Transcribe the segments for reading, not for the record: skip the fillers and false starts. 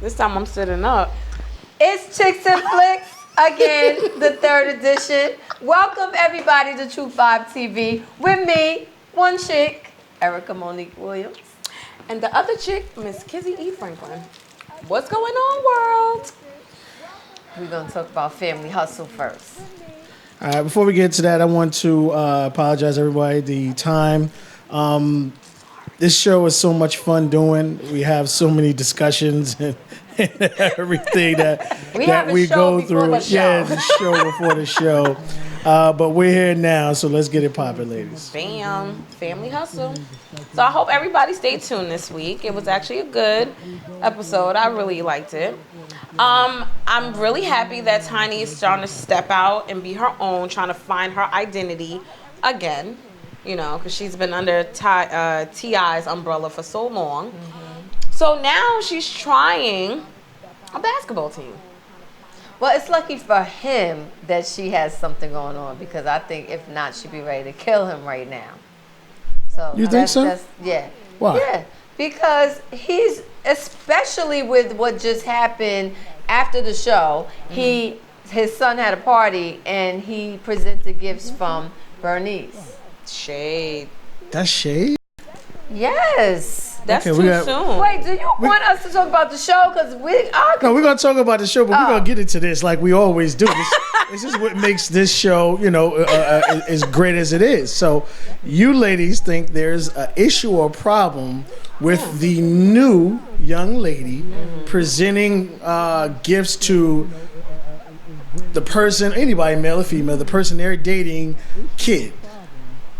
This time I'm sitting up. It's Chics and Flics again, the third edition. Welcome everybody to True 5 TV with me, one chick, Erica Monique Williams, And the other chick, Miss Kizzy E. Franklin. What's going on, world? we're gonna talk about family hustle first. All right, before we get to that, I want to apologize, everybody. The time. This show is so much fun doing. We have so many discussions and everything that we go through. Yeah, the show before the show. But we're here now, so let's get it popping, ladies. Bam. Family hustle. So I hope everybody stayed tuned this week. It was actually a good episode. I really liked it. I'm really happy that Tiny is starting to step out and be her own, trying to find her identity again. You know, because she's been under T.I.'s umbrella for so long. Mm-hmm. So now she's trying a basketball team. Well, it's lucky for him that she has something going on, because I think if not, she'd be ready to kill him right now. So you think so? Yeah. Why? Yeah, because he's, especially with what just happened after the show, his son had a party and he presented gifts from Bernice. Shade. That's shade? Yes. That's okay, too soon. Wait, do you want us to talk about the show? Because No, we're going to talk about the show, but we're going to get into this like we always do. This is what makes this show, as great as it is. So you ladies think there's an issue or problem with the new young lady presenting gifts to the person, anybody, male or female, the person they're dating, kid.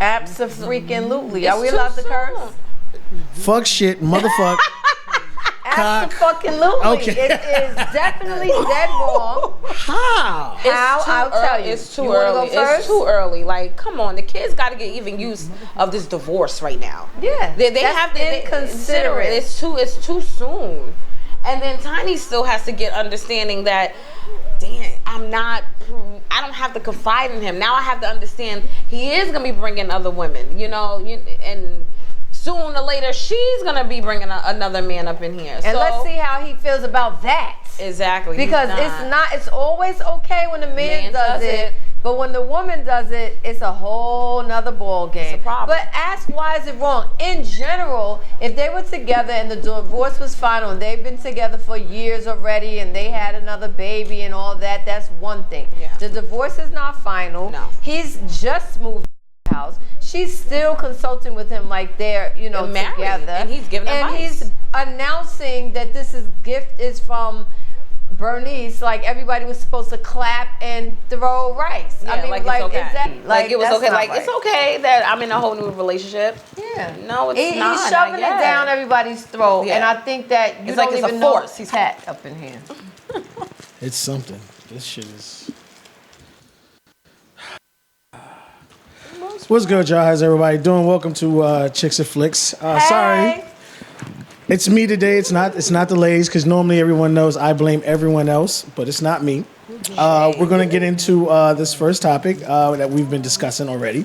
Absolutely. Are we allowed to curse? Fuck shit, motherfuck. Absolutely. Okay. It is definitely dead wrong. How? I'll tell you. It's too early. It's too early. Like, come on. The kids got to get even used of this divorce right now. Yeah. They have to consider it. It's too soon. And then Tiny still has to get understanding that, damn, I don't have to confide in him. Now I have to understand he is going to be bringing other women, and sooner or later she's going to be bringing another man up in here. And let's see how he feels about that. Exactly. Because it's always okay when the man does it. But when the woman does it, it's a whole nother ball game. It's a problem. But ask, why is it wrong? In general, if they were together and the divorce was final and they've been together for years already and they had another baby and all that, that's one thing. Yeah. The divorce is not final. No. He's just moved to the house. She's still consulting with him like they're, married, together. and he's giving advice. And he's announcing that this gift is from Bernice. Like, everybody was supposed to clap and throw rice. Yeah, I mean, like it's okay. Like it was okay. Like, right. it's okay that I'm in a whole new relationship. Yeah. No, it's not. He's shoving it down everybody's throat. Yeah. And I think that you It's don't like it's even a know force. He's hat up in here. It's something. This shit is... What's good, y'all? How's everybody doing? Welcome to Chics and Flics. Sorry, it's me today. It's not the ladies, because normally everyone knows I blame everyone else, but it's not me. We're going to get into this first topic that we've been discussing already.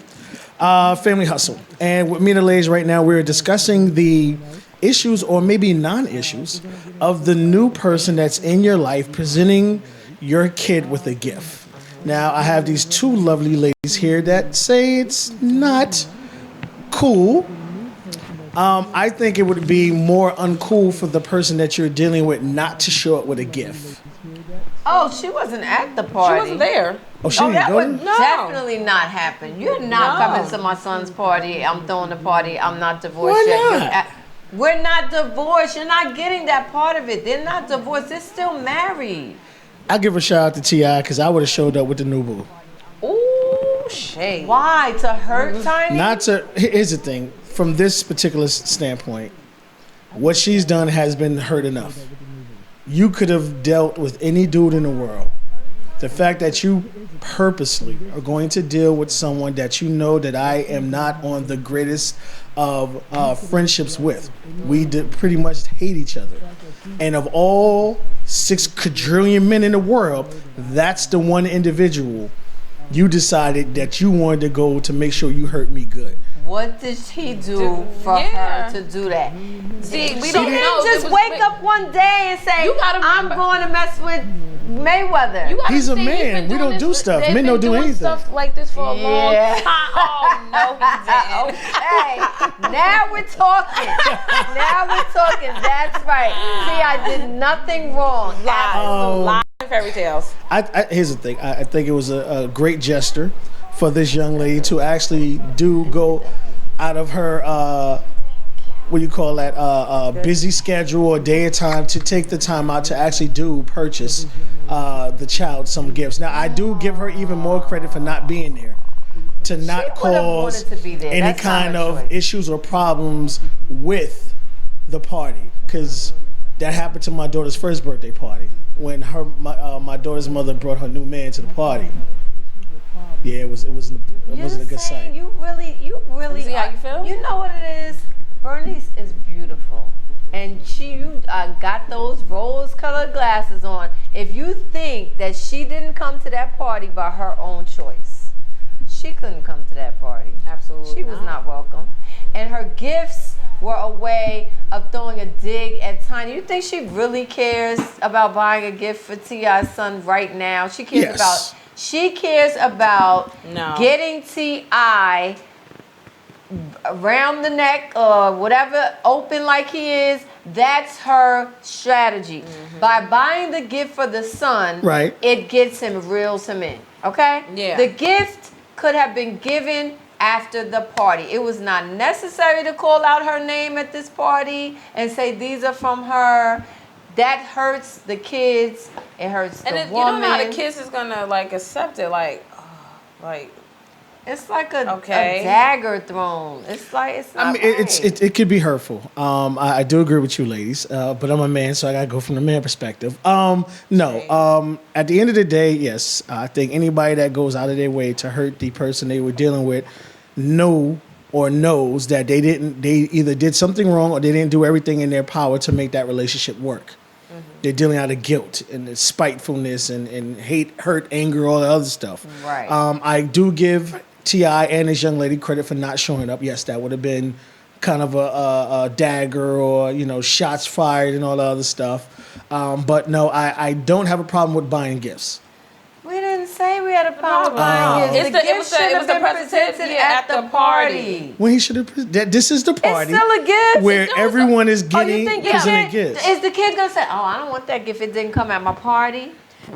Family hustle. And with me and the ladies right now, we're discussing the issues, or maybe non-issues, of the new person that's in your life presenting your kid with a gift. Now, I have these two lovely ladies here that say it's not cool. I think it would be more uncool for the person that you're dealing with not to show up with a gift. Oh, she wasn't at the party. She wasn't there. Oh, she didn't that go? would definitely not happen. You're not coming to my son's party. I'm throwing a party. I'm not divorced Why yet. not? We're not divorced. You're not getting that part of it. They're not divorced. They're still married. I'll give a shout out to T.I. because I would have showed up with the new boo. Ooh, shade. Why? To hurt Tiny? Not to. Here's the thing. From this particular standpoint, what she's done has been hurt enough. You could have dealt with any dude in the world. The fact that you purposely are going to deal with someone that you know that I am not on the greatest of friendships with. We pretty much hate each other. And of all 6 quadrillion men in the world, that's the one individual you decided that you wanted to go to make sure you hurt me good. What did he do for her to do that? See, we She don't know. didn't just wake up one day and say, You gotta I'm remember. going to mess with Mayweather. You gotta He's a understand, he's man. been We doing don't do stuff. they've Men been don't do doing anything. stuff like this for a long Yeah. time. Oh no, he didn't. Okay, now we're talking. Now we're talking. That's right. See, I did nothing wrong. Lies and fairy tales. Here's the thing. I think it was a great gesture for this young lady to actually go out of her what do you call that busy schedule or day of time to take the time out to actually purchase the child some gifts. Now I do give her even more credit for not being there, to not cause wanted to be there. any That's not kind her of choice. issues or problems with the party, because that happened to my daughter's first birthday party when my daughter's mother brought her new man to the party. Yeah, it wasn't a good sight. You really. See how you feel? You know what it is? Bernice is beautiful, and you got those rose-colored glasses on. If you think that she didn't come to that party by her own choice, she couldn't come to that party. Absolutely, she was not welcome, and her gifts were a way of throwing a dig at Tiny. You think she really cares about buying a gift for T.I.'s son right now? She cares Yes. about. She cares about getting T.I. around the neck or whatever, open like he is. That's her strategy. By buying the gift for the son, Right. it gets him, reels him in. Okay? Yeah. The gift could have been given after the party. It was not necessary to call out her name at this party and say these are from her. That hurts the kids. It hurts the And woman. you don't know how the kids is gonna like accept it. Like It's like a Okay. dagger thrown. It's like it's not. I mean, it could be hurtful. I do agree with you, ladies, but I'm a man, so I gotta go from the man perspective. No. At the end of the day, yes, I think anybody that goes out of their way to hurt the person they were dealing with, knows that they either did something wrong or they didn't do everything in their power to make that relationship work. They're dealing out of guilt and spitefulness and hate, hurt, anger, all the other stuff. Right. I do give T.I. and this young lady credit for not showing up. Yes, that would have been kind of a dagger or, shots fired and all the other stuff. But no, I don't have a problem with buying gifts. We didn't say we had a problem with buying gifts. It was the presented at the party. When he should have, this is the party It's still a gift. where everyone is Oh, you getting think presented gifts. Is the kid gonna say, "Oh, I don't want that gift. It didn't come at my party"?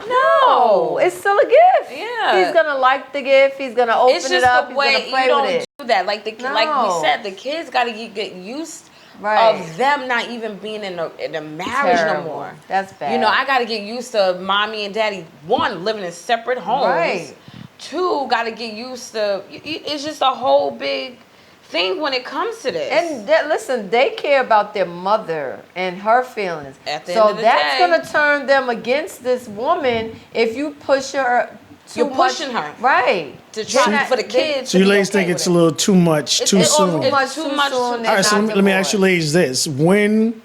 No, it's still a gift. Yeah. He's gonna like the gift. He's gonna open it's it just up. the He's way gonna play you don't with it. do that. Like like we said, the kids gotta get used of them not even being in a marriage Terrible. no more. That's bad. I gotta get used to mommy and daddy, one, living in separate homes. Right. Two, gotta get used to, it's just a whole big thing when it comes to this. And listen, they care about their mother and her feelings. At the so end of the that's day, gonna turn them against this woman if you push her. You're pushing her. Right. To try for the kids. So you ladies think it's a little too much, too soon. It's too much. All right, so let me ask you ladies this. When,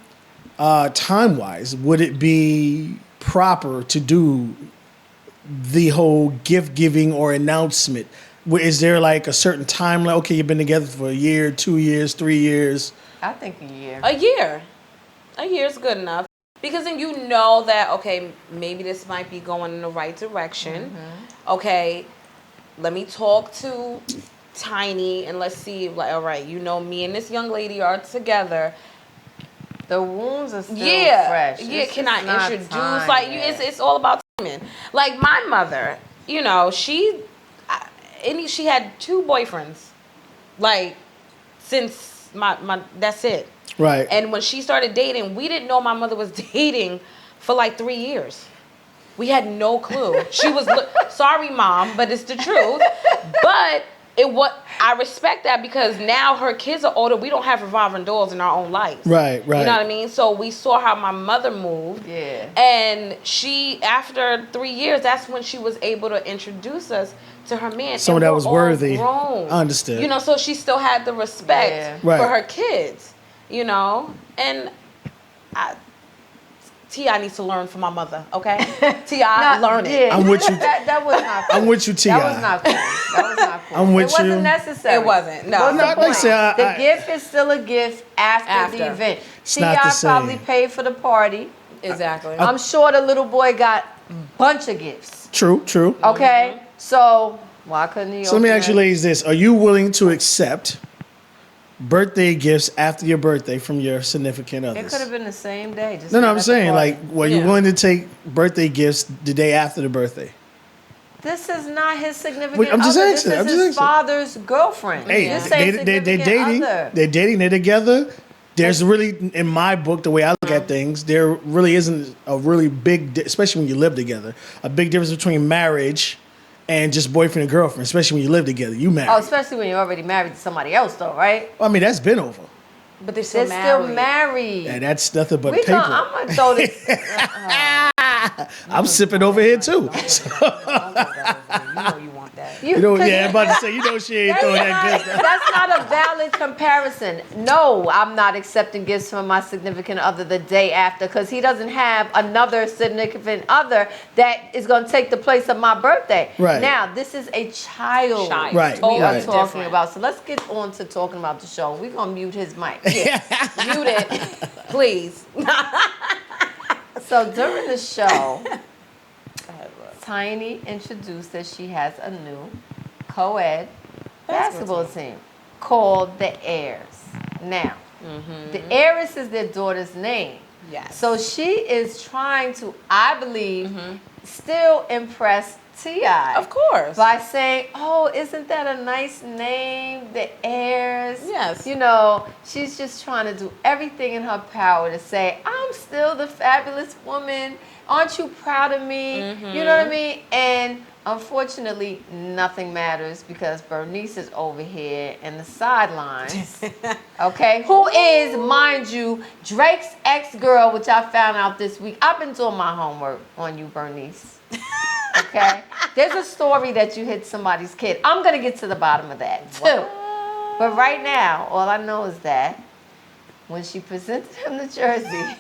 time-wise, would it be proper to do the whole gift-giving or announcement? Is there like a certain timeline? Okay, you've been together for a year, 2 years, 3 years. I think a year. A year. A year is good enough. Because then you know that, okay, maybe this might be going in the right direction. Okay, let me talk to Tiny and let's see, like, all right, me and this young lady are together. The wounds are still fresh. Yeah, can I introduce? Like, it's all about timing. Like, my mother, she had 2 boyfriends. Like, since my that's it. Right. And when she started dating, we didn't know my mother was dating for like 3 years. We had no clue. She was sorry, Mom, but it's the truth. But I respect that because now her kids are older. We don't have revolving doors in our own lives. Right. You know what I mean? So we saw how my mother moved. Yeah. And she, after 3 years, that's when she was able to introduce us to her man. Someone that was worthy. Grown. I understood. So she still had the respect for her kids. And T.I. needs to learn from my mother, okay? T.I. learn it. Yeah, I'm with you. That was not cool. I'm with you, T.I. That was not cool. That was not cool. I'm with it wasn't you. necessary. It wasn't, no. What's the Like I point? said, the gift is still a gift after the event. It's not the T.I. same. probably paid for the party. Exactly. I'm sure the little boy got a bunch of gifts. True. Okay? So, why couldn't he So let me open ask you it? ladies this. Are you willing to accept birthday gifts after your birthday from your significant others? It could have been the same day. Just No, not I'm at the saying, party. like, were you Yeah. willing to take birthday gifts the day after the birthday? This is not his significant Wait, I'm just other. asking, This I'm is just his asking. father's girlfriend. Hey, This they, ain't they're significant dating. other. They're dating. They're together. There's really, in my book, the way I look at things, there really isn't a really big, especially when you live together, a big difference between marriage and just boyfriend and girlfriend, especially when you live together. You married. Oh, especially when you're already married to somebody else, though, right? I mean, that's been over. But they're still They're married. still married. And that's nothing but We paper. I'm gonna throw this. I'm sipping over here, too. You know you want that. You know, yeah, I'm about to say, she ain't throwing that good stuff. That's not a valid comparison. No, I'm not accepting gifts from my significant other the day after because he doesn't have another significant other that is going to take the place of my birthday. Right. Now, this is a child Right, we are right. talking Different. about. So let's get on to talking about the show. We're going to mute his mic. Mute it, please. So during the show, Tiny introduced that she has a new co-ed basketball team called the Heirs. Now, the Heiress is their daughter's name. Yes. So she is trying to, I believe, still impress T.I. Of course. By saying, oh, isn't that a nice name? The Heirs. Yes. You know, she's just trying to do everything in her power to say, I'm still the fabulous woman. Aren't you proud of me? You know what I mean? And unfortunately, nothing matters because Bernice is over here in the sidelines. Okay? Who is, mind you, Drake's ex-girl, which I found out this week. I've been doing my homework on you, Bernice. Okay? There's a story that you hit somebody's kid. I'm going to get to the bottom of that, too. But right now, all I know is that when she presented him the jersey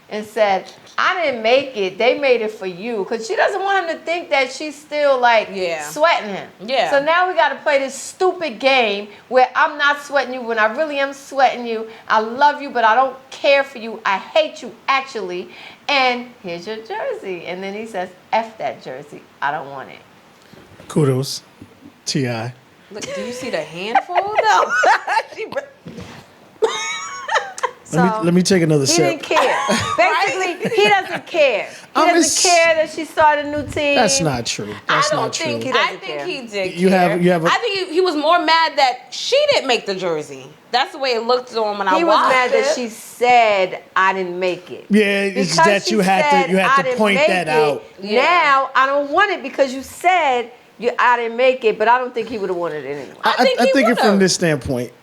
and said, I didn't make it, they made it for you. Because she doesn't want him to think that she's still, like, sweating him. Yeah. So now we got to play this stupid game where I'm not sweating you when I really am sweating you. I love you, but I don't care for you. I hate you, actually. And here's your jersey. And then he says, F that jersey. I don't want it. Kudos. T.I. Look, do you see the handful? No. Let me take another He sip. didn't care. Basically, he doesn't care. He doesn't care that she started a new team. That's not true. That's not true. think he I doesn't think care. he did. You care. have a- I think he was more mad that she didn't make the jersey. That's the way it looked to him when I He was watched mad it. that she said, I didn't make it. Yeah, it's Because that she you had said, to "I to didn't point make that it." out. Yeah. Now, I don't want it because you said I didn't make it, but I don't think he would have wanted it anyway. I think he it would've. from this standpoint.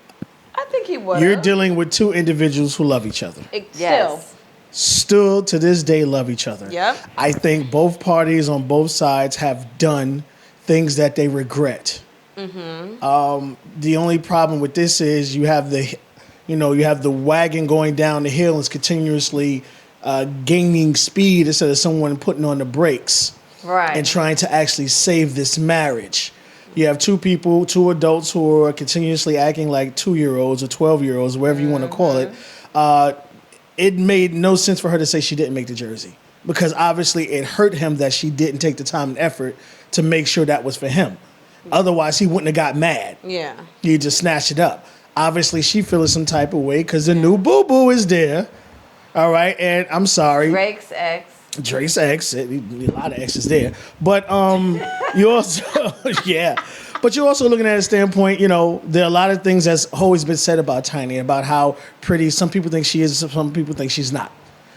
I think he would. You're dealing with two individuals who love each other. Yes. Still to this day love each other. Yep. I think both parties on both sides have done things that they regret. The only problem with this is you have the wagon going down the hill and it's continuously gaining speed instead of someone putting on the brakes Right. and trying to actually save this marriage. You have two people, two adults who are continuously acting like 2-year-olds or 12-year-olds, whatever you want to call it. It made no sense for her to say she didn't make the jersey because obviously it hurt him that she didn't take the time and effort to make sure that was for him. Otherwise, he wouldn't have got mad. Yeah. He just snatched it up. Obviously, she feeling some type of way because the new boo-boo is there. All right, and I'm sorry. Drake's ex. Drake's ex, a lot of exes there. But you also, but you're also looking at a standpoint, there are a lot of things that's always been said about Tiny, about how pretty some people think she is, some people think she's not.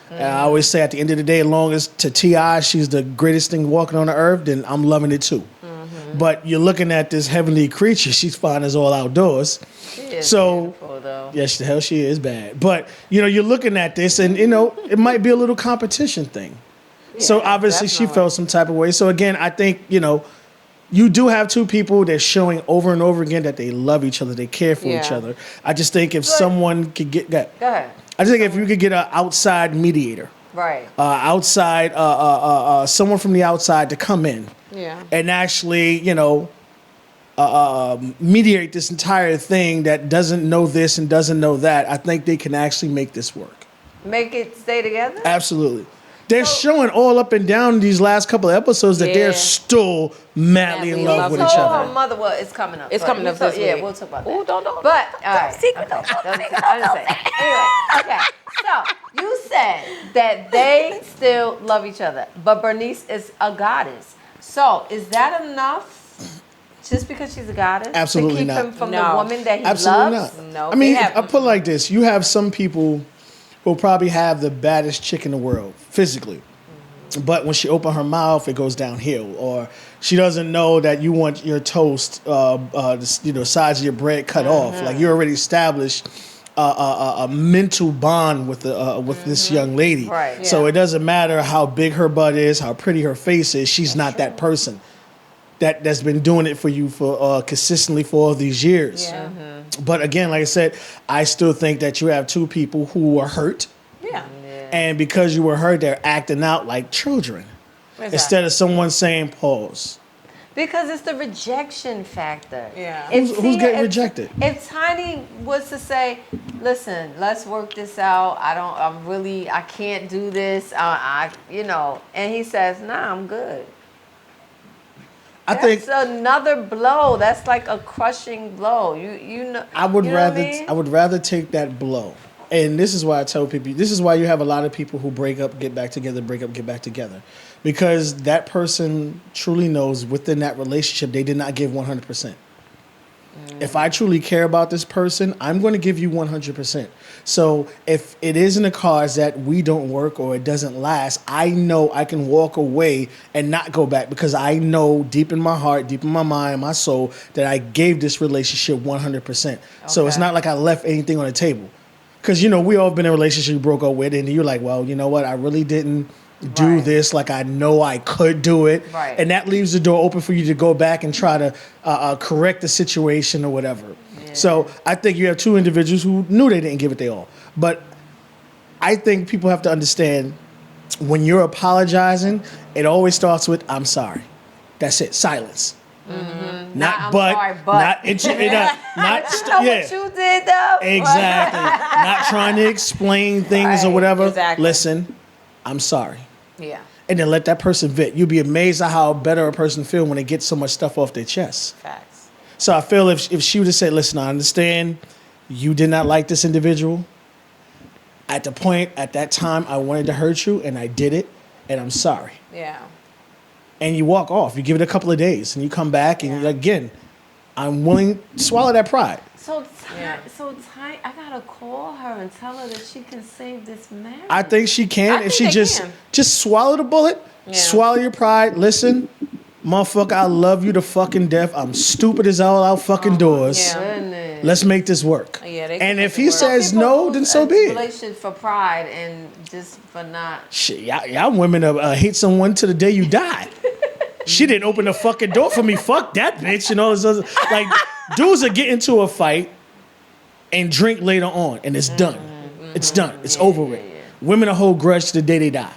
And I always say at the end of the day, as long as to T.I. she's the greatest thing walking on the earth, then I'm loving it too. But you're looking at this heavenly creature, she's fine as all outdoors. She is So, beautiful, though. yes, the hell she is bad. But, you're looking at this and, it might be a little competition thing. So obviously she felt some type of way. So again, I think, you do have two people that's showing over and over again that they love each other, they care for each Yeah. other. I just think if someone could get that. Go ahead. I just think if you could get an outside mediator, Right. outside, someone from the outside to come in Yeah. and actually, mediate this entire thing that doesn't know this and doesn't know that, I think they can actually make this work. Make it stay together? Absolutely. They're showing all up and down these last couple of episodes that they're still madly in love with each other. Her mother, well, it's coming up. It's coming up this Yeah, week. we'll talk about that. Ooh, don't. But, all right. secret, Okay. don't secret, I didn't say. Anyway, okay. So, you said that they still love each other, but Bernice is a goddess. So, is that enough? Just because she's a goddess? Absolutely to keep not. him from No. the woman that he Absolutely loves? not. No, I mean, they have- I put it like this. You have some people who probably have the baddest chick in the world, physically. But when she opens her mouth, it goes downhill. Or she doesn't know that you want your toast, the sides of your bread cut off. Like you already established a mental bond with this young lady. Right. So Yeah. it doesn't matter how big her butt is, how pretty her face is. She's not that person that's been doing it for you for consistently for all these years. Yeah. But again, like I said, I still think that you have two people who are hurt. Yeah. And because you were hurt, they're acting out like children. Exactly. Instead of someone saying pause. Because it's the rejection factor. Yeah. Who's getting rejected? If Tiny was to say, "Listen, let's work this out. I can't do this. And he says, "Nah, I'm good." I think That's another blow. That's like a crushing blow. You know. I would you know what rather I mean? I would rather take that blow. And this is why I tell people, this is why you have a lot of people who break up, get back together, break up, get back together. Because that person truly knows within that relationship, they did not give 100%. If I truly care about this person, I'm going to give you 100%. So if it is in the cards that we don't work or it doesn't last, I know I can walk away and not go back because I know deep in my heart, deep in my mind, my soul, that I gave this relationship 100%. So it's Okay. not like I left anything on the table. Because, we all been in a relationship you broke up with, and you're like, well, you know what? I really didn't do Right. this like I know I could do it. Right. And that leaves the door open for you to go back and try to correct the situation or whatever. Yeah. So I think you have two individuals who knew they didn't give it their all. But I think people have to understand when you're apologizing, it always starts with, I'm sorry. That's it. Silence. Not I'm but, sorry, but. not You know yeah. what you did though? Exactly. Not trying to explain things or Right, whatever. exactly. Listen, I'm sorry. Yeah. And then let that person vent. You'll be amazed at how better a person feel when they get so much stuff off their chest. Facts. So I feel if she would have said, listen, I understand you did not like this individual. At that time, I wanted to hurt you and I did it and I'm sorry. Yeah. And you walk off. You give it a couple of days and you come back and again, I'm willing to swallow that pride. So Yeah. I gotta call her and tell her that she can save this marriage. I think she can. I If think she they just can. just swallow the bullet, Yeah. swallow your pride. Listen, motherfucker, I love you to fucking death. I'm stupid as all out fucking doors. yeah. Goodness. Let's make this work. Yeah, they can And make if it he work. says People no, lose then so a be it. relationship for pride and just for not. Shit, y'all women hate someone to the day you die. She didn't open the fucking door for me. Fuck that bitch and all this other. Like, dudes are get into a fight and drink later on, and it's done. It's done. It's over with. Women will hold grudge to the day they die.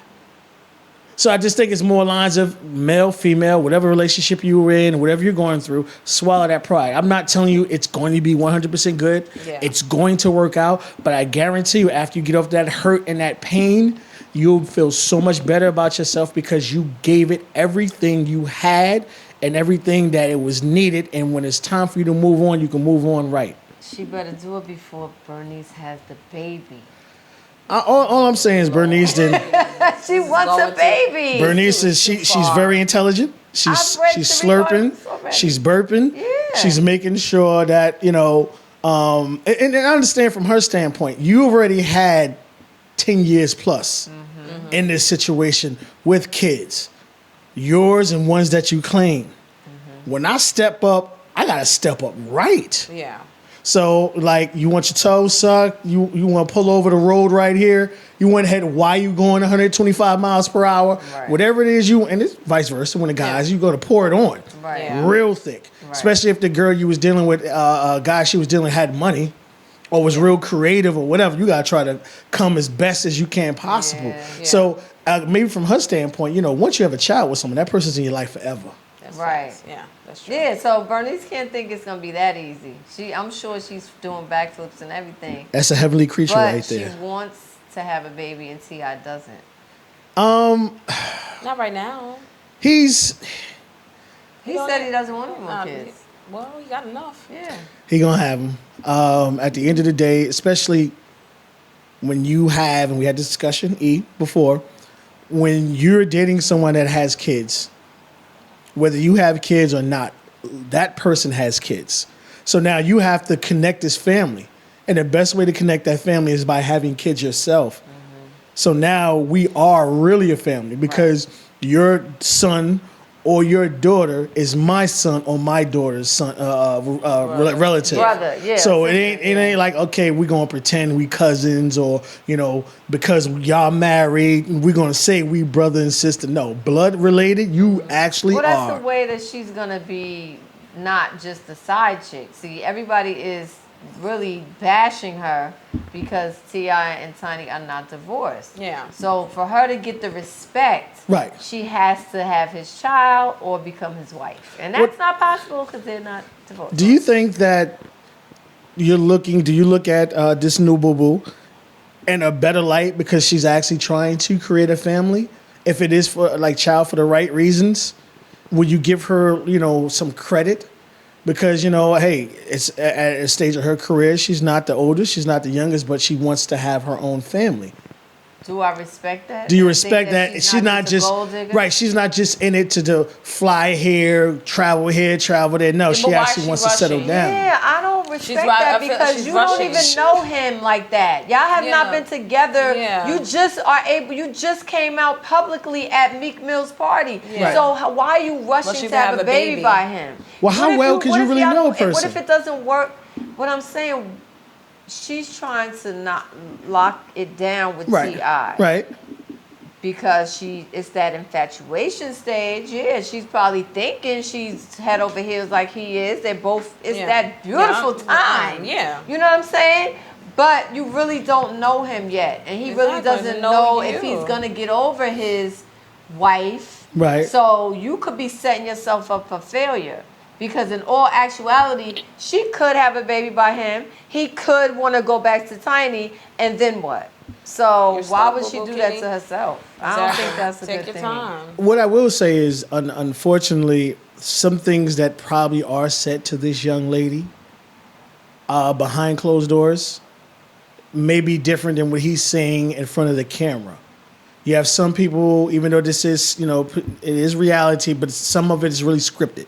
So I just think it's more lines of male, female, whatever relationship you were in, whatever you're going through, swallow that pride. I'm not telling you it's going to be 100% good. Yeah. It's going to work out, but I guarantee you after you get off that hurt and that pain, you'll feel so much better about yourself because you gave it everything you had and everything that it was needed. And when it's time for you to move on, you can move on right. She better do it before Bernice has the baby. All I'm saying is Bernice didn't. She wants a going to- baby. Bernice is she's very intelligent. She's I've read she's the regards slurping. already. She's burping. Yeah. She's making sure that and I understand from her standpoint, you already had 10 years plus in this situation with kids, yours and ones that you claim. When I step up, I gotta step up right. Yeah. So, like, you want your toes sucked, you want to pull over the road right here, you went ahead, why you going 125 miles per hour, Right. whatever it is and it's vice versa, when the guys, you go to pour it on, Right. Yeah. real thick, Right. especially if the girl you was dealing with, guy she was dealing with had money, or was real creative or whatever. You gotta try to come as best as you can possible. Yeah. So maybe from her standpoint, once you have a child with someone, that person's in your life forever. That's Right. facts. Yeah, that's true. Yeah, so Bernice can't think it's gonna be that easy. I'm sure she's doing backflips and everything. That's a heavenly creature But right there. she wants to have a baby and T.I. doesn't. Not right now. He said he doesn't want any more kids. Well, he got enough. Yeah. He gonna have them. At the end of the day, especially when you have, and we had this discussion before, when you're dating someone that has kids, whether you have kids or not, that person has kids. So now you have to connect this family, and the best way to connect that family is by having kids yourself. So now we are really a family because your son or your daughter is my son or my daughter's son, relative. Brother, yeah. So it ain't like, okay, we're gonna pretend we cousins or because y'all married, we're gonna say we brother and sister. No, blood related. You actually Well, that's are. the way that she's gonna be, not just the side chick. See, everybody is really bashing her because T.I. and Tiny are not divorced. Yeah. So for her to get the respect, Right. she has to have his child or become his wife, and that's not possible because they're not divorced. Do you think that do you look at this new boo-boo in a better light because she's actually trying to create a family? If it is for child for the right reasons, would you give her, some credit? Because, hey, it's at a stage of her career, she's not the oldest, she's not the youngest, but she wants to have her own family. Do I respect that? Do you I respect think that? She's not a just gold digger? right. She's not just in it to fly here, travel there. No, Yeah, she but why actually she wants to settle rushing? down. Yeah, I don't respect right. that I feel because she's you rushing. don't even know him like that. Y'all have not Yeah. been together. Yeah. You just came out publicly at Meek Mill's party. Yeah. So why are you rushing Rushing to have a baby by him? Well, how What if well could what you if really y'all know a don't- What person? if it doesn't work? What I'm saying, she's trying to not lock it down with Right. T.I. Right. Because it's that infatuation stage. Yeah, she's probably thinking she's head over heels like he is. They're both. It's Yeah. that beautiful Yeah, time. yeah. You know what I'm saying? But you really don't know him yet, and he really Exactly, doesn't know know you. if he's gonna get over his wife. Right. So you could be setting yourself up for failure. Because in all actuality, she could have a baby by him. He could want to go back to Tiny, and then what? So You're why stuck, would she boo-boo do that kitty. to herself? I don't think that's a Take good your thing. time. What I will say is, unfortunately, some things that probably are said to this young lady behind closed doors may be different than what he's saying in front of the camera. You have some people, even though this is, it is reality, but some of it is really scripted.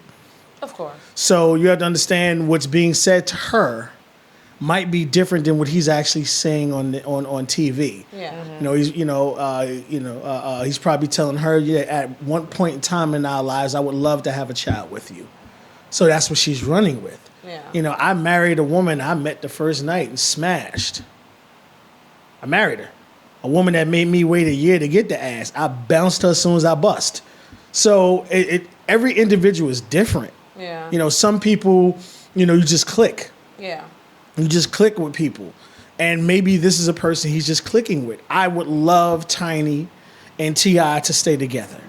Of course. So you have to understand what's being said to her might be different than what he's actually saying on TV. Yeah. He's probably telling her, yeah, at one point in time in our lives, I would love to have a child with you. So that's what she's running with. Yeah. I married a woman I met the first night and smashed. I married her. A woman that made me wait a year to get the ass. I bounced her as soon as I bust. So every individual is different. Yeah. Some people, you just click. Yeah. You just click with people. And maybe this is a person he's just clicking with. I would love Tiny and T.I. to stay together.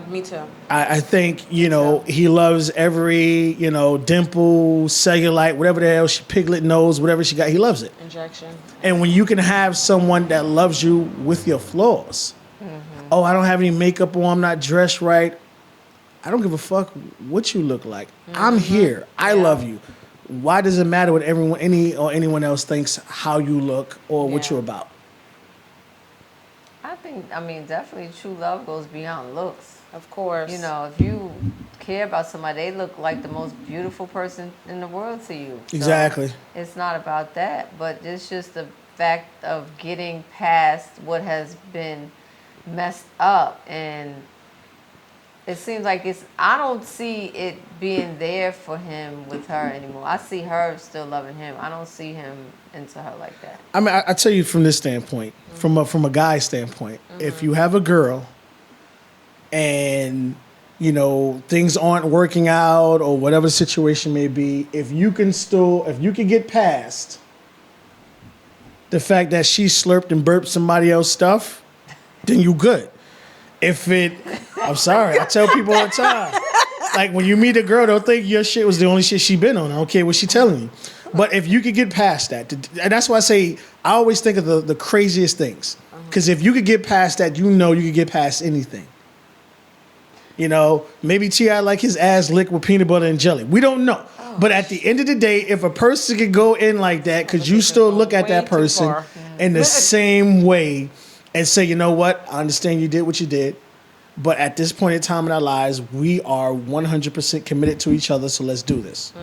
Me too. I think, he loves every, dimple, cellulite, whatever the hell piglet nose, whatever she got, he loves it. Injection. And when you can have someone that loves you with your flaws, oh, I don't have any makeup on, I'm not dressed right. I don't give a fuck what you look like. I'm here. I love you. Why does it matter what anyone else thinks how you look or what you're about? I mean, definitely true love goes beyond looks. Of course. If you care about somebody, they look like the most beautiful person in the world to you. So Exactly. it's not about that, but it's just the fact of getting past what has been messed up, and it seems like I don't see it being there for him with her anymore. I see her still loving him. I don't see him into her like that. I mean, I tell you from this standpoint, from a guy's standpoint, if you have a girl and things aren't working out or whatever the situation may be, if you can get past the fact that she slurped and burped somebody else's stuff, then you good. I'm sorry, I tell people all the time. Like, when you meet a girl, don't think your shit was the only shit she been on. I don't care what she telling you. But if you could get past that, and that's why I say, I always think of the craziest things. Because if you could get past that, you could get past anything. You know, maybe T.I. like his ass licked with peanut butter and jelly. We don't know. But at the end of the day, if a person could go in like that, could you still look at that person in the same way and say, you know what, I understand you did what you did. But at this point in time in our lives, we are 100% committed to each other, so let's do this.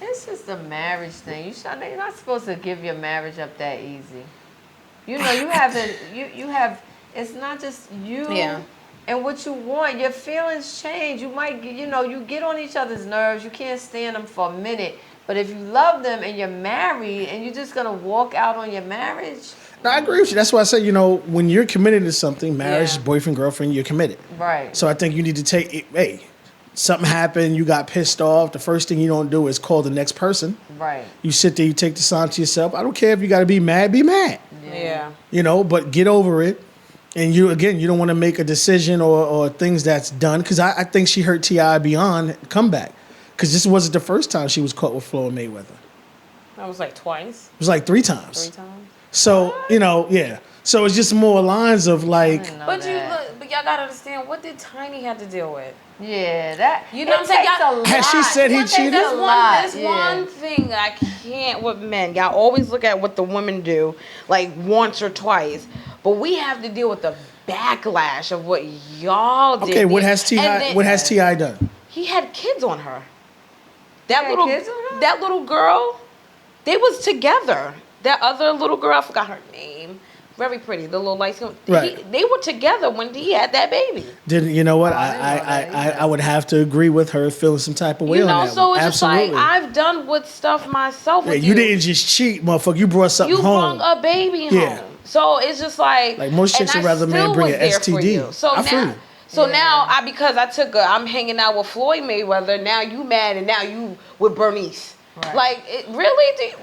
It's just a marriage thing. You're not supposed to give your marriage up that easy. You know, you have, it's not just you and what you want. Your feelings change. You might, you get on each other's nerves. You can't stand them for a minute. But if you love them and you're married and you're just going to walk out on your marriage. No, I agree with you. That's why I say, when you're committed to something, marriage, boyfriend, girlfriend, you're committed. Right. So I think you need to take it, hey, something happened, you got pissed off, the first thing you don't do is call the next person. Right. You sit there, you take the time to yourself. I don't care if you got to be mad, be mad. Yeah. But get over it. And you don't want to make a decision or things that's done. Because I think she hurt T.I. beyond comeback. Because this wasn't the first time she was caught with Floyd Mayweather. That was like twice. It was like 3 times. 3 times. So, So it's just more lines of like. But y'all gotta understand, what did Tiny have to deal with? Yeah, that. You know what I'm saying? Has she said he cheated? There's one thing that I can't with men. Y'all always look at what the women do, like once or twice. But we have to deal with the backlash of what y'all did. Okay, what has T.I. done? He had kids on her. That little girl, they was together. That other little girl, I forgot her name. Very pretty, the little light skin. Right. They were together when he had that baby. You know what? I would have to agree with her, feeling some type of way on that. So one. it's Absolutely. just like, I've done with stuff myself. Yeah, you didn't just cheat, motherfucker. You brought something home. You brought a baby home. So it's just like most chicks would rather man bring an STD. So now I'm hanging out with Floyd Mayweather. Now you mad and now you with Bernice. Right. Like,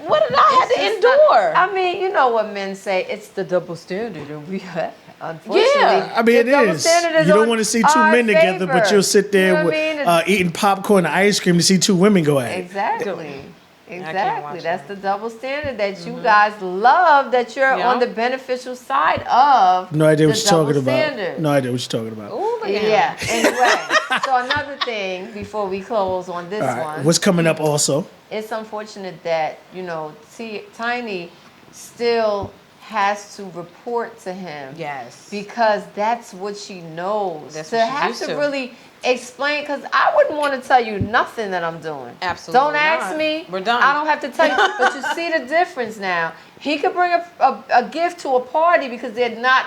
what did I have to endure? I mean, you know what men say, it's the double standard that we have. Unfortunately, I mean, it is. You don't want to see 2 men together, but you'll sit there eating popcorn and ice cream to see 2 women go at it. Exactly. That's the double standard that you guys love, that you're on the beneficial side of. No idea what you're talking standard. about. No idea what you're talking about. Ooh, yeah. Anyway, so another thing before we close on this one. What's coming up also? It's unfortunate that, Tiny still has to report to him. Yes. Because that's what she knows. That's to what she have used to to really explain, because I wouldn't want to tell you nothing that I'm doing. Absolutely. Don't ask me. We're done. I don't have to tell you. But you see the difference now. He could bring a gift to a party because they're not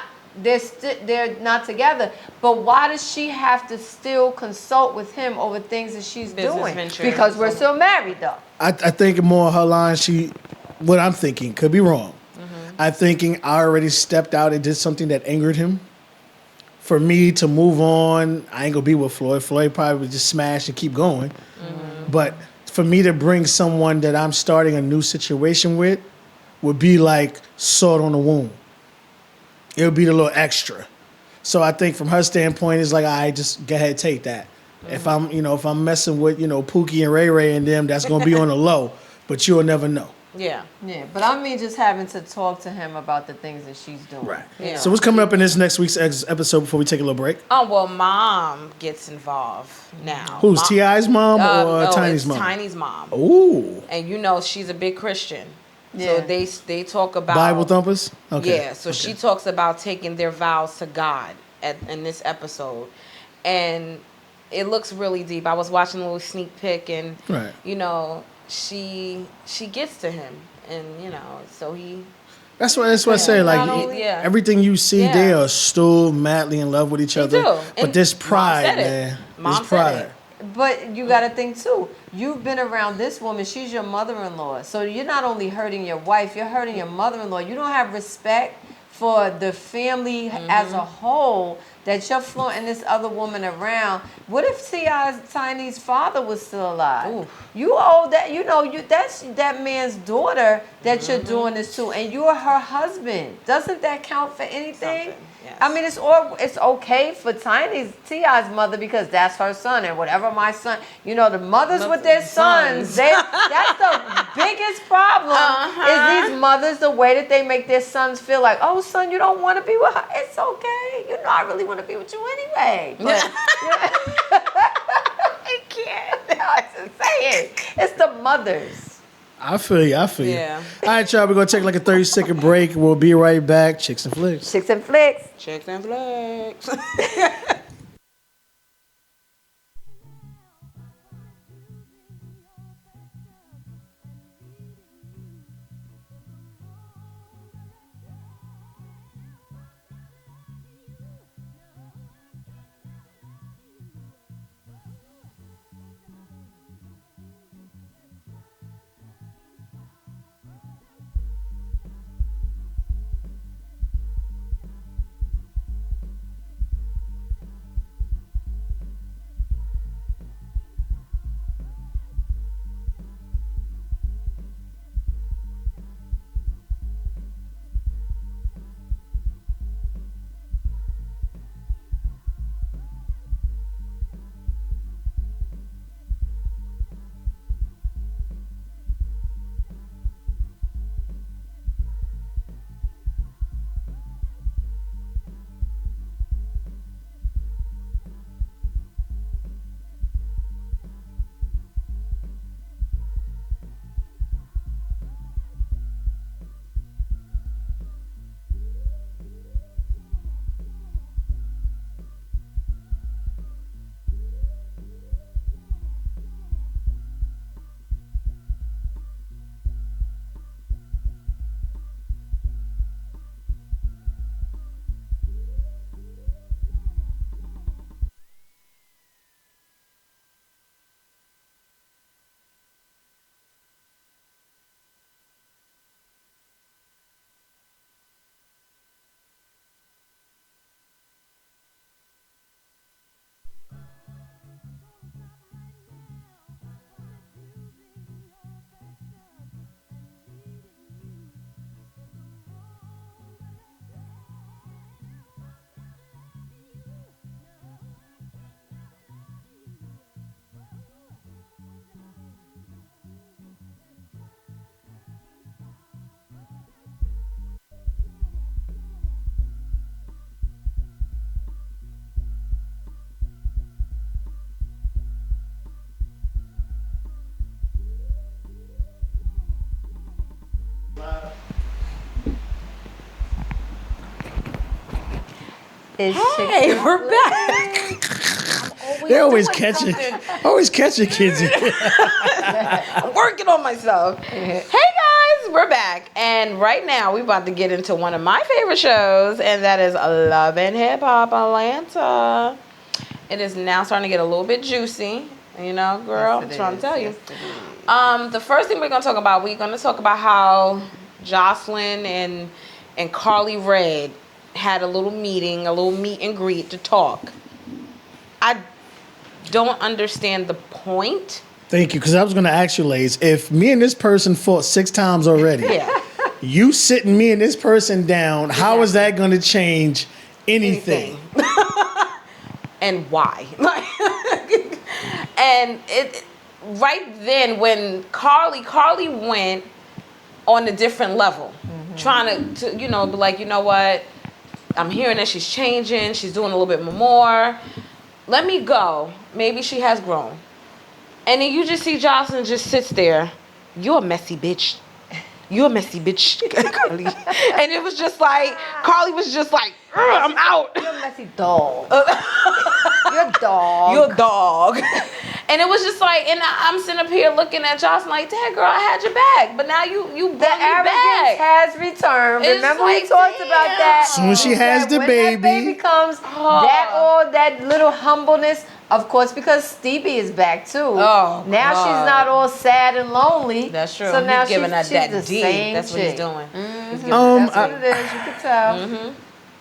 together. But why does she have to still consult with him over things that she's doing? Because we're still married, though. I think more of her line, what I'm thinking, could be wrong. I'm thinking I already stepped out and did something that angered him. For me to move on, I ain't gonna be with Floyd. Floyd probably would just smash and keep going. But for me to bring someone that I'm starting a new situation with would be like salt on the wound. It would be a little extra. So I think from her standpoint, it's like, all right, just go ahead, take that. If I'm messing with, Pookie and Ray Ray and them, that's gonna be on the low. But you'll never know. Yeah, but I mean, just having to talk to him about the things that she's doing. Right. Yeah. So what's coming up in this next week's episode before we take a little break? Oh, well, Mom gets involved now. Who's T.I.'s mom or Tiny's mom? Tiny's mom. Ooh. And she's a big Christian. Yeah. So they talk about Bible thumpers. Okay. Yeah. So she talks about taking their vows to God in this episode, and it looks really deep. I was watching a little sneak peek, and she gets to him, and so he. That's what I say. Like everything you see, they are still madly in love with each other. But this pride, man. This pride. But you got to think too. You've been around this woman. She's your mother-in-law. So you're not only hurting your wife, you're hurting your mother-in-law. You don't have respect for the family as a whole that you're flaunting this other woman around. What if Tiny's father was still alive? Ooh. You owe that, that's that man's daughter that you're doing this to, and you're her husband. Doesn't that count for anything? Something, yes. I mean, it's okay for Ti's mother because that's her son, and whatever my son, the mothers with their sons, that's the biggest problem. Is these mothers, the way that they make their sons feel like, oh, son, you don't want to be with her. It's okay. I really want to be with you anyway. But, I can't. I just say it. It's the mothers. I feel you. Yeah. All right, y'all. We're going to take like a 30-second break. We'll be right back. Chicks and Flicks. Chics and Flicks. Chics and Flics. Hey, we're back. They always catching kids. I'm working on myself. Hey guys, we're back. And right now we're about to get into one of my favorite shows, and that is Love and Hip Hop Atlanta. It is now starting to get a little bit juicy. Girl, I'm trying to tell you. The first thing we're going to talk about how Jocelyn and Carly Red had a little meet and greet to talk. I don't understand the point. Thank you, because I was going to ask you, Lays, if me and this person fought 6 times already, you sitting me and this person down, how is that going to change anything? And why? And it right then when Carly went on a different level, trying to be like, you know what? I'm hearing that she's changing. She's doing a little bit more. Let me go. Maybe she has grown. And then you just see Jocelyn just sits there. You're a messy bitch. You're a messy bitch, Carly. And it was just like, Carly was just like, I'm out. You're a messy dog. You're a dog. You're a dog. And it was just like, and I'm sitting up here looking at Jocelyn like, Dad, girl, I had your back. But now you brought me back. The arrogance has returned. It's Remember like, we talked about that? Soon as she has the when baby. that baby comes, that little humbleness, of course, because Stevie is back too. Oh, now God. She's not all sad and lonely. That's true. So now he's giving her she's that the D. same That's what chick. he's doing. That's what it is. You can tell.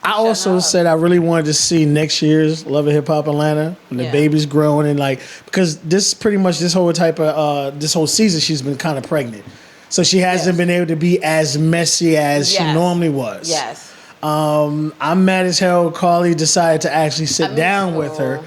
I also said I really wanted to see next year's Love and Hip Hop Atlanta when the baby's growing and like because this pretty much this whole season she's been kind of pregnant, so she hasn't been able to be as messy as she normally was. Yes. I'm mad as hell. Carly decided to actually sit down with her.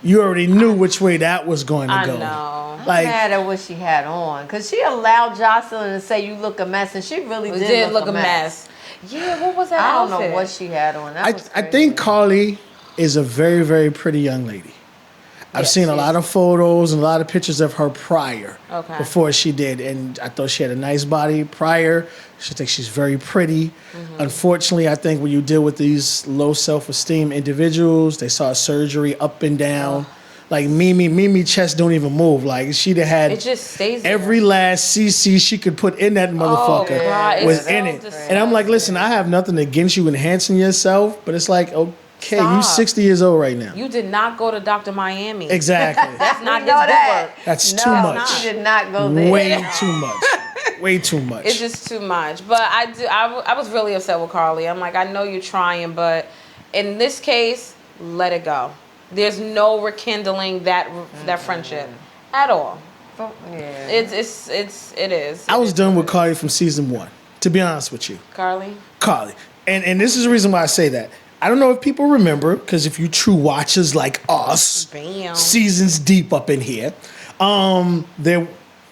You already knew which way that was going to go. I know. I'm mad at what she had on because she allowed Jocelyn to say you look a mess, and she really did look a mess. Yeah, what was that I don't outfit? know what she had on. That was I crazy. think Carly is a very, very pretty young lady. I've seen a lot of photos and a lot of pictures of her prior, before she did, and I thought she had a nice body prior. I think she's very pretty. Mm-hmm. Unfortunately, I think when you deal with these low self-esteem individuals, they saw surgery up and down. Like Mimi chest don't even move. Like she'd have had It just stays there. every last CC she could put in that motherfucker God, was it's in so it. disgusting. And I'm like, listen, I have nothing against you enhancing yourself, but it's like, okay, you Stop. 60 years old right now. You did not go to Dr. Miami. Exactly. That's not We his know good that. work. That's No, too much. She did not go there. Way too much. Way too much. It's just too much. But I was really upset with Carly. I'm like, I know you're trying, but in this case, let it go. There's no rekindling that friendship at all. Yeah. It is. I was done with Carly from season 1, to be honest with you. Carly. And this is the reason why I say that. I don't know if people remember, because if you true watchers like us, Bam. seasons deep up in here,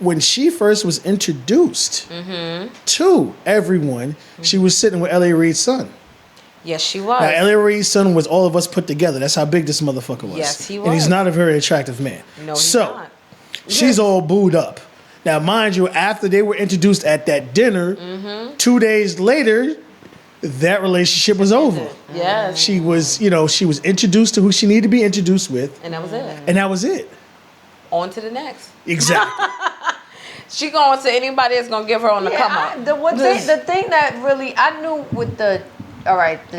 when she first was introduced to everyone, she was sitting with L.A. Reid's son. Yes, she was. Now, L.A. Reid's son was all of us put together. That's how big this motherfucker was. Yes, he And he's was. not a very attractive man. No, he's so, not. she's all booed up. Now, mind you, after they were introduced at that dinner, 2 days later, that relationship was over. Yes. She was introduced to who she needed to be introduced with, And that was it. and that was it. On to the next. Exactly. She going to anybody that's gonna give her on the come up. The thing that really I knew with the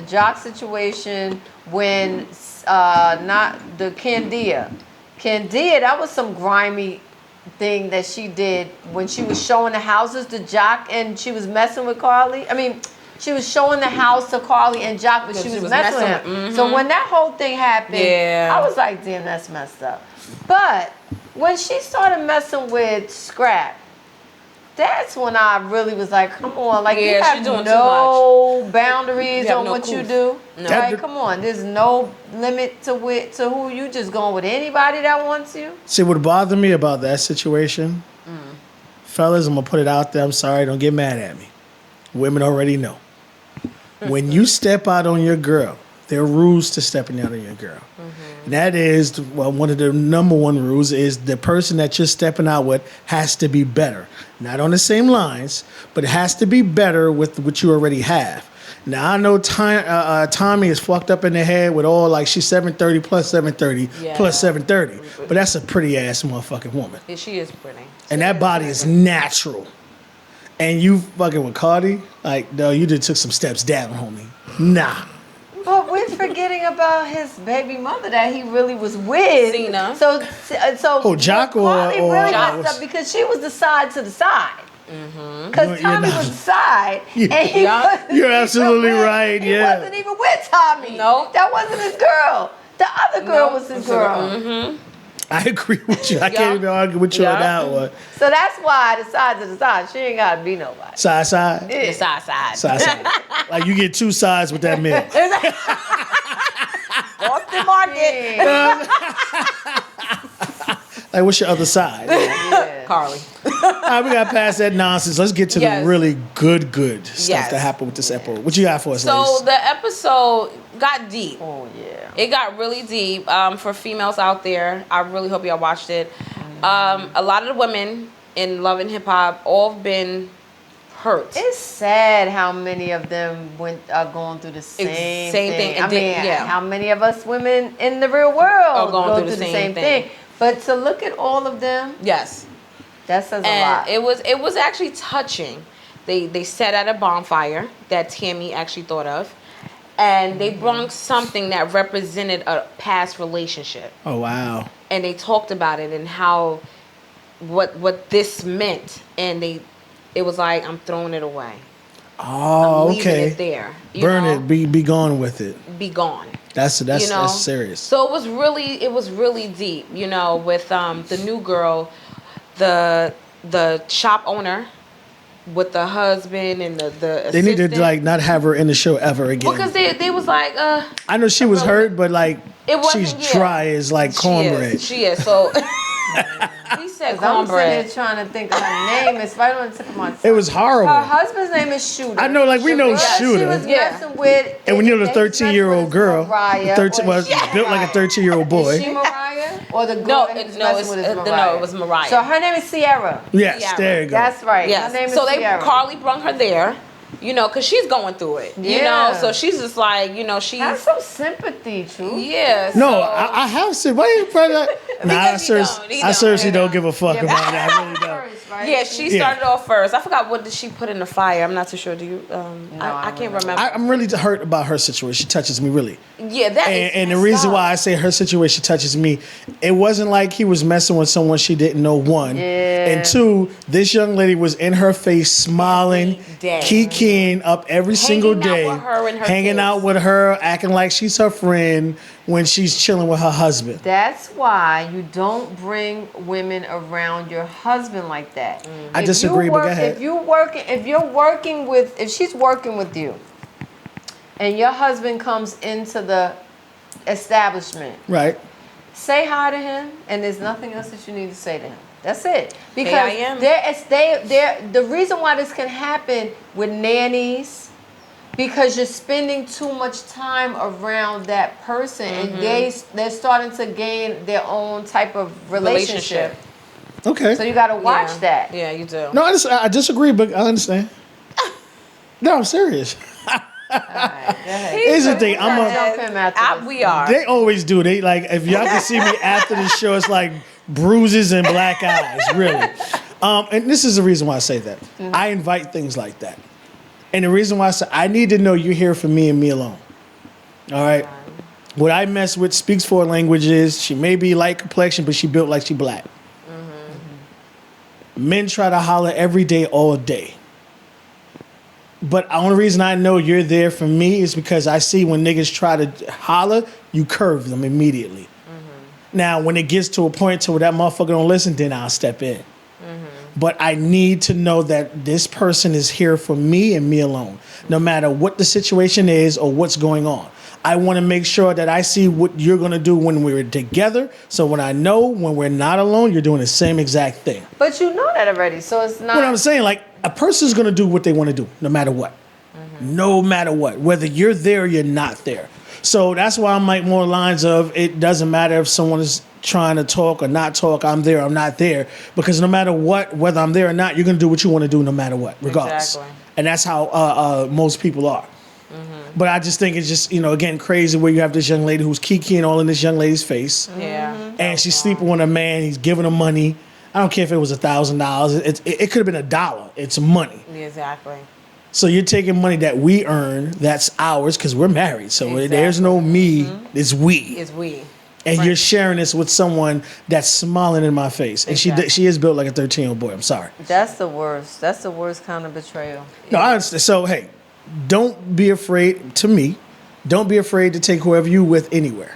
Jock situation when not the Candia, that was some grimy thing that she did when she was showing the houses to Jock and she was messing with Carly. I mean, she was showing the house to Carly and Jock, but she was messing with him. Mm-hmm. So when that whole thing happened, Yeah. I was like, damn, that's messed up. But when she started messing with Scrap, that's when I really was like, come on, like you Yeah, have she doing no boundaries You have on no what you couth. do. No. Right? Come on, there's no limit to who you just going with anybody that wants you. See, what bothered me about that situation, fellas, I'm going to put it out there. I'm sorry, don't get mad at me. Women already know. When you step out on your girl, there are rules to stepping out on your girl. And that is, one of the number one rules is the person that you're stepping out with has to be better. Not on the same lines, but it has to be better with what you already have. Now, I know Tommy is fucked up in the head with all, like, she's 730 plus 730 plus 730. But that's a pretty-ass motherfucking woman. Yeah, she is pretty. And that body is natural. And you fucking with Cardi? Like, no, you just took some steps down, homie. Nah. But we're forgetting about his baby mother that he really was with. Cena. So Oh, Jock or- Carly or- really Jock. messed up because she was the side to the side. Because You're Tommy not- was the side, and he Yeah. wasn't You're even absolutely with- right, He yeah. wasn't even with Tommy. No. That wasn't his girl. The other girl was his girl. I agree with you. I can't even argue with you on that one. So that's why the side to the side, she ain't got to be nobody. Side. The side. Side. Like, you get two sides with that meal. Austin Market. Like, what's your other side? Yeah. Carly. All right, we got past that nonsense. Let's get to Yes. the really good stuff Yes. that happened with this episode. What you got for us, So ladies? the episode got deep. Oh, yeah. It got really deep. For females out there, I really hope y'all watched it. A lot of the women in Love and Hip Hop all have been hurt. It's sad how many of them are going through the same thing. I mean, how many of us women in the real world going go through the same thing. But to look at all of them, Yes. that says a lot. And it was actually touching. They sat at a bonfire that Tammy actually thought of, and they brought something that represented a past relationship. Oh, wow. And they talked about it and how what this meant, and it was like, I'm throwing it away. Oh, I'm leaving okay. it there. Burn it. Be gone with it. Be gone. That's serious. So it was really deep, with the new girl, the shop owner with the husband and the assistant. They need to like not have her in the show ever again. Because they was like I know she was hurt, but like she's yeah. dry as like cornbread. She is. So he said I'm sitting cornbread. here trying to think of her name. It's right on the tip of my tongue. It was horrible. Her husband's name is Shooter. I know, like we know Shooter. She was messing with. And when you're the they 13-year-old girl, Mariah, built like a 13-year-old boy. Is she Mariah or the girl No, that he was no, messing with is Mariah? it was Mariah. So her name is Sierra. Yes, Sierra. there you go. That's right. Yes. Her name is So Sierra. Carly brung her there, because she's going through it. Yeah. So she's just like, she's Have some sympathy, Truth. yeah. No, so, I have said. Why you put that? Nah, I Because he seriously don't. don't give a fuck Yeah, about that. I really don't. first, right? Yeah, she started off first. I forgot what did she put in the fire. I'm not too sure. Do you? I can't remember. I'm really hurt about her situation. She touches me really. Yeah, that is And the messed reason up. why I say her situation touches me, it wasn't like he was messing with someone she didn't know, one. Yeah. And two, this young lady was in her face smiling, Every day. kikiing up every single out day, with her and her hanging kids. out with her, acting like she's her friend when she's chilling with her husband. That's why you don't bring women around your husband like that. I If disagree, you but go work- ahead. if she's working with you, and your husband comes into the establishment, Right. say hi to him, and there's nothing else that you need to say to him. That's it. Because I am. the reason why this can happen with nannies, because you're spending too much time around that person, and they're starting to gain their own type of relationship. Okay. So you got to watch that. Yeah, you do. No, I disagree, but I understand. No, I'm serious. All right, go ahead. Here's the thing. Jump him after this. We are. They always do. They like if y'all can see me after the show, it's like bruises and black eyes, really. And this is the reason why I say that. I invite things like that, and the reason why I say I need to know you're here for me and me alone. All right. What I mess with speaks 4 languages. She may be light complexion, but she built like she black. Men try to holler every day, all day. But the only reason I know you're there for me is because I see when niggas try to holler, you curve them immediately. Now, when it gets to a point to where that motherfucker don't listen, then I'll step in. But I need to know that this person is here for me and me alone, no matter what the situation is or what's going on. I want to make sure that I see what you're going to do when we're together. So when I know when we're not alone, you're doing the same exact thing. But you know that already, so it's not. What I'm saying, like, a person's going to do what they want to do, no matter what. No matter what. Whether you're there or you're not there. So that's why I'm like more lines of it doesn't matter if someone is trying to talk or not talk, I'm there, I'm not there. Because no matter what, whether I'm there or not, you're going to do what you want to do no matter what, regardless. Exactly. And that's how most people are. But I just think it's just, again, crazy where you have this young lady who's kikiing all in this young lady's face. Yeah. And she's sleeping with a man, he's giving her money. I don't care if it was $1,000. It could have been $1. It's money. Exactly. So you're taking money that we earn, that's ours, because we're married. So there's no me, it's we. It's we. And you're sharing this with someone that's smiling in my face. And Exactly. she is built like a 13-year-old boy. I'm sorry. That's the worst. That's the worst kind of betrayal. No, I understand. So, hey, don't be afraid, to me, don't be afraid to take whoever you with anywhere.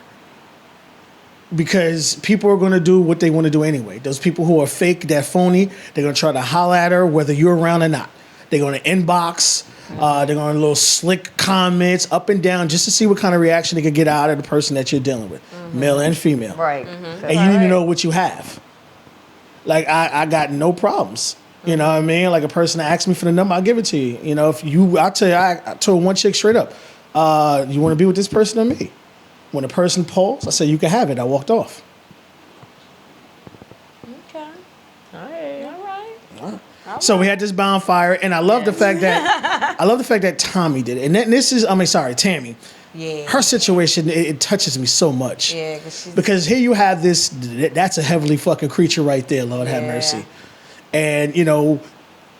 Because people are going to do what they want to do anyway. Those people who are fake, that phony, they're going to try to holler at her whether you're around or not. They're going to inbox. They're going to little slick comments up and down just to see what kind of reaction they could get out of the person that you're dealing with, male and female. Right. And you need to know what you have. Like, I got no problems. You know what I mean? Like, a person asks me for the number, I'll give it to you. I'll tell you, I told one chick straight up, you want to be with this person or me? When a person calls, I said, you can have it. I walked off. Okay. All right. So we had this bonfire, and I love the fact that Tommy did it. And Tammy. Yeah. Her situation, it touches me so much. Yeah, Because here you have that's a heavenly fucking creature right there, Lord have mercy. And,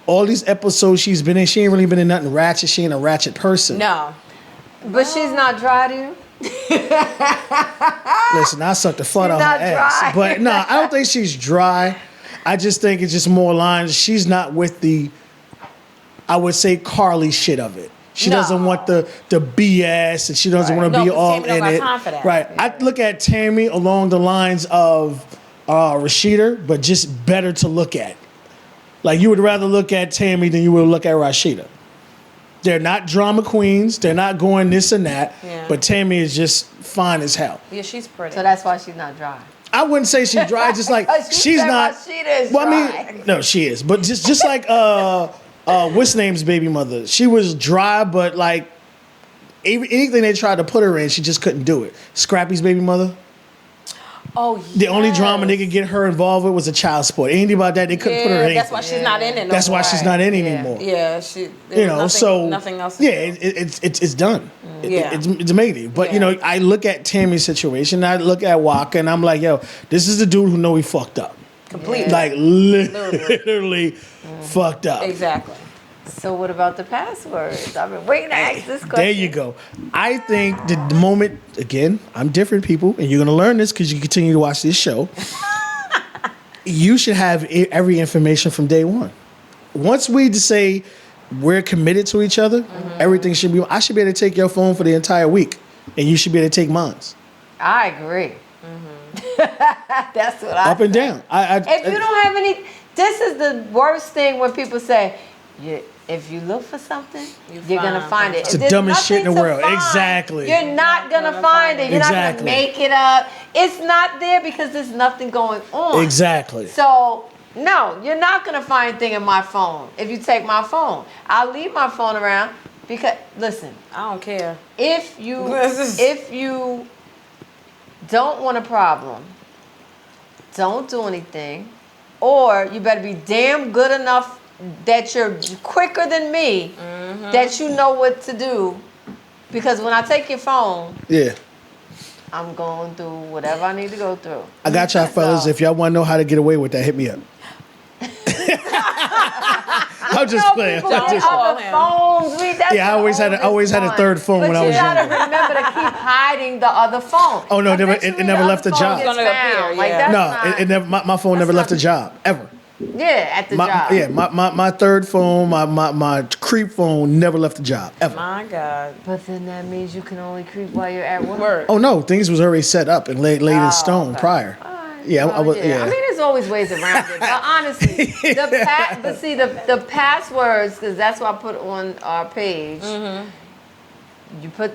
all these episodes she's been in, she ain't really been in nothing ratchet. She ain't a ratchet person. No. But she's not dry to you? Listen, I sucked the fart She's out her not ass. dry. But no, I don't think she's dry. I just think it's just more lines. She's not with the I would say Carly shit of it. She No. doesn't want the BS, and she doesn't want to No, be 'cause all Tammy don't in got it. time for that. Right. I look at Tammy along the lines of Rashida, but just better to look at. Like, you would rather look at Tammy than you would look at Rashida. They're not drama queens. They're not going this and that. Yeah. But Tammy is just fine as hell. Yeah, she's pretty. So that's why she's not dry. I wouldn't say she's dry. Just like She she's said not. Rashida is well, dry. I mean, no, she is. But just like what's her name's baby mother. She was dry, but like anything they tried to put her in, she just couldn't do it. Scrappy's baby mother. Oh, The only drama they could get her involved with was a child sport. Anything about that, they couldn't put her in. That's why she's not in it. That's why she's not in Yeah. anymore. Yeah, she. You know, so nothing else. To yeah, do. it's done. Yeah. It's amazing. But you know, I look at Tammy's situation. I look at Waka, and I'm like, yo, this is the dude who know he fucked up. Completely. Like literally fucked up. Exactly. So what about the passwords? I've been waiting to ask this question. There you go. I think the moment, again, I'm different people, and you're going to learn this because you continue to watch this show. You should have every information from day one. Once we say we're committed to each other, everything should be, I should be able to take your phone for the entire week, and you should be able to take mine. I agree. That's what I Up and down. If you don't have any, this is the worst thing when people say, if you look for something, you're going to find it. It's If the there's dumbest shit in the nothing to world. find, Exactly. You're not going to find it. You're not going to Exactly. make it up. It's not there because there's nothing going on. Exactly. So, no, you're not going to find anything in my phone if you take my phone. I'll leave my phone around because, listen, I don't care. if you don't want a problem, don't do anything, or you better be damn good enough that you're quicker than me, that you know what to do. Because when I take your phone, Yeah. I'm going through whatever I need to go through. I got y'all fellas. So- If y'all want to know how to get away with that, hit me up. I'm just playing. People I'm get just call other him. phones. That's Yeah, I always the had a oldest third one. phone But when I was you gotta younger. remember to keep hiding the other phone. Oh, no, it never- Eventually it never the left other the phone job. gets It's gonna appear, found. Like, yeah. that's No, not- it never. My phone never left the job ever. Yeah, at the job. Yeah, my third phone, my creep phone never left the job ever. My God. But then that means you can only creep while you're at work. Work. Oh no, things was already set up and laid in stone okay. prior. All right. Yeah, I Well, was. Yeah. I mean, there's always ways around it. But honestly, the passwords, because that's what I put on our page.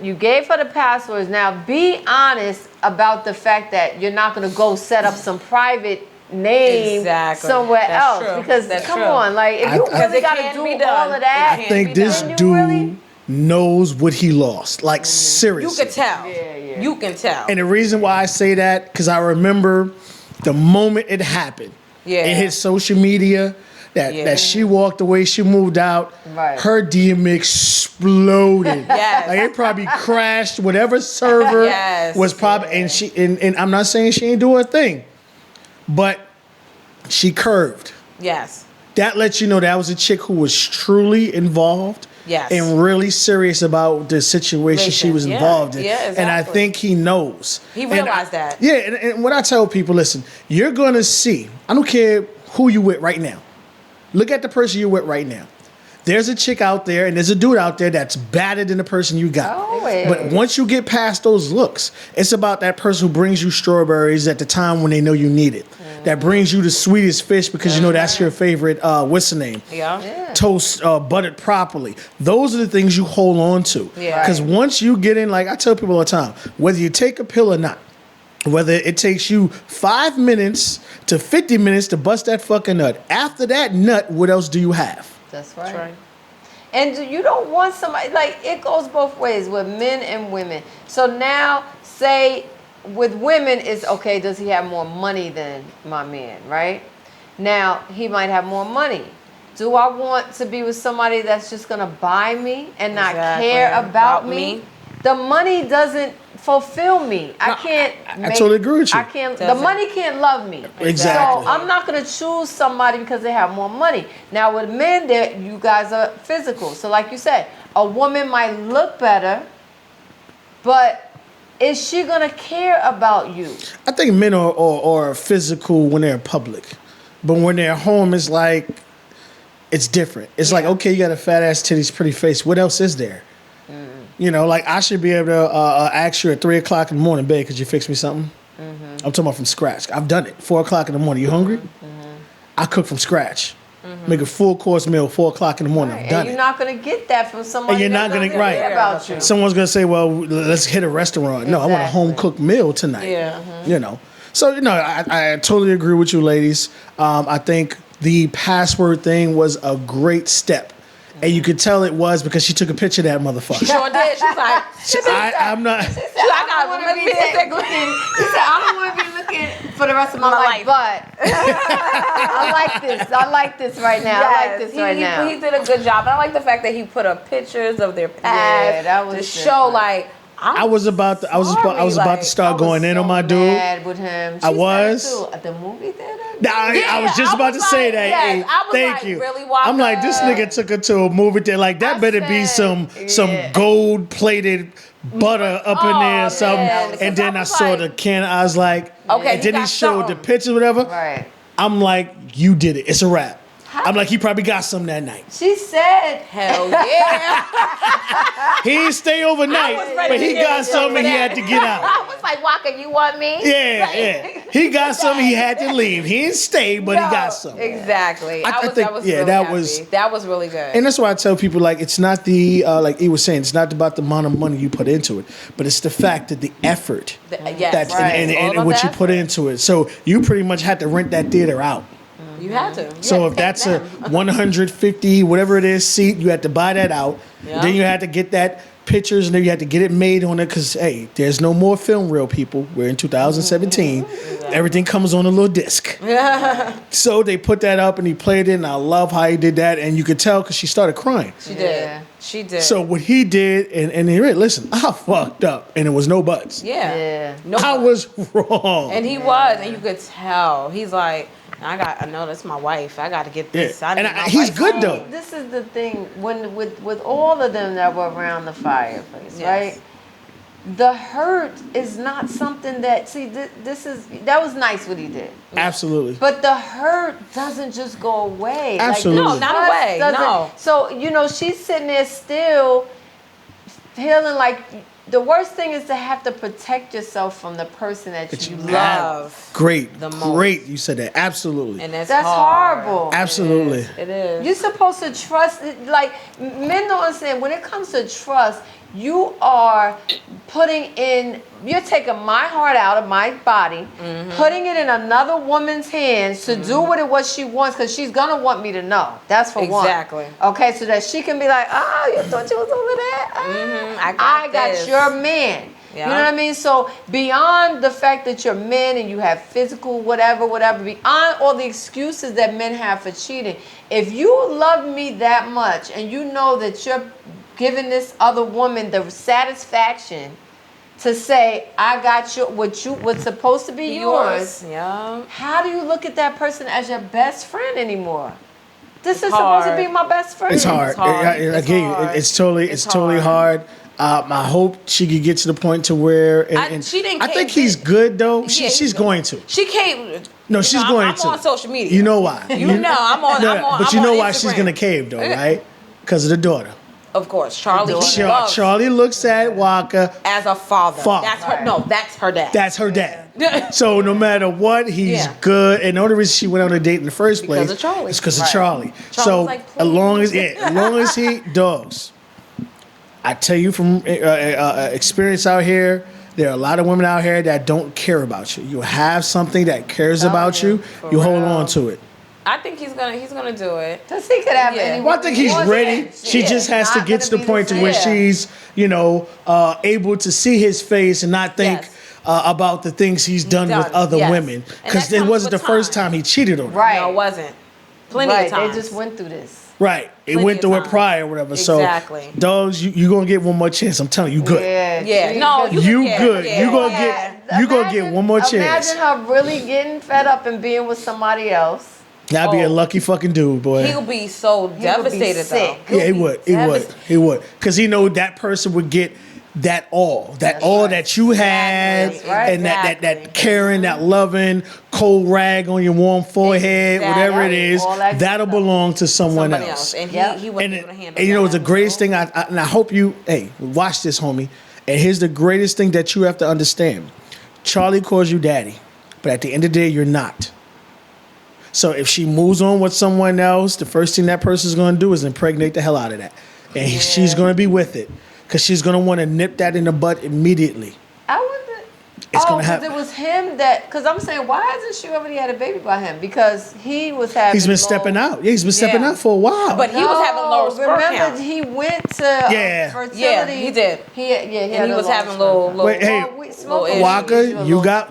You gave her the passwords. Now be honest about the fact that you're not going to go set up some private name Exactly. somewhere That's else. true. Because That's come true. on, like if you I- really it got to can do be all done. of that, It I can think be this done. You dude really- knows what he lost. Like You seriously. can tell. Yeah. You can tell. And the reason why I say that, because I remember the moment it happened. Yeah. It hit social media. That she walked away, she moved out. Right. Her DM exploded. Yes. Like it probably crashed. Whatever server Yes. was probably, and I'm not saying she ain't do a thing, but she curved. Yes. That lets you know that was a chick who was truly involved. Yes. And really serious about the situation she was Yeah. involved in. Yeah, And I exactly. think he knows. He And realized that. Yeah, and what I tell people, listen, you're gonna see, I don't care who you with right now. Look at the person you're with right now. There's a chick out there and there's a dude out there that's badder than the person you got. Always. But once you get past those looks, it's about that person who brings you strawberries at the time when they know you need it. That brings you the sweetest fish because you know that's your favorite, what's the name? Yeah. Toast buttered properly. Those are the things you hold on to. Yeah. Because once you get in, like I tell people all the time, whether you take a pill or not, whether it takes you 5 minutes to 50 minutes to bust that fucking nut, after that nut, what else do you have? That's right. That's right. And you don't want somebody, like, it goes both ways with men and women. So now, say, with women, it's okay, does he have more money than my man, right? Now, he might have more money. Do I want to be with somebody that's just going to buy me and not Exactly. care about About me? me. The money doesn't fulfill me. I can't. I totally agree with you. I can't. The Doesn't. money can't love me. Exactly. So I'm not gonna choose somebody because they have more money. Now with men, there you guys are physical. So like you said, a woman might look better, but is she gonna care about you? I think men are physical when they're public, but when they're home, it's like it's different. It's like, okay, you got a fat ass, titties, pretty face. What else is there? You know, like I should be able to ask you at 3 o'clock in the morning, babe, could you fix me something? I'm talking about from scratch. I've done it. 4 o'clock in the morning. You hungry? I cook from scratch. Make a full course meal 4 o'clock in the morning. I've done and it. you're not gonna get that from somebody. And you're not that gonna doesn't care about you. Someone's gonna say, "Well, let's hit a restaurant." No, I want a home cooked meal tonight. Yeah. You know. So I totally agree with you, ladies. I think the password thing was a great step. And you could tell it was because she took a picture of that motherfucker. Sure did. She's like, I'm not. She said, I don't want to be looking. She said, I don't want to be looking for the rest of my life. But I like this. I like this right now. I like this right now. He did a good job. And I like the fact that he put up pictures of their past that was to different. show like. I was about to start going in on my dude. Mad with him. I was at the movie theater. I was just about to say that. Yes, Hey, I was thank like, you. really, Waka? I'm like, this nigga took her to a movie theater. Like that better be some gold plated butter up in there or something. Man. And then I saw the can. I was like, okay. And then he showed the pictures, whatever. Right. I'm like, you did it. It's a wrap. I'm like, he probably got some that night. She said, hell yeah. He didn't stay overnight, but he got some and he had to get out. I was like, Waka, you want me? Yeah. He got some, he had to leave. He didn't stay, but he got some. Exactly. I think, that was really happy. That was really good. And that's why I tell people, like, it's not the, like he was saying, it's not about the amount of money you put into it, but it's the fact that the effort and what you put into it. So you pretty much had to rent that theater out. You had to. So if that's a 150, whatever it is, seat, you had to buy that out. Yeah. Then you had to get that pictures, and then you had to get it made on it because, hey, there's no more film reel, people. We're in 2017. Everything comes on a little disc. So they put that up, and he played it, and I love how he did that. And you could tell because she started crying. She did. She did. So what he did, and he listen, I fucked up, and it was no buts. Yeah. No I was wrong. And he was, and you could tell. He's like, I know that's my wife. I got to get this. Yeah. And he's good though. This is the thing when with all of them that were around the fireplace, right? The hurt is not something that that was nice what he did. Absolutely. But the hurt doesn't just go away. Absolutely. Like, no, not away. No. So she's sitting there still feeling like. The worst thing is to have to protect yourself from the person that you love. Great. You said that. Absolutely. And that's horrible. Absolutely. It is. You're supposed to trust. Like, men don't understand. When it comes to trust, you are you're taking my heart out of my body, putting it in another woman's hands to do with it what she wants, because she's going to want me to know. That's for one. Exactly. Okay, so that she can be like, oh, you thought you was over there? I got your man. Yeah. You know what I mean? So beyond the fact that you're men and you have physical whatever, beyond all the excuses that men have for cheating, if you love me that much and you know that you're giving this other woman the satisfaction to say, I got what's supposed to be yours. Yeah. How do you look at that person as your best friend anymore? This is supposed to be my best friend. It's hard. It's totally hard. I hope she could get to the point to where she didn't. I think he's good though. She's going to. She caved. No, she's going to. I'm on social media. You know why? I'm on. But you know why she's gonna cave though, right? Because of the daughter. Of course, Charlie. Charlie looks at Waka as a father. That's her. No, that's her dad. That's her dad. So no matter what, he's good. And the only reason she went on a date in the first place because of Charlie. is because of Charlie. So as long as he does, I tell you from experience out here, there are a lot of women out here that don't care about you. You have something that cares about you. You hold on to it. I think he's gonna do it. Because he could have any. Well, I think he's ready. She just has to get to the point to where she's, able to see his face and not think about the things he's done with other women. Because it wasn't the first time he cheated on her. Right. No, it wasn't. Plenty of times. They just went through this. Right. It went through it prior or whatever. Exactly. So, dogs, you're going to get one more chance. I'm telling you, good. Yeah. No, you good. You're going to get one more chance. Imagine her really getting fed up and being with somebody else. That'd be a lucky fucking dude, boy. He'll be so devastated, though. Yeah, he would. Because he know that person would get that all that you had, right. and that caring, that loving, cold rag on your warm forehead, whatever it is, All that that'll stuff. belong to someone else. And Yep. he wasn't And, able to handle and you know, that. the greatest thing, and I hope you, watch this, homie. And here's the greatest thing that you have to understand. Charlie calls you daddy, but at the end of the day, you're not. So if she moves on with someone else, the first thing that person's going to do is impregnate the hell out of that. And she's going to be with it. Because she's going to want to nip that in the butt immediately. I wouldn't. It's Oh, gonna because happen. it was him that. Because I'm saying, why hasn't she already had a baby by him? Because he was having. He's been stepping out. Yeah, he's been stepping out for a while. But he was having lower sperm remember, count. he went to fertility. Yeah, he did. He And had he a was low having sperm little, count. little. Wait, hey, Well, we smoke Little Waka, issue,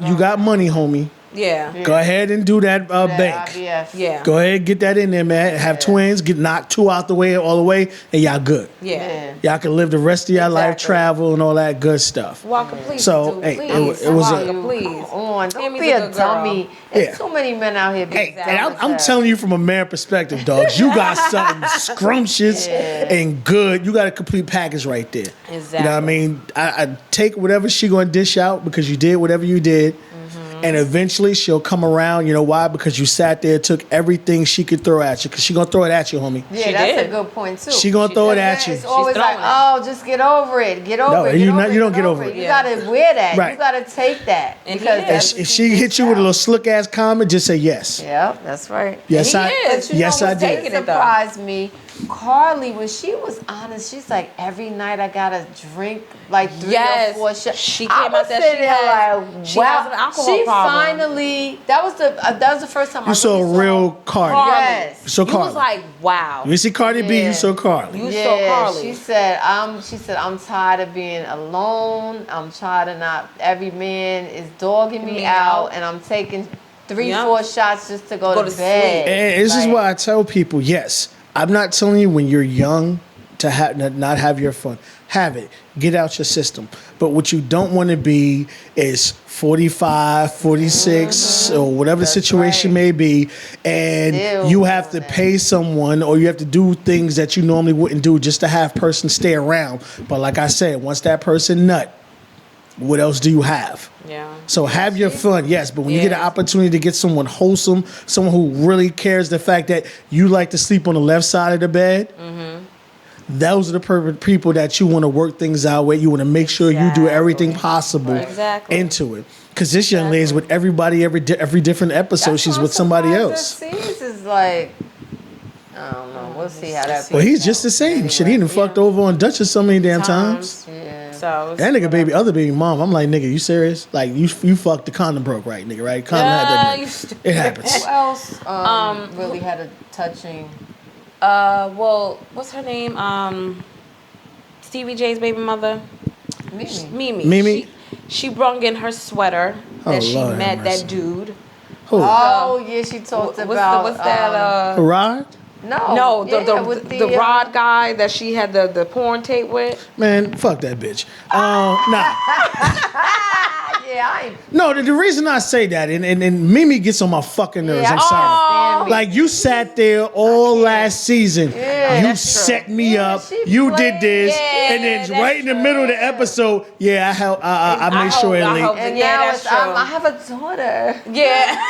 you got money, homie. Yeah. Go ahead and do that bank. IVF. Yeah. Go ahead and get that in there, man. Have twins, get knocked 2 out the way, all the way, and y'all good. Yeah. Y'all can live the rest of your life, Exactly. travel, and all that good stuff. Walker, please. So, do, hey, please. it was a- Walker, please. Come on, don't Tammy's be a a good girl. dummy. There's Yeah. so many men out here being Hey, and I'm telling you from a man perspective, dogs. You got something scrumptious and good. You got a complete package right there. Exactly. You know what I mean? I take whatever she gonna dish out because you did whatever you did. And eventually she'll come around. You know why? Because you sat there, took everything she could throw at you. Because she gonna throw it at you, homie. Yeah, She that's did. a good point too. She gonna throw it at you. It's always like, throwing it. oh, just get over it. Get over No, it. you Get not- over you it, don't get over it. You Yeah. gotta wear that. Right. You gotta take that. And he because is. that's If what she hit you with a little slick ass comment, just say yes. Yeah, that's right. Yes, he I. is. But you Yes, know I what did. did surprise me? Carly, when she was honest, she's like, every night I gotta drink like 3 Yes. or 4 shots. She I came was out that sitting she there has- like, she wow. has an alcohol She problem. finally. That was the first time I You saw a really real Cardi. Carly. Yes. You saw You Carly. was like, wow. You see Cardi B, Yeah. you saw Carly. You saw Carly. She said, I'm tired of being alone. I'm tired of not every man is dogging me Me out, out. and I'm taking 3, Yep. 4 shots just to go Go to to bed. sleep. And this is Like, why I tell people, yes, I'm not telling you when you're young to not have your fun. Have it. Get out your system. But what you don't want to be is 45, 46, or whatever the That's situation right. may be, and Ew. you have to pay someone or you have to do things that you normally wouldn't do just to have person stay around. But like I said, once that person nut, what else do you have? Yeah. So have your fun, yes, but when you get an Yes. opportunity to get someone wholesome, someone who really cares the fact that you like to sleep on the left side of the bed, those are the perfect people that you want to work things out with. You want to make sure you do everything possible Exactly. into it. Because this young lady's with everybody every different episode. that's She's why with I'm somebody surprised else. that Cease is like, I don't know. We'll see how that. Well, plays he's just out. the same. Anyway, Shit, he done fucked over on Duchess so many damn times. Yeah. So That nigga other baby mom. I'm like, nigga, you serious? Like, you fucked the condom broke, right, nigga, right? Condom had that you nigga. stupid. It happens. Who else really had a touching? Well, what's her name? Stevie J's baby mother, Mimi. Mimi? She brung in her sweater Oh, that she Lord have met mercy. that dude. Who? Oh yeah, she talked about. What's that? Rod? No, No, with the Rod guy that she had the porn tape with. Man, fuck that bitch. Nah. Yeah, I ain't. No, the reason I say that, and Mimi gets on my fucking nerves. Yeah, I'm I sorry. understand Like, you sat there all last season. Yeah, you that's true. set me Yeah, up. she You played. did this. Yeah, and then that's right in the middle of the episode, I made sure it I leaked. hope- And Yeah, now that's it's, I true. have a daughter. Yeah.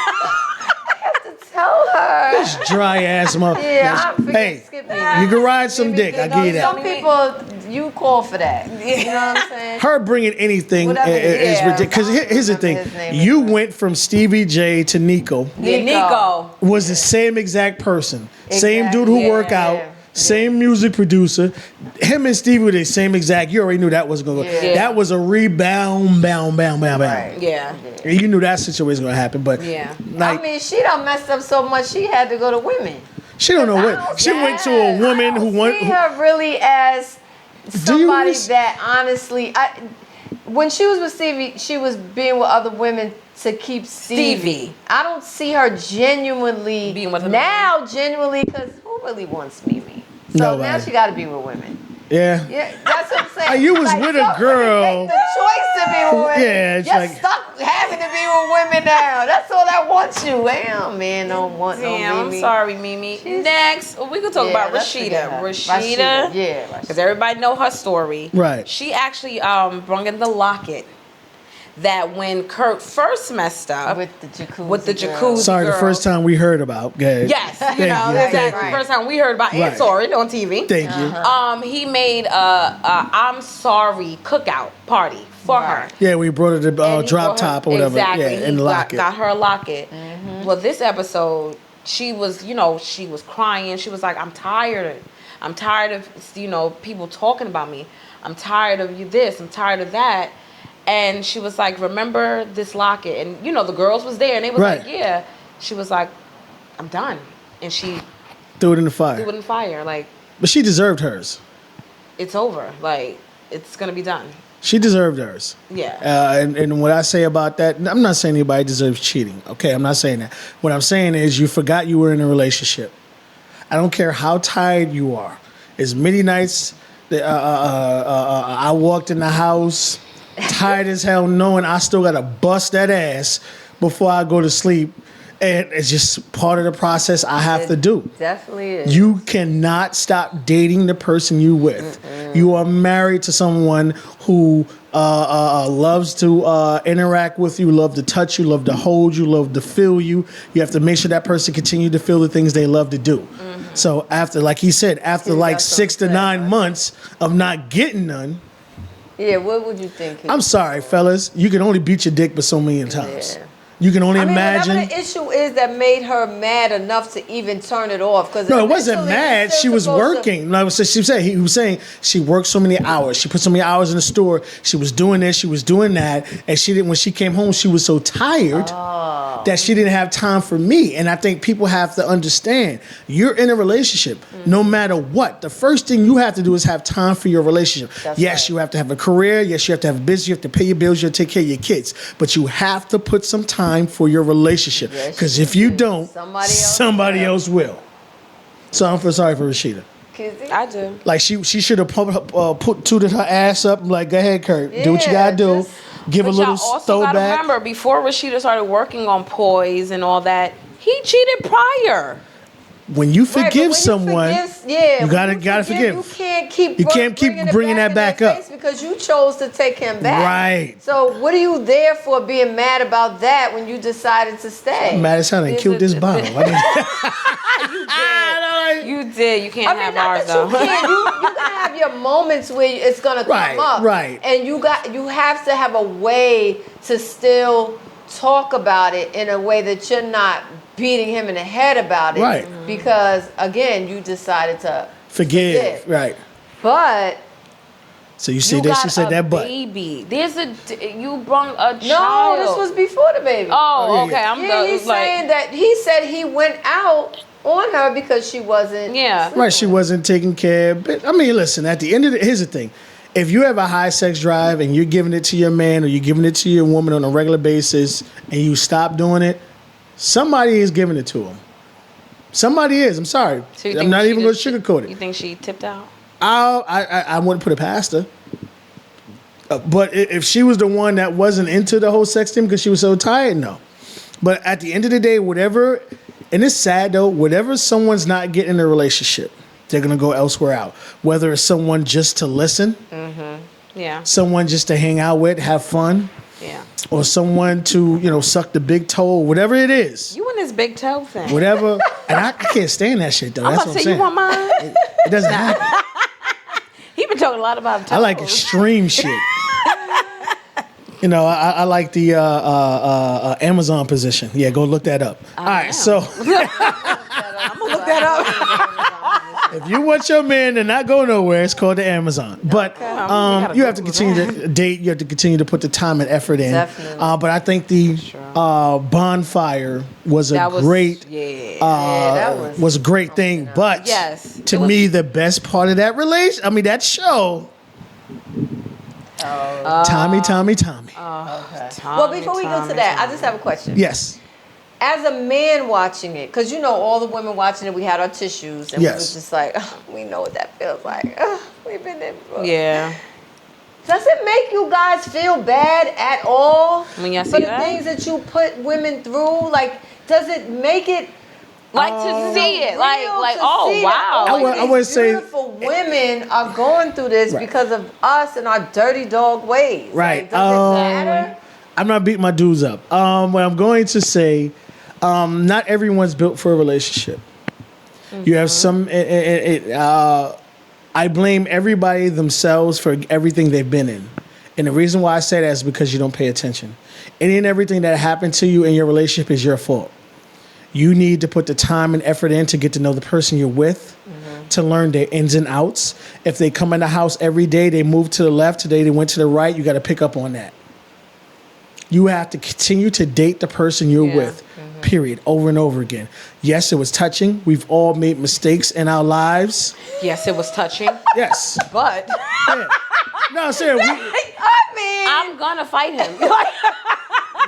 Tell her. This dry ass mother. Yeah, I'm Hey, skip me. you can ride some dick. I give you Some that. people, you call for that. You know what I'm saying? Her bringing anything Whatever, is yeah. ridiculous. Because here's the thing. His name You is- went from Stevie J to Nico. Yeah, Nico. Was the same exact person. Same Exactly. dude who Yeah. work out. Same music producer. Him and Stevie were the same exact. You already knew that was going to go. Yeah. That was a rebound, bound. Right. Yeah. And you knew that situation was going to happen. But Yeah. like, I mean, she done messed up so much. She had to go to women. she don't know I what. don't- She went to a woman I who don't won. see her really as somebody res- that honestly. When she was with Stevie, she was being with other women to keep Stevie. I don't see her genuinely Being with now. Genuinely, because who really wants Mimi? So Nobody. now she got to be with women. Yeah. Yeah, that's what I'm saying. You was with a some women girl. make the choice to be with women. Yeah, it's You're like- stuck having to be with women now. That's all that wants you. Damn, man, don't want no Damn, Mimi. I'm sorry, Mimi. Next, we could talk about let's forget Rashida. her. Rashida, Yeah, because everybody know her story. Right. She actually brought in the locket that when Kurt first messed up with the jacuzzi. girl. Sorry, the girl. first time we heard about. Go ahead. Yes, Thank you know, you, that's thank the you. first time we heard about Right. and saw it on TV. Thank you. He made a I'm sorry cookout party for her. Yeah, we brought her the And he drop brought her- top or whatever. Exactly. Yeah, He and the locket. got her a locket. Well, this episode, she was, she was crying. She was like, I'm tired of, people talking about me. I'm tired of you this. I'm tired of that. And she was like, remember this locket? And, the girls was there and they was Right. like, yeah. She was like, I'm done. And she Threw it in the fire. threw it in the fire. Like, But she deserved hers. it's over. Like, it's going to be done. She deserved hers. Yeah. And what I say about that, I'm not saying anybody deserves cheating. Okay, I'm not saying that. What I'm saying is you forgot you were in a relationship. I don't care how tired you are. As many nights that I walked in the house, tired as hell, knowing I still got to bust that ass before I go to sleep. And it's just part of the process I have to do. Definitely is. You cannot stop dating the person you with. You are married to someone who loves to interact with you, love to touch you, love to hold you, love to feel you. You have to make sure that person continue to feel the things they love to do. So after, like he said, after like 6 to 9 months of not getting none, Yeah, what would you think? I'm sorry, fellas, you can only beat your dick but so many times. Yeah. You can only imagine. Whatever the issue is that made her mad enough to even turn it off. No, it wasn't mad. She was working. No, so she said he was saying she worked so many hours. She put so many hours in the store. She was doing this. She was doing that, and she didn't. When she came home, she was so tired that she didn't have time for me. And I think people have to understand you're in a relationship. No matter what, the first thing you have to do is have time for your relationship. That's yes, right. you have to have a career. Yes, you have to have a business. You have to pay your bills. You have to take care of your kids. But you have to put some time for your relationship. Because if you don't, somebody else will. So I'm sorry for Rashida. I do. Like she should have tooted her ass up and like, go ahead, Kurt, do what you gotta do. Give a But little y'all also gotta throwback. remember, before Rashida started working on Poise and all that, he cheated prior. When you forgive someone, you gotta forgive. You can't keep. You can't keep bringing that back up because you chose to take him back. Right. So what are you there for, being mad about that when you decided to stay? I'm mad as hell and killed this bottle. You did. You can't have not ours that though. you can't. You're gonna have your moments where it's gonna come up. Right. And you have to have a way to still talk about it in a way that you're not beating him in the head about it. Right. Because again, you decided to Forgive. Right. But So you see that she said that, but baby. You brought a child. no, this was before the baby. Oh, okay. yeah. I'm He's saying that he said he went out on her because she wasn't. Yeah. right, she wasn't taking care. But I mean, listen. At the end of here's the thing: if you have a high sex drive and you're giving it to your man or you're giving it to your woman on a regular basis, and you stop doing it, somebody is giving it to him. Somebody is. I'm sorry. So I'm not even going to sugarcoat it. You think she tipped out? I wouldn't put it past her. But if she was the one that wasn't into the whole sex thing because she was so tired, no. But at the end of the day, whatever, and it's sad though, whatever someone's not getting in a relationship, they're going to go elsewhere out. Whether it's someone just to listen, Yeah. someone just to hang out with, have fun, Yeah. or someone to, suck the big toe, whatever it is. You and this big toe thing. Whatever. And I can't stand that shit though. I'm That's about what to I'm say, saying. you want mine? It doesn't happen. He been talking a lot about toes. I like extreme shit. I like the Amazon position. Yeah, go look that up. All right, so I'm gonna look that up. if you want your man to not go nowhere, it's called the Amazon. But gotta you have to Google continue to date. You have to continue to put the time and effort in. Definitely. But I think the bonfire was That was great. Yeah. that was a great thing. But Yes, to it was- me, the best part of that that show. Tommy. Well, before we go to that, I just have a question. Yes. As a man watching it, because all the women watching it, we had our tissues, and we Yes. was just like, we know what that feels like. We've been there before. Yeah. Does it make you guys feel bad at all When y'all see for the that? things that you put women through? Like, does it make it Like to see it, like to oh see wow. that all I these would say- beautiful women are going through this Right. because of us and our dirty dog ways. Right. Like, does it matter? I'm not beating my dudes up. What I'm going to say, not everyone's built for a relationship. You have some. I blame everybody themselves for everything they've been in, and the reason why I say that is because you don't pay attention. Any and everything that happened to you in your relationship is your fault. You need to put the time and effort in to get to know the person you're with, to learn their ins and outs. If they come in the house every day, they move to the left, today they went to the right, you got to pick up on that. You have to continue to date the person you're with, period, over and over again. Yes, it was touching. We've all made mistakes in our lives. Yes, it was touching, Yes. but Yeah. No, seriously, I'm gonna fight him.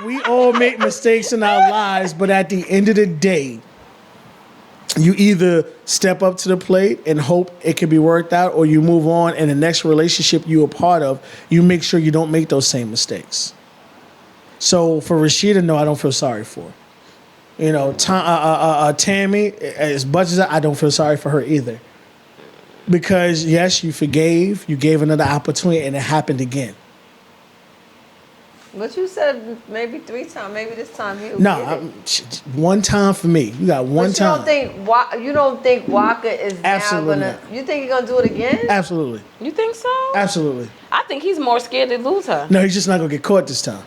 we all make mistakes in our lives, but at the end of the day, you either step up to the plate and hope it can be worked out, or you move on, and the next relationship you're a part of, you make sure you don't make those same mistakes. So for Rashida, no, I don't feel sorry for her. You know, Tammy, as much as I don't feel sorry for her either. Because yes, you forgave, you gave another opportunity, and it happened again. But you said maybe 3 times. Maybe this time he'll No, get it. one time for me. You got one But time. you don't think Walker is Absolutely now not. gonna? You think he's gonna do it again? Absolutely, You think so? absolutely. I think he's more scared to lose her. No, he's just not gonna get caught this time.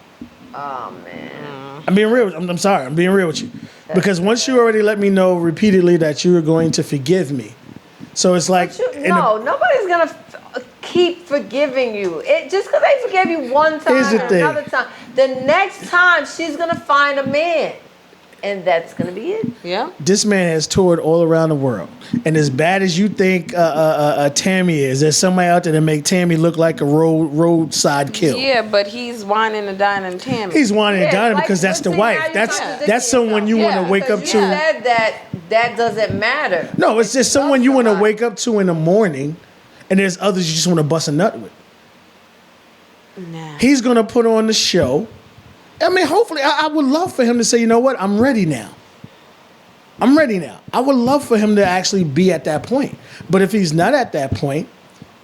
Oh man. I'm being real. I'm sorry. I'm being real with you, because once you already let me know repeatedly that you are going to forgive me, so it's like Nobody's gonna keep forgiving you. It just because they forgave you one time, Here's the and thing. another time, the next time she's gonna find a man, and that's gonna be it. Yeah. This man has toured all around the world, and as bad as you think Tammy is, there's somebody out there that make Tammy look like a roadside kill. Yeah, but he's whining and dining Tammy. He's wanting to Yeah, dine like, because that's the but see, now wife. you're That's contradicting someone you yourself. want to wake up Because you to. said that doesn't matter. No, it's just someone you want to somebody. wake up to in the morning, and there's others you just want to bust a nut with. Nah. He's gonna put on the show. I mean, hopefully, I would love for him to say, you know what, I'm ready now. I'm ready now. I would love for him to actually be at that point. But if he's not at that point,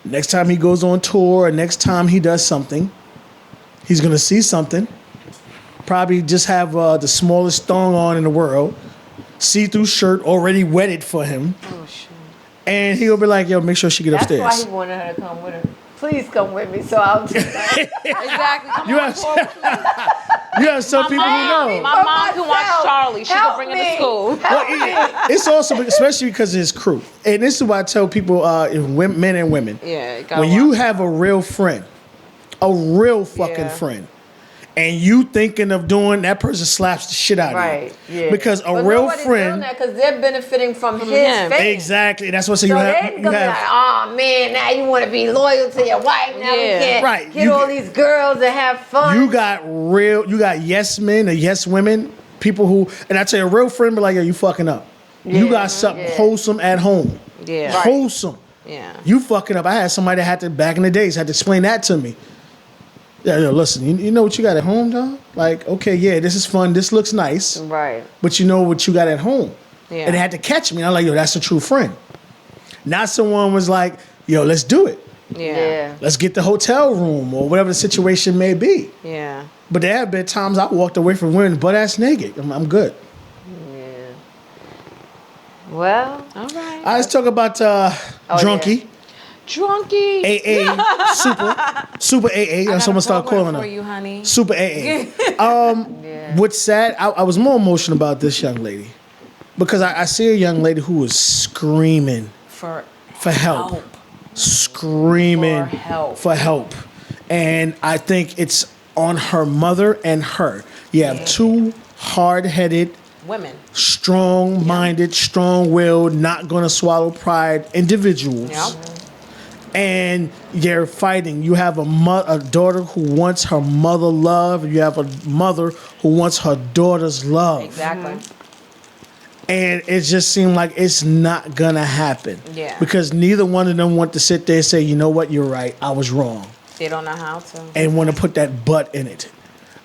next time he goes on tour or next time he does something, he's gonna see something. Probably just have the smallest thong on in the world, see-through shirt already wetted for him. Oh shit. And he'll be like, yo, make sure she get That's upstairs. why he wanted her to come with him. Please come with me, so I'll just. Exactly. Come You on, have- tour with me. You have some people who know. My mom can watch Charlie. She can bring her to school. It's also, especially because of his crew. And this is why I tell people, men and women. Yeah. gotta When you watch. have a real friend, a real fucking Yeah. friend, and you thinking of doing, that person slaps the shit out of Right. you. Yeah. Because a But real nobody's friend. doing that because they're benefiting from his him. fame. Exactly. That's what So you they have. ain't You gonna be have like, oh man, now you want to be loyal to your wife. Now we Yeah. can't Right. get You all get- these girls and have fun. you got yes men or yes women, people who, and I tell you, a real friend be like, yo, you fucking up. You Yeah. got something Yeah. wholesome at home. Yeah. Right. Wholesome. Yeah. You fucking up. I had somebody that had to, back in the days, had to explain that to me. Yeah, yo, listen, you know what you got at home, dog? Like, okay, yeah, this is fun. This looks nice. Right. But you know what you got at home. Yeah. And they had to catch me. I'm like, yo, that's a true friend. Not someone was like, yo, let's do it. Yeah. Let's get the hotel room or whatever the situation may be. Yeah. But there have been times I walked away from women butt ass naked. I'm good. Yeah. Well, All right. Let's talk about Drunky. Drunky. AA. Super AA. That's what I'm gonna start calling for her. you, honey. Super AA. yeah. What's sad, I was more emotional about this young lady. Because I see a young lady who was screaming For help. Screaming For help. And I think it's on her mother and her. You have two hard-headed, women. strong-minded, strong-willed, not gonna swallow pride individuals. Yeah. And you're fighting. You have a daughter who wants her mother love. You have a mother who wants her daughter's love. Exactly. And it just seemed like it's not gonna happen. Yeah. Because neither one of them want to sit there and say, you know what, you're right, I was wrong. They don't know how to. and want to put that butt in it.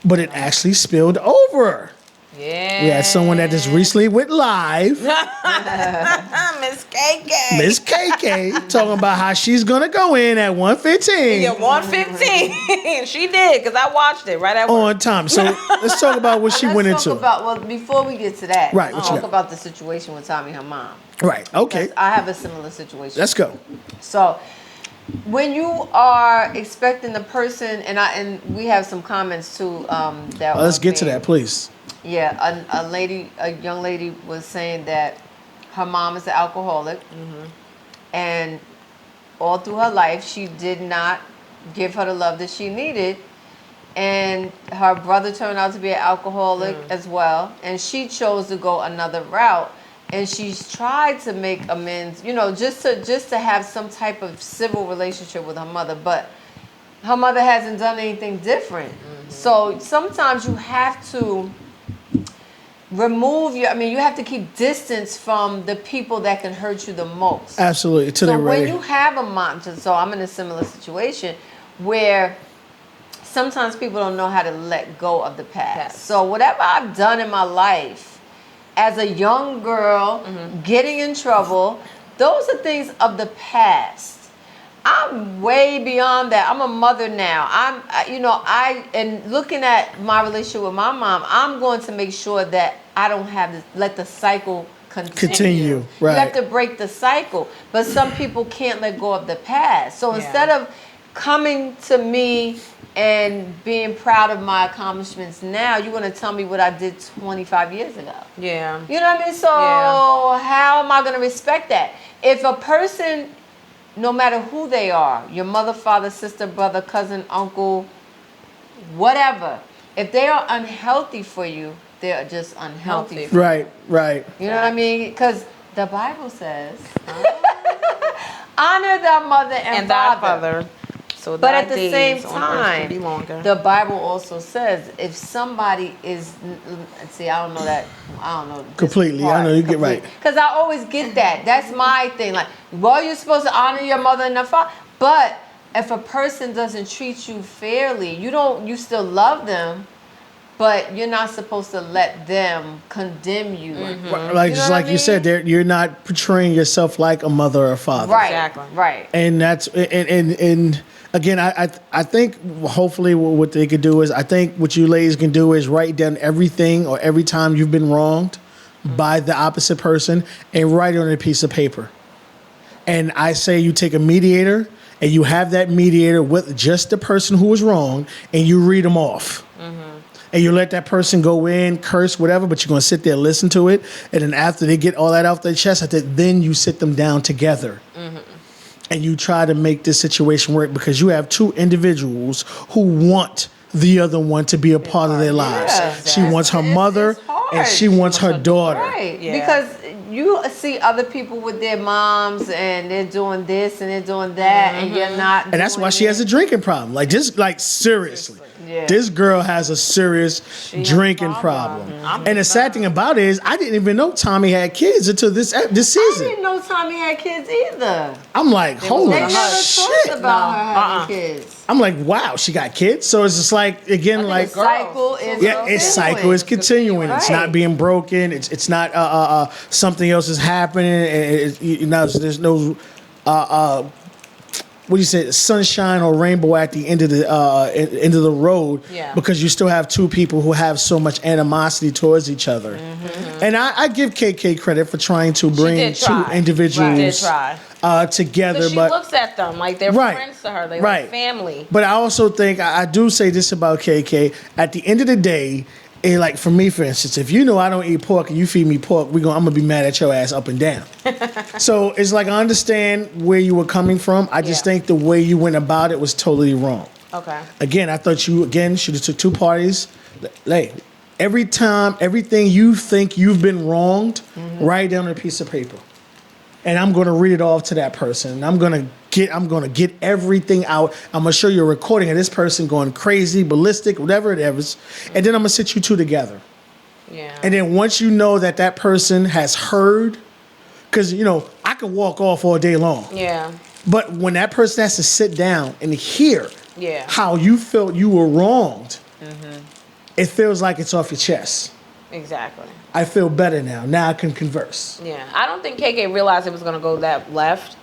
But it actually spilled over. Yeah. We had someone that just recently went live, Miss KK. Miss KK, talking about how she's going to go in at 1:15. Yeah, 1:15. She did, because I watched it right at work. On time. So let's talk about what she went into. Before we get to that, Right, let's what you talk got? about the situation with Tommy, her mom. Right. Okay. Because I have a similar situation. Let's go. So, when you are expecting the person, and we have some comments too. That Let's get to that, please. Yeah, a young lady was saying that her mom is an alcoholic, and all through her life she did not give her the love that she needed, and her brother turned out to be an alcoholic as well, and she chose to go another route, and she's tried to make amends, just to have some type of civil relationship with her mother, but her mother hasn't done anything different. So sometimes you have to you have to keep distance from the people that can hurt you the most. Absolutely. Till So they're ready. when you have a mom, so I'm in a similar situation where sometimes people don't know how to let go of the past. Yes. So whatever I've done in my life as a young girl, getting in trouble, those are things of the past. I'm way beyond that. I'm a mother now. And looking at my relationship with my mom, I'm going to make sure that I don't have to let the cycle continue. Right. You have to break the cycle. But some people can't let go of the past. So instead of coming to me and being proud of my accomplishments now, you want to tell me what I did 25 years ago. Yeah. You know what I mean? So how am I going to respect that? If a person, no matter who they are, your mother, father, sister, brother, cousin, uncle, whatever, if they are unhealthy for you, they are just unhealthy for you. Right. You know what I mean? Because the Bible says, honor thy mother and thy father. father. So But thy at the days same on earth can be time, longer. the Bible also says if somebody is, see, I don't know. Completely. I know, you get right. Because I always get that. That's my thing. Like, well, you're supposed to honor your mother and your father. But if a person doesn't treat you fairly, you still love them, but you're not supposed to let them condemn you. Like just like you said, you're not portraying yourself like a mother or father. Right. Exactly. Right. And that's and again, I think hopefully what they could do is, I think what you ladies can do is write down everything or every time you've been wronged by the opposite person and write it on a piece of paper. And I say you take a mediator and you have that mediator with just the person who was wrong and you read them off. And you let that person go in, curse, whatever, but you're going to sit there, listen to it. And then after they get all that off their chest, then you sit them down together. And you try to make this situation work, because you have two individuals who want the other one to be a part of their lives. Yeah, She wants her mother it's hard. and she wants her daughter. Right. Yeah. Because you see other people with their moms and they're doing this and they're doing that, and you're not. And that's why she has a drinking problem. Like, just like seriously. Yeah. This girl has a serious drinking problem. And the sad thing about it is, I didn't even know Tommy had kids until this I season. didn't know Tommy had kids either. I'm like, holy They never talked shit. about her having kids. I'm like, wow, she got kids. So it's just like, again, like, The cycle is its cycle is continuing. It's not Right. being broken. It's not something else is happening. There's no what do you say, sunshine or rainbow at the end of the road, because you still have two people who have so much animosity towards each other. And I give KK credit for trying to bring two individuals together. She but looks at them like they're friends to her. They're like family. But I also think, I do say this about KK, at the end of the day, like for me, for instance, if you know I don't eat pork and you feed me pork, I'm gonna be mad at your ass up and down. So it's like, I understand where you were coming from. I just think the way you went about it was totally wrong. Okay. Again, I thought you should have took two parties. Like, every time, everything you think you've been wronged, write it down on a piece of paper. And I'm gonna read it off to that person. And I'm gonna get everything out. I'm gonna show you a recording of this person going crazy, ballistic, whatever it is. And then I'm gonna sit you two together. Yeah. And then once you know that person has heard, because I can walk off all day long. Yeah. But when that person has to sit down and hear Yeah. how you felt you were wronged, it feels like it's off your chest. Exactly. I feel better now. Now I can converse. Yeah. I don't think KK realized it was gonna go that left.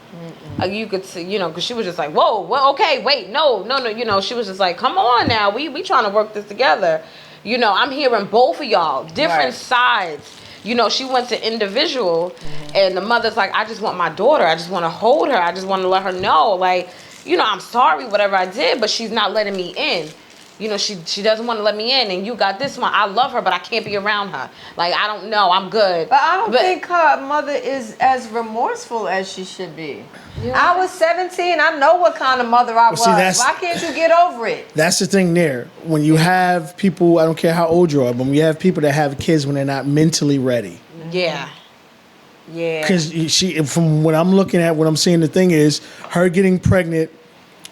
You could see, because she was just like, whoa, well, okay, wait, no, she was just like, come on now, we trying to work this together. I'm hearing both of y'all, different sides. She went to individual, and the mother's like, I just want my daughter. I just want to hold her. I just want to let her know, like, I'm sorry, whatever I did, but she's not letting me in. She doesn't want to let me in, and you got this one. I love her, but I can't be around her. Like, I don't know. I'm good. But I don't think her mother is as remorseful as she should be. I was 17. I know what kind of mother I was. See, Why can't you get over it? That's the thing there. When you have people, I don't care how old you are, but when you have people that have kids when they're not mentally ready. Yeah. Yeah. Because from what I'm looking at, what I'm seeing, the thing is, her getting pregnant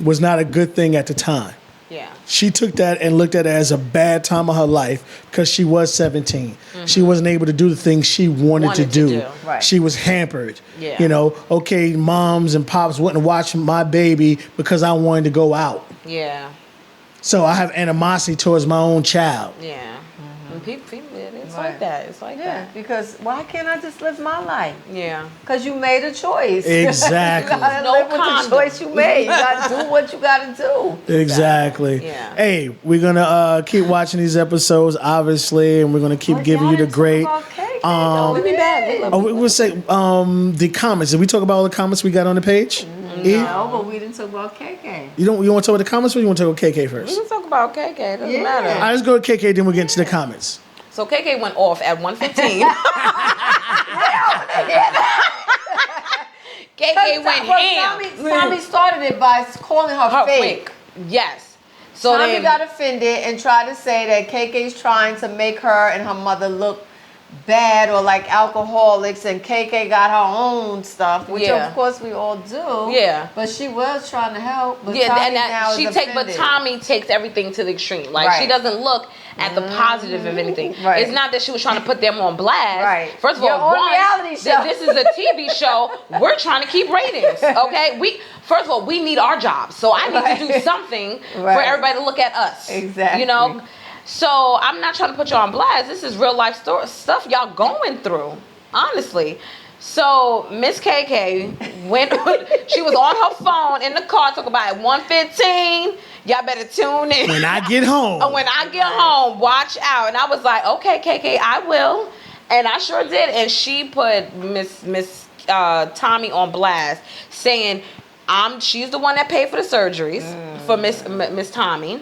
was not a good thing at the time. Yeah. She took that and looked at it as a bad time of her life because she was 17. She wasn't able to do the things she wanted to do. Right. She was hampered. Yeah. Okay, moms and pops wouldn't watch my baby because I wanted to go out. Yeah. So I have animosity towards my own child. Yeah. And people, it's like that. It's like that. Because why can't I just live my life? Yeah. Because you made a choice. Exactly. You gotta No live with condom. the choice you made. You gotta do what you gotta do. Exactly. Yeah. Hey, we're gonna keep watching these episodes, obviously, and we're gonna keep giving you the great. We'll be back. We will say the comments. Did we talk about all the comments we got on the page? No, but we didn't talk about KK. You want to talk about the comments, or you want to talk about KK We first? can talk about KK. It doesn't matter. All right, let's go to KK, then we'll get into the comments. So KK went off at 1:15. KK went ham. Tommy started it by calling her fake. Yes. So Tommy then, got offended and tried to say that KK's trying to make her and her mother look bad or like alcoholics, and KK got her own stuff, which of course we all do. Yeah. But she was trying to help. But yeah, Tommy and now is but offended. Tommy takes everything to the extreme. Like she doesn't look at the positive of anything. Right. It's not that she was trying to put them on blast. Right. First of You're all, on reality show. this is a TV show. We're trying to keep ratings. Okay. First of all, we need our jobs. So I need to do something for everybody to look at us. Exactly. So I'm not trying to put you on blast. This is real life stuff y'all going through, honestly. So Miss KK went. She was on her phone in the car talking about at 1:15. Y'all better tune in. When I get home. When I get home, watch out. And I was like, okay, KK, I will. And I sure did. And she put Miss Tommy on blast, saying, she's the one that paid for the surgeries for Miss Tommy.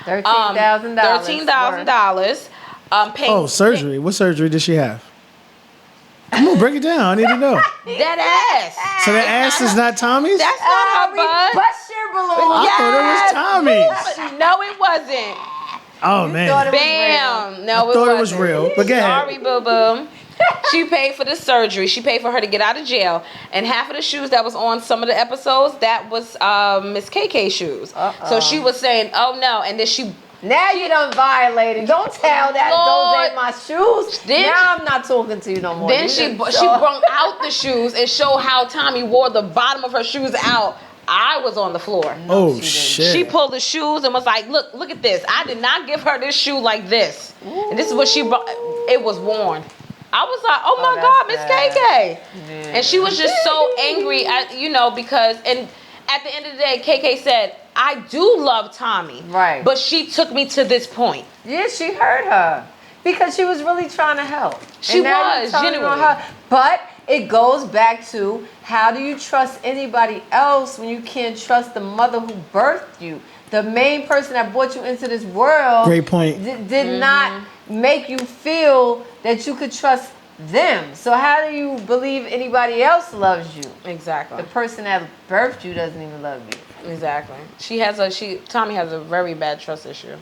$13,000. $13,000. Surgery. What surgery did she have? Come on, break it down. I need to know. That ass. So that ass is not Tommy's? That's not her butt. Bust your balloon. I thought it was Tommy's. No, it wasn't. Oh, man. Bam. No, I thought it was real. But go ahead. Sorry, boo-boo. She paid for the surgery. She paid for her to get out of jail. And half of the shoes that was on some of the episodes, that was Miss KK shoes. So she was saying, oh, no. And then now you done violated. Don't tell that those ain't my shoes. Now I'm not talking to you no more. Then she brought out the shoes and showed how Tommy wore the bottom of her shoes out. I was on the floor. Shit. She pulled the shoes and was like, look at this. I did not give her this shoe like this. And this is what she brought. It was worn. I was like, oh my God, Miss KK. Yeah. And she was just so angry because at the end of the day, KK said, I do love Tommy. Right. But she took me to this point. Yeah, she hurt her. Because she was really trying to help. She was, genuinely. But it goes back to, how do you trust anybody else when you can't trust the mother who birthed you? The main person that brought you into this world. Great point. Did not make you feel that you could trust them. So how do you believe anybody else loves you? Exactly. The person that birthed you doesn't even love you. Exactly. Tommy has a very bad trust issue.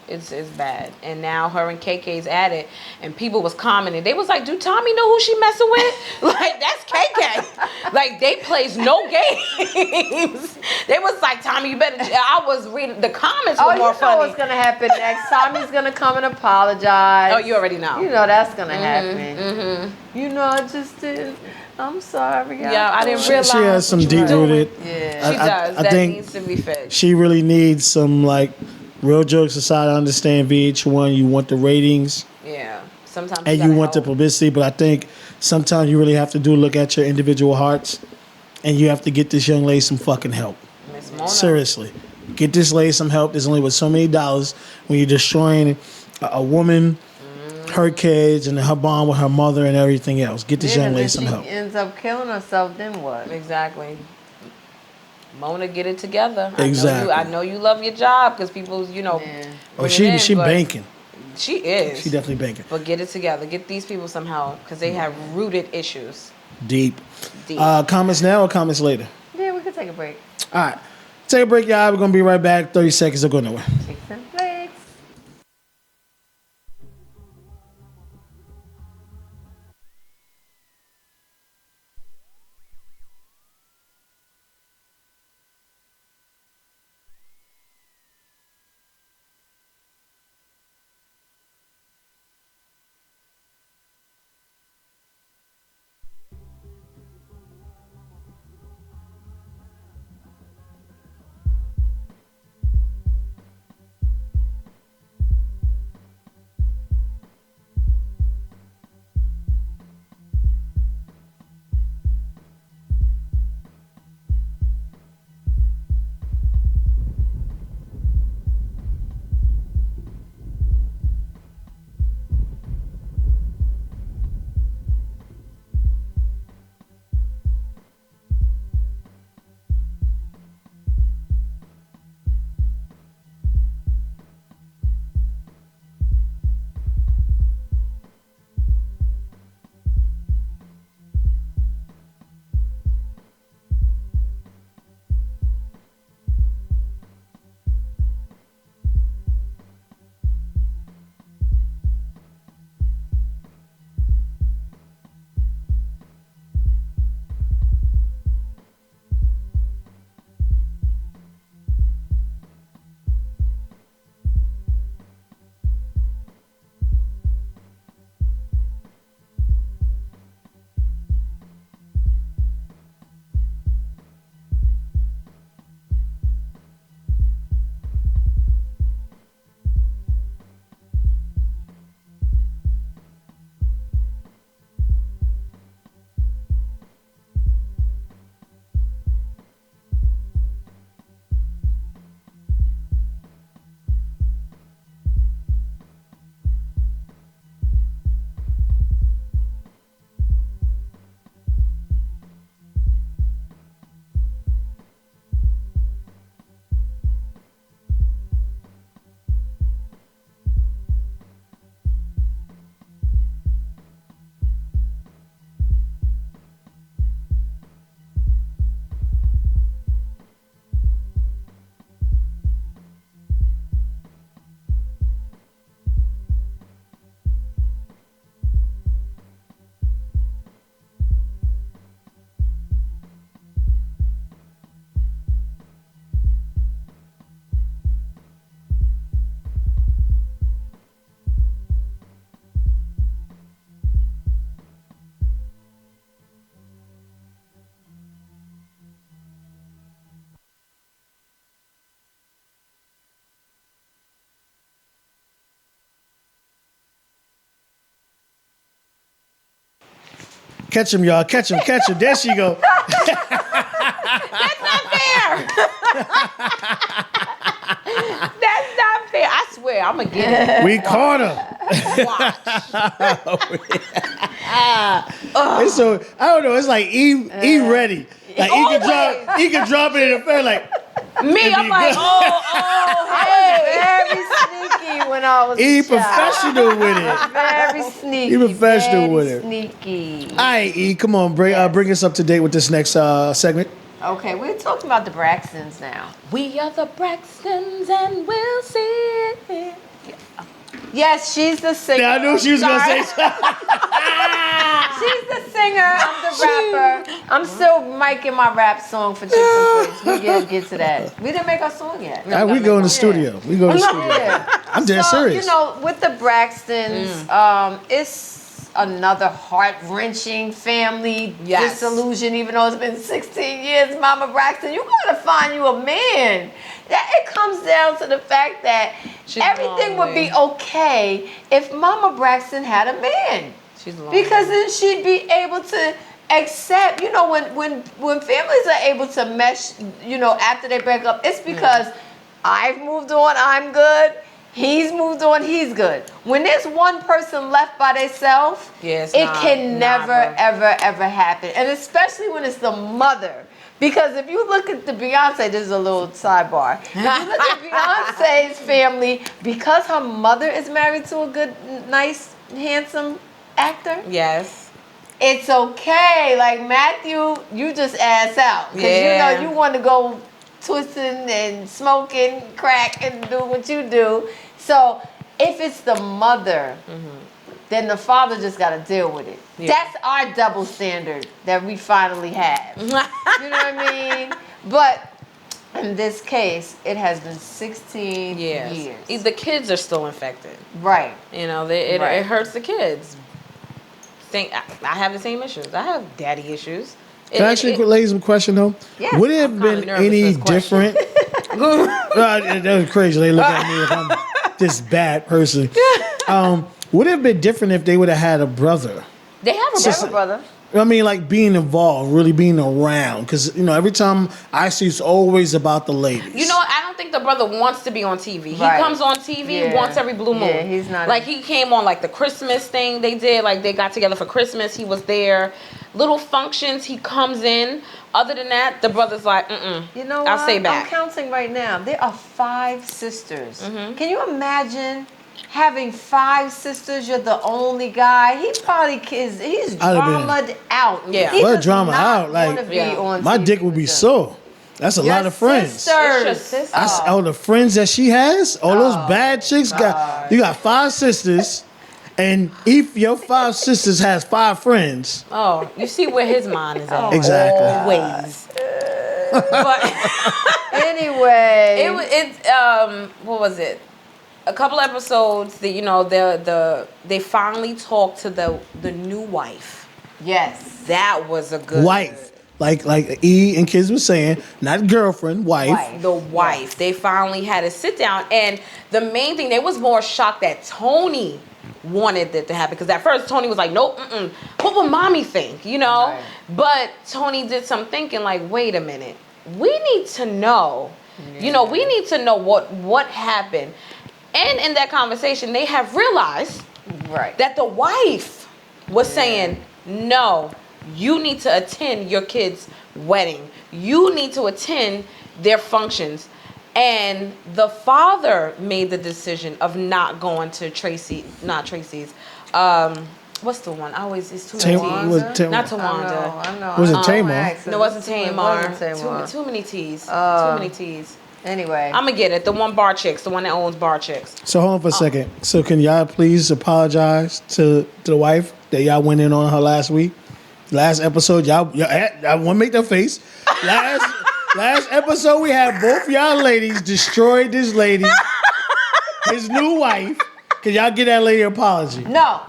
It's bad. And now her and KK's at it, and people was commenting. They was like, "Do Tommy know who she messing with?" Like, that's KK. Like, they plays no games. They was like, "Tommy, you better." I was reading the comments. Were more you know funny. what's gonna happen next? Tommy's gonna come and apologize. Oh, you already know. You know that's gonna happen. You know, I just didn't. I'm sorry. Yeah, I didn't realize. She has some what you were deep rooted. Yeah. She does. I That think needs to be fixed. she really needs some, like, real jokes aside. I understand VH1, you want the ratings Yeah. Sometimes. and you gotta want the help. publicity, but I think sometimes you really have to look at your individual hearts, and you have to get this young lady some fucking help. Miss Mona. Seriously. Get this lady some help. There's only with so many dollars when you're destroying a woman, her kids, and her bond with her mother and everything else. Get this young lady some help. She ends up killing herself, then what? Exactly. Mona, get it together. Exactly. I know you love your job because people, you know. Yeah. Oh, bring it in, she but banking. She is. She definitely banking. But get it together. Get these people some help because they have rooted issues. Deep. Deep. Comments now or comments later? Yeah, we could take a break. All right. Take a break, y'all. We're going to be right back. 30 seconds. Don't go nowhere. Chics and Flics. Catch him, y'all. Catch him. Catch him. There she go. That's not fair. That's not fair. I swear, I'm gonna get it. We caught her. Watch. It's so, I don't know. It's like E ready. Like he can drop it in the fair like Me, I'm like, hey. Very sneaky when I was E a child. professional with it. Very sneaky. He professional very with it. Sneaky. All right, E, come on, bring us up to date with this next segment. Okay, we're talking about the Braxtons now. We are the Braxtons and we'll see it. Yes, she's the singer. Yeah, I knew she was gonna say something. She's the singer. I'm the rapper. I'm still miking my rap song for Chics and Flics. We get to that. We didn't make our song yet. All right, we go in the studio. We go in the studio. Yeah. I'm dead serious. You know, with the Braxtons, it's another heart-wrenching family disillusion, even though it's been 16 years. Mama Braxton, you gotta find you a man. It comes down to the fact that everything would be okay if Mama Braxton had a man. Because then she'd be able to accept, you know, when families are able to mesh, you know, after they break up, it's because I've moved on, I'm good. He's moved on, he's good. When there's one person left by themselves, it can never, ever happen. And especially when it's the mother. Because if you look at the Beyonce, this is a little sidebar. If you look at Beyonce's family, because her mother is married to a good, nice, handsome actor. Yes. It's okay. Like Matthew, you just ass out. Because you know you want to go twisting and smoking crack and do what you do. So if it's the mother, then the father just got to deal with it. Yeah. That's our double standard that we finally have. You know what I mean? But in this case, it has been 16 years. The kids are still infected. Right. You know, it hurts the kids. I have the same issues. I have daddy issues. Can I ask you ladies a question though? Yeah. Would it have been any different? That was crazy. They look at me if I'm this bad person. Would it have been different if they would have had a brother? They have a brother. I mean, like being involved, really being around. Because, you know, every time I see it's always about the ladies. You know, I don't think the brother wants to be on TV. He comes on TV once every blue moon. Yeah, he's not. Like, he came on, like, the Christmas thing they did. Like, they got together for Christmas. He was there. Little functions, he comes in. Other than that, the brother's like, You know what? I'll stay back. I'm counting right now. There are 5 sisters. Can you imagine having 5 sisters? You're the only guy. He probably he's dramaed out. Yeah. He What does drama not out? Like, wanna be on my TV dick would be with them. sore. That's a lot of friends. Sisters. It's your sister. All the friends that she has, all those bad chicks you got 5 sisters, and if your 5 sisters has 5 friends. Oh, you see where his mind is at. Exactly. Always. But Anyway, what was it? A couple episodes that, you know, they finally talked to the new wife. yes, That was a good Wife. Like E and kids were saying, not girlfriend, wife. The wife. They finally had a sit down, and the main thing, they was more shocked that Tony wanted it to happen, because at first Tony was like, nope, what would mommy think, you know? Right. But Tony did some thinking, like, wait a minute, we need to know, you know, we need to know what happened. And in that conversation, they have realized that the wife was saying, no, you need to attend your kid's wedding. You need to attend their functions. And the father made the decision of not going to Tracy's. What's the one? It's too many T's. Not Tawanda. I know. Was it Tamar? No, it wasn't Tamar. It wasn't Tamar. Too many T's. Too many T's. Anyway, I'm gonna get it. The one Bar Chicks, the one that owns Bar Chicks. So hold on for a second. So can y'all please apologize to the wife that y'all went in on her last week? Last episode, y'all I want to make their face. Last episode, we had both y'all ladies destroyed this lady, his new wife. Can y'all get that lady an apology? no.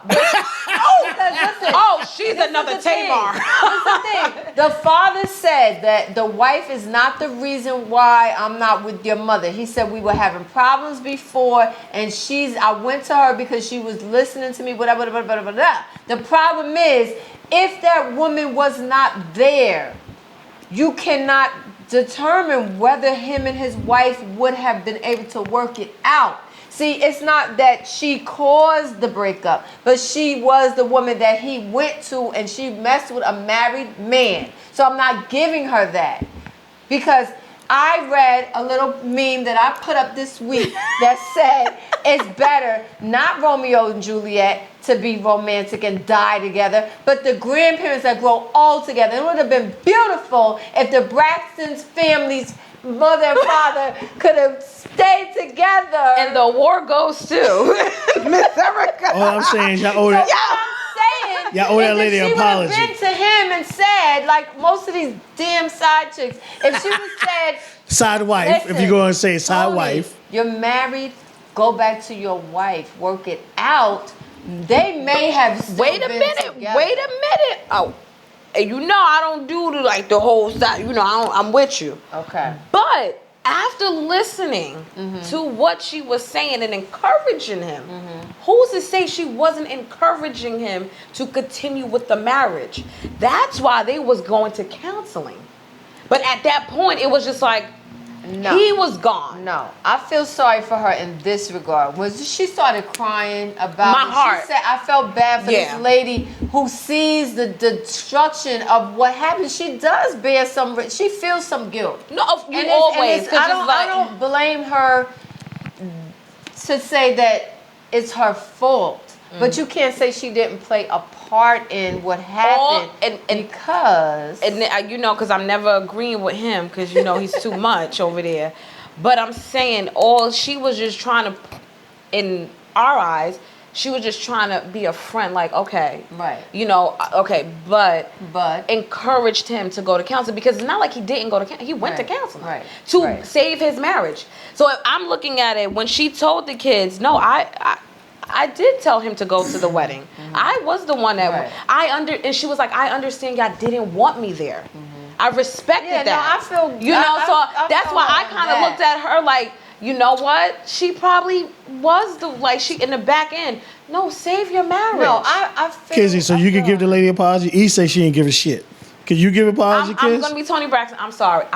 Listen, She's another Tamar. Here's the thing. The father said that the wife is not the reason why I'm not with your mother. He said we were having problems before, and I went to her because she was listening to me, whatever. The problem is, if that woman was not there, you cannot determine whether him and his wife would have been able to work it out. See, it's not that she caused the breakup, but she was the woman that he went to, and she messed with a married man. So I'm not giving her that, because I read a little meme that I put up this week that said it's better not Romeo and Juliet to be romantic and die together, but the grandparents that grow old together. It would have been beautiful if the Braxton's families, mother and father, could have stayed together. And the war goes to Miss Erica. All I'm saying is y'all owe that. Y'all owe that lady an apology. She would have been to him and said, like most of these damn side chicks, if she would have said, side wife, listen, if you're going to say side Tony, wife. You're married, go back to your wife, work it out. They may have still Wait a been minute. together. Wait a minute. Oh, and you know I don't do the whole side. You know I'm with you. Okay. But after listening to what she was saying and encouraging him, who's to say she wasn't encouraging him to continue with the marriage? That's why they was going to counseling. But at that point, it was just like, No. he was gone. No, I feel sorry for her in this regard. She started crying about My it. heart. She said, I felt bad for this lady who sees the destruction of what happened. She does bear she feels some guilt. No, always. I don't blame her to say that it's her fault. But you can't say she didn't play a part in what happened because I'm never agreeing with him because he's too much over there. But I'm saying she was just trying to, in our eyes, she was just trying to be a friend. Like, okay, right, but but encouraged him to go to counseling because it's not like he didn't go to counseling. He went to counseling to save his marriage. So if I'm looking at it, when she told the kids, no, I did tell him to go to the wedding. I was the one that and she was like, I understand y'all didn't want me there. I respected that. No, I feel that's why I kind of looked at her like, you know what? She probably was in the back end. No, save your marriage. No, I feel Kizzy, so you could give the lady an apology. He say she didn't give a shit. Could you give an apology, Kiz? I'm gonna be Tony Braxton. I'm sorry.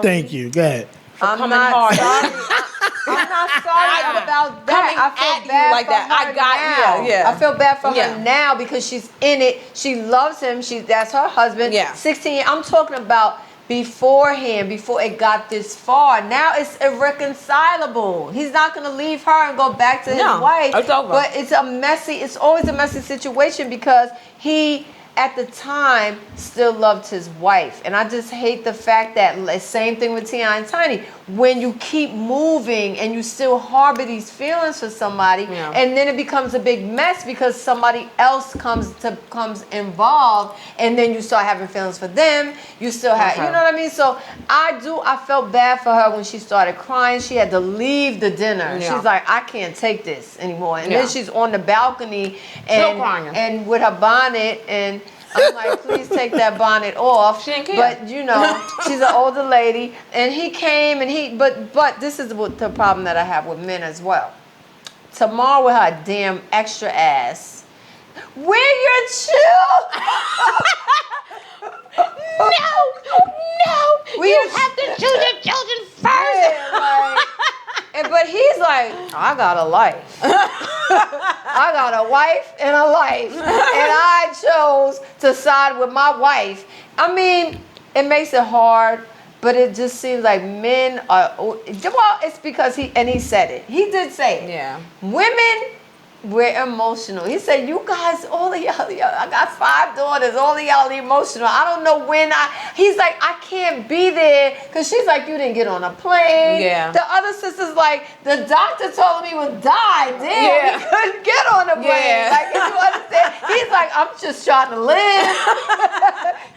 Thank you. Go ahead. I'm not sorry. I'm not sorry about that. I feel bad like for that. her now. Yeah. I feel bad for her now because she's in it. She loves him. That's her husband. Yeah. 16. I'm talking about beforehand, before it got this far. Now it's irreconcilable. He's not going to leave her and go back to his wife. It's over. But it's always a messy situation because he, at the time, still loved his wife. And I just hate the fact that, same thing with T.I. and Tiny, when you keep moving and you still harbor these feelings for somebody, and then it becomes a big mess because somebody else comes involved, and then you start having feelings for them. You still have, you know what I mean? So I felt bad for her when she started crying. She had to leave the dinner. Yeah. She's like, I can't take this anymore. And then she's on the balcony and with her bonnet, and I'm like, please take that bonnet off. She didn't care. But she's an older lady, and he came, and but this is the problem that I have with men as well. Tomorrow with her damn extra ass. Wear your chill. No. You have to choose your children first. But he's like, I got a life. I got a wife and a life. And I chose to side with my wife. I mean, it makes it hard, but it just seems like men are, it's because he said it. He did say it. Yeah. Women, we're emotional. He said, you guys, all of y'all, I got 5 daughters, all of y'all emotional. I don't know when he's like, I can't be there. Because she's like, you didn't get on a plane. Yeah. The other sister's like, the doctor told him he would die. Damn, he couldn't get on a plane. Yeah. Like, if you understand, he's like, I'm just trying to live.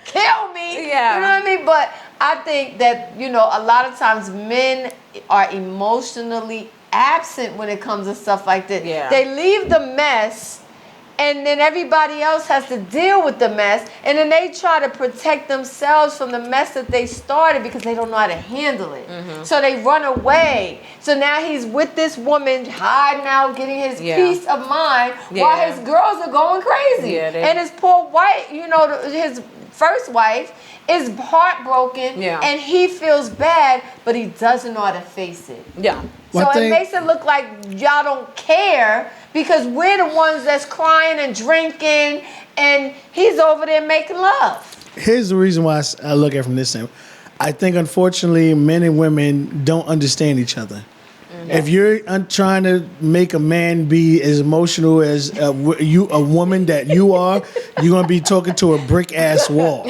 Kill me. Yeah. You know what I mean? But I think that, a lot of times men are emotionally absent when it comes to stuff like this. Yeah. They leave the mess, and then everybody else has to deal with the mess, and then they try to protect themselves from the mess that they started because they don't know how to handle it. So they run away. So now he's with this woman, hiding out, getting his peace of mind, while his girls are going crazy. And his poor wife, his first wife, is heartbroken, and he feels bad, but he doesn't know how to face it. Yeah. So it makes it look like y'all don't care because we're the ones that's crying and drinking, and he's over there making love. Here's the reason why I look at it from this standpoint. I think unfortunately men and women don't understand each other. If you're trying to make a man be as emotional as a woman that you are, you're gonna be talking to a brick ass wall.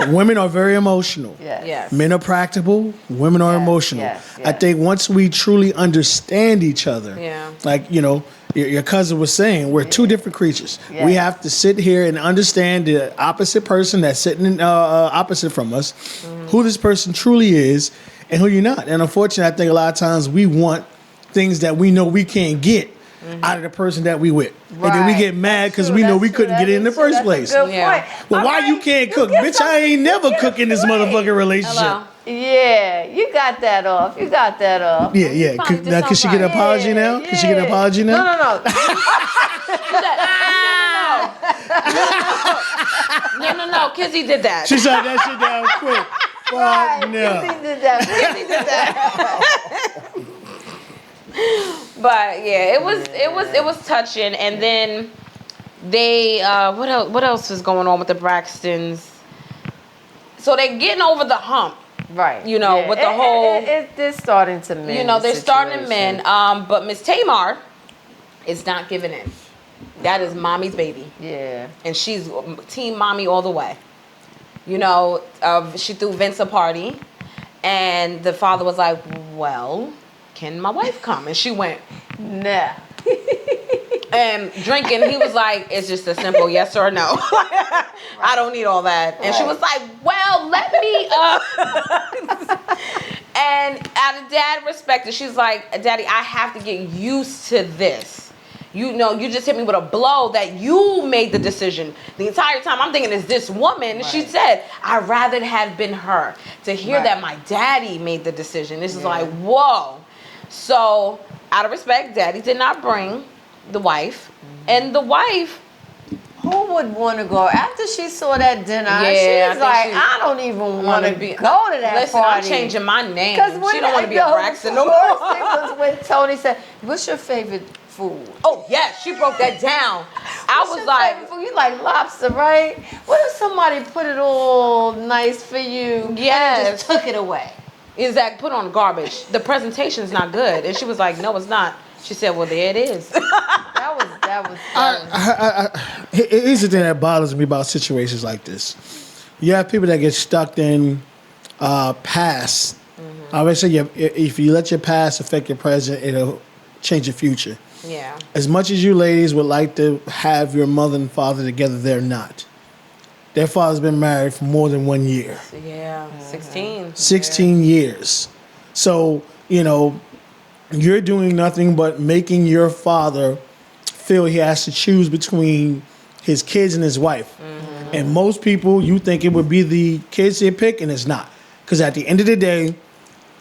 Women are very emotional. Yes. Men are practical. Women are emotional. I think once we truly understand each other, like your cousin was saying, we're two different creatures. We have to sit here and understand the opposite person that's sitting opposite from us, who this person truly is, and who you're not. And unfortunately, I think a lot of times we want things that we know we can't get out of the person that we with. And then we get mad because we know we couldn't get it in the first place. Well, why you can't cook? Bitch, I ain't never cook in this motherfucking relationship. Hello. Yeah, you got that off. Yeah. Now, can she get an apology now? Can she get an apology now? No. No. Kizzy did that. She shut that shit down quick. Fuck no. Kizzy did that. But yeah, it was touching. And then they what else was going on with the Braxtons? So they're getting over the hump. Right. With the whole they're starting to mend. They're starting to mend. But Miss Tamar is not giving in. That is mommy's baby. Yeah. And she's team mommy all the way. She threw Vince a party, and the father was like, "Well, can my wife come?" And she went, "Nah." And drinking, he was like, "It's just a simple yes or no. I don't need all that." And she was like, "Well, let me." And out of dad respect, she's like, "Daddy, I have to get used to this. You just hit me with a blow that you made the decision. The entire time I'm thinking, is this woman?" And she said, "I'd rather it had been her." To hear that my daddy made the decision, this is like, whoa. So, out of respect, daddy did not bring the wife. And the wife, who would want to go after she saw that dinner? Yeah, she's like, I don't even want to go to that party. I'm changing my name. Because she don't want to be a Braxton no more. First thing was when Tony said, "What's your favorite food?" Oh yes, she broke that down. I was like, "You like lobster, right? What if somebody put it all nice for you? Yes, and just took it away." Is that put on garbage? The presentation's not good. And she was like, "No, it's not." She said, "Well, there it is." That was. Here's the thing that bothers me about situations like this. You have people that get stuck in past. I always say, if you let your past affect your present, it'll change your future. Yeah. As much as you ladies would like to have your mother and father together, they're not. Their father's been married for more than 1 year. Yeah, 16. 16 years. So, you're doing nothing but making your father feel he has to choose between his kids and his wife. And most people, you think it would be the kids they pick, and it's not. Because at the end of the day,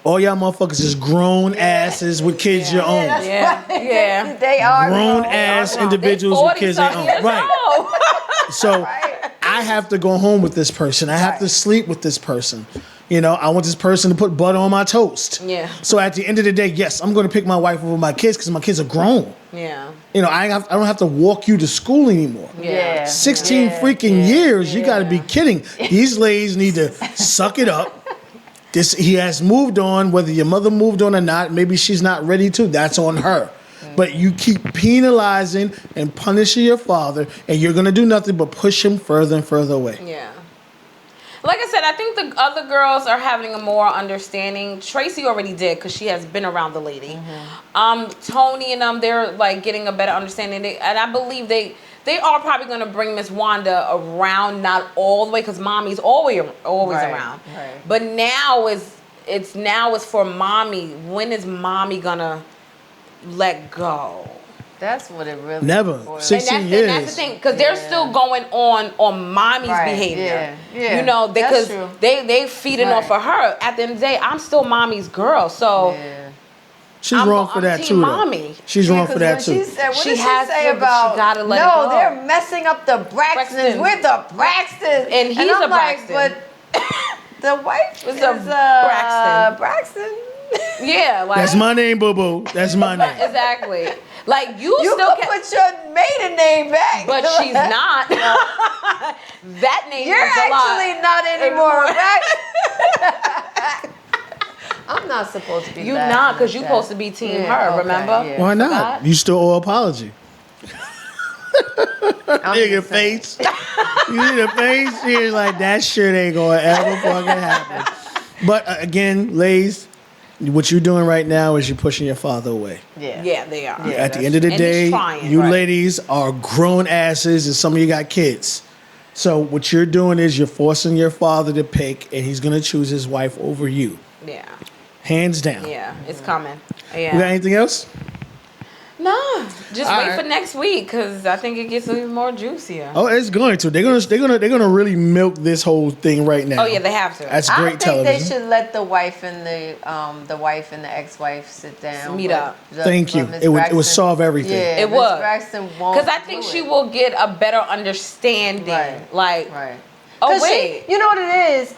all y'all motherfuckers is grown asses with kids your own. Yeah. They are grown ass individuals with kids they own. Right. So I have to go home with this person. I have to sleep with this person. I want this person to put butter on my toast. Yeah. So at the end of the day, yes, I'm going to pick my wife over my kids because my kids are grown. Yeah. I don't have to walk you to school anymore. Yeah. 16 freaking years. You got to be kidding. These ladies need to suck it up. He has moved on, whether your mother moved on or not. Maybe she's not ready to. That's on her. But you keep penalizing and punishing your father, and you're going to do nothing but push him further and further away. Yeah. Like I said, I think the other girls are having a more understanding. Tracy already did because she has been around the lady. Tony and them, they're like getting a better understanding. And I believe they are probably going to bring Miss Wanda around, not all the way, because mommy's always around. Right. But now it's for mommy. When is mommy gonna let go? That's what it really Never. boils 16 And years. that's the thing, because they're still going on mommy's behavior. Yeah. Because That's true. they feeding off of her. At the end of the day, I'm still mommy's girl. So She's wrong for that team too. mommy. She's wrong for that too. She said, what She did has she say to, but about? she gotta let it no, go. they're messing up the Braxtons. Braxton. We're the Braxtons, And he's I'm a Braxton. Like, but the wife is a Braxton. Braxton. Yeah, like That's my name, boo boo. That's my name. exactly. Like you You still can put your maiden name back. but she's not. That name You're is a actually lot. not anymore, right? I'm not supposed to be. You laughing not, because at you that. supposed to be team Yeah, her, okay, remember? yeah. Why not? Forgot? You still owe apology. I'm Nigga just saying. face. You see the face? She's like, that shit ain't gonna ever fucking happen. But again, ladies, what you're doing right now is you're pushing your father away. Yeah. Yeah, they are. Yeah. At the end of the And he's day, trying, you right. ladies are grown asses, and some of you got kids. So what you're doing is you're forcing your father to pick, and he's gonna choose his wife over you, Yeah. hands down. Yeah. It's coming. We got Yeah. anything else? No. Just All wait right. for next week, because I think it gets even more juicier. Oh, it's going to. They're gonna really milk this whole thing right now. Oh, yeah, they have to. That's I great think television. they should let the wife and the ex-wife sit down. Meet but up. Thank you. Miss It would Braxton- solve everything. Yeah, It Miss would. Braxton won't. Because I think do she it. will get a better understanding. Right. Like, Right. oh, 'Cause wait. you know what it is?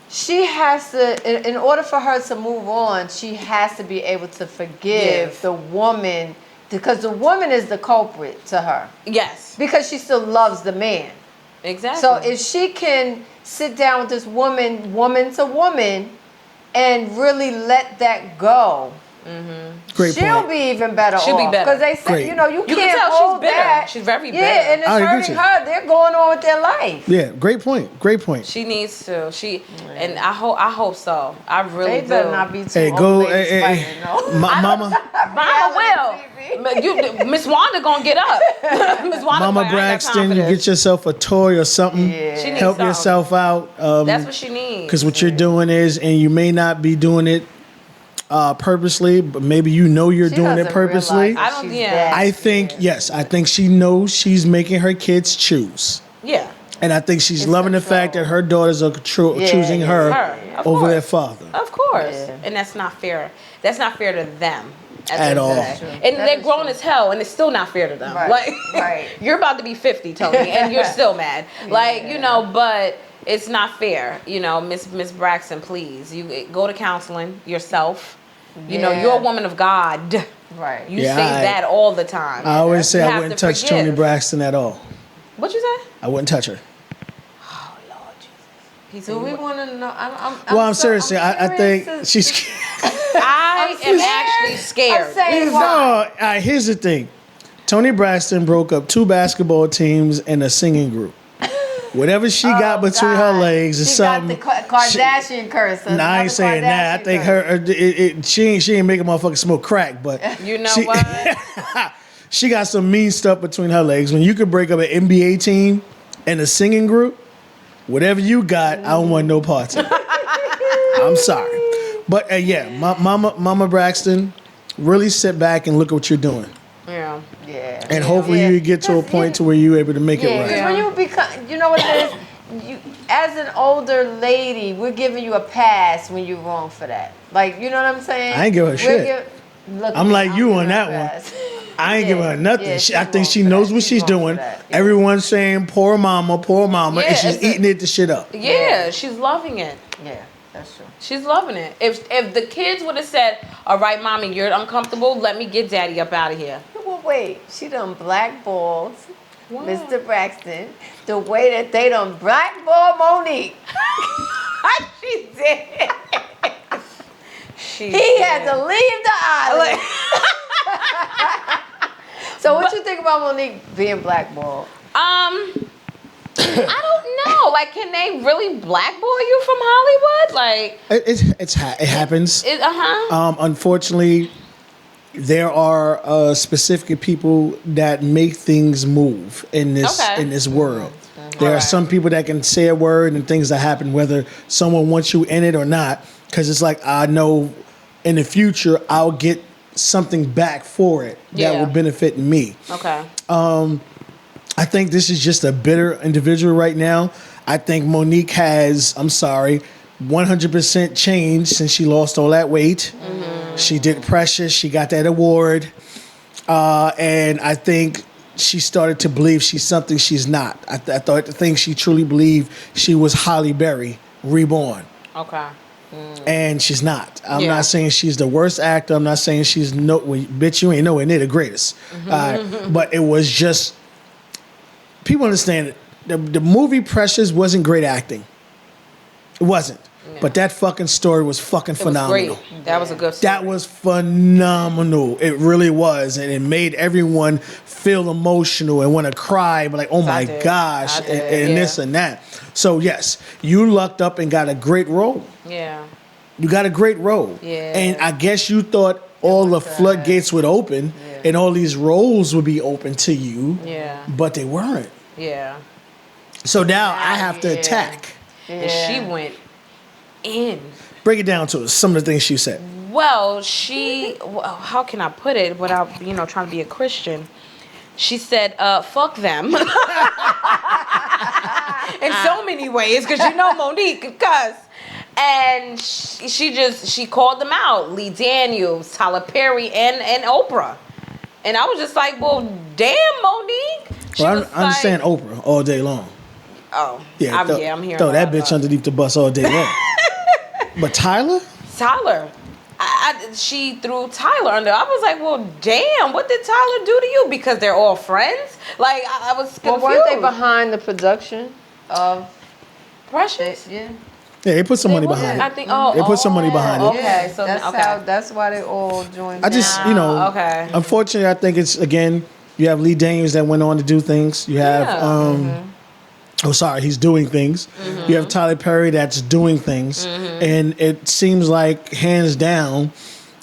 She has to, in order for her to move on, she has to be able to forgive Give. the woman, because the woman is the culprit to her. Yes. Because she still loves the man. Exactly. So if she can sit down with this woman to woman, and really let that go, Great she'll point. be even better She'll be off. better. Because they say, Great. you know, you can can't tell she's hold bitter. that. She's very bitter. Yeah, and it's I agree hurting with you. her. They're going on with their life. Yeah, great point. Great point. She needs to. And I hope so. I really They do. better not be too Hey, old go, ladies hey, fighting, hey, no. Mama, Mama will. Miss Wanda gonna get up. Miss Wanda. Mama like, I ain't got time Braxton, for you this. get yourself a toy or something. Yeah. She needs Help something. yourself out. That's what she needs. Because what you're doing is, and you may not be doing it purposely, but maybe you know you're She doing it doesn't purposely. realize I don't- she's yeah. that. I think, yes, I think she knows she's making her kids choose. Yeah. And I think she's It's loving the control. fact that her daughters are Yeah, choosing yeah, her Her. Of over course. their father. Of course. Yeah. And that's not fair. That's not fair to them. At the end of all. the That's day. true. And That they're is grown true. as hell, and it's still not fair to them. Right, Like, right. you're about to be 50, Tony, and you're still mad. Like, Yeah. but it's not fair. Miss Braxton, please, you go to counseling yourself. Yeah. You're a woman of God. Right. You Yeah, say I- that all the time. I always say You I have wouldn't to touch Tony forgive. Braxton at all. What you say? I wouldn't touch her. Oh Lord Jesus. He said, Do we "What?" want to know? Well, I'm seriously, I think curious she's. I am scared. actually scared. I'm saying No, why. all right, here's the thing. Tony Braxton broke up 2 basketball teams and a singing group. Whatever she got between her God. legs is She something. got the Kardashian curse. Nah, I ain't saying that. I think she ain't making motherfucker smoke crack, but You know she, what? she got some mean stuff between her legs. When you could break up an NBA team and a singing group, whatever you got, I don't want no parts of it. I'm sorry, but yeah, Mama Braxton, really sit back and look at what you're doing, Yeah. Yeah. and hopefully you get to a point to where you're able to make it Yeah, right. because when you become, you know what it is? You, as an older lady, we're giving you a pass when you're wrong for that. Like, you know what I'm saying? I ain't give her shit. Look, I'm like you giving on her that a one. pass. I ain't giving her nothing. Yeah, I she's think wrong she for knows that. what she's wrong for doing. that. Yeah. Everyone's saying poor mama, Yeah, and she's it's eating it the shit up. Yeah, she's loving it. Yeah, that's true. She's loving it. If the kids would have said, "All right, mommy, you're uncomfortable. Let me get daddy up out of here." Well, wait, she done blackballed Mr. Braxton the way that they done blackball Monique. She did. She He had to leave the island. So what you think about Monique being blackballed? I don't know. Like, can they really blackball you from Hollywood? Like, It happens. uh-huh. Unfortunately, there are specific people that make things move in this world. There are some people that can say a word and things that happen whether someone wants you in it or not, because it's like, I know in the future I'll get something back for it that Yeah. will benefit me. Okay. I think this is just a bitter individual right now. I think Monique has, I'm sorry, 100% changed since she lost all that weight. Mm-hmm. She did Precious. She got that award. And I think she started to believe she's something she's not. I think she truly believed she was Holly Berry reborn. Okay. And she's not. I'm Yeah. not saying she's the worst actor. I'm not saying she's bitch, you ain't nowhere near the greatest. But it was just, people understand it. The movie Precious wasn't great acting. It wasn't. Yeah. But that fucking story was fucking It was phenomenal. great. That was a good story. That was phenomenal. It really was. And it made everyone feel emotional and want to cry, but like, oh my did. gosh, I did, and yeah. this and that. So yes, you lucked up and got a great role. Yeah. You got a great role. Yeah. And I guess you thought all the floodgates would open and all these roles would be open to you. Yeah. But they weren't. Yeah. So now I have to attack. And she went in. Break it down to us. Some of the things she said. Well, how can I put it without, trying to be a Christian? She said, fuck them. In so many ways, because Monique could cuss. And she called them out. Lee Daniels, Tyler Perry, and Oprah. And I was just like, well, damn, Monique. Well, I understand Oprah all day long. Oh, Yeah, I'm hearing throw that about bitch underneath the bus all day long. But Tyler? Tyler. She threw Tyler under. I was like, well, damn, what did Tyler do to you? Because they're all friends? Like, I was confused. Well, weren't they behind the production of Precious? Yeah. Yeah, they put some money behind I it. think, They put some money behind it. Okay, Yeah, so that's why they all joined. I just, okay. Unfortunately, I think it's, again, you have Lee Daniels that went on to do things. You have, he's doing things. You have Tyler Perry that's doing things. And it seems like, hands down,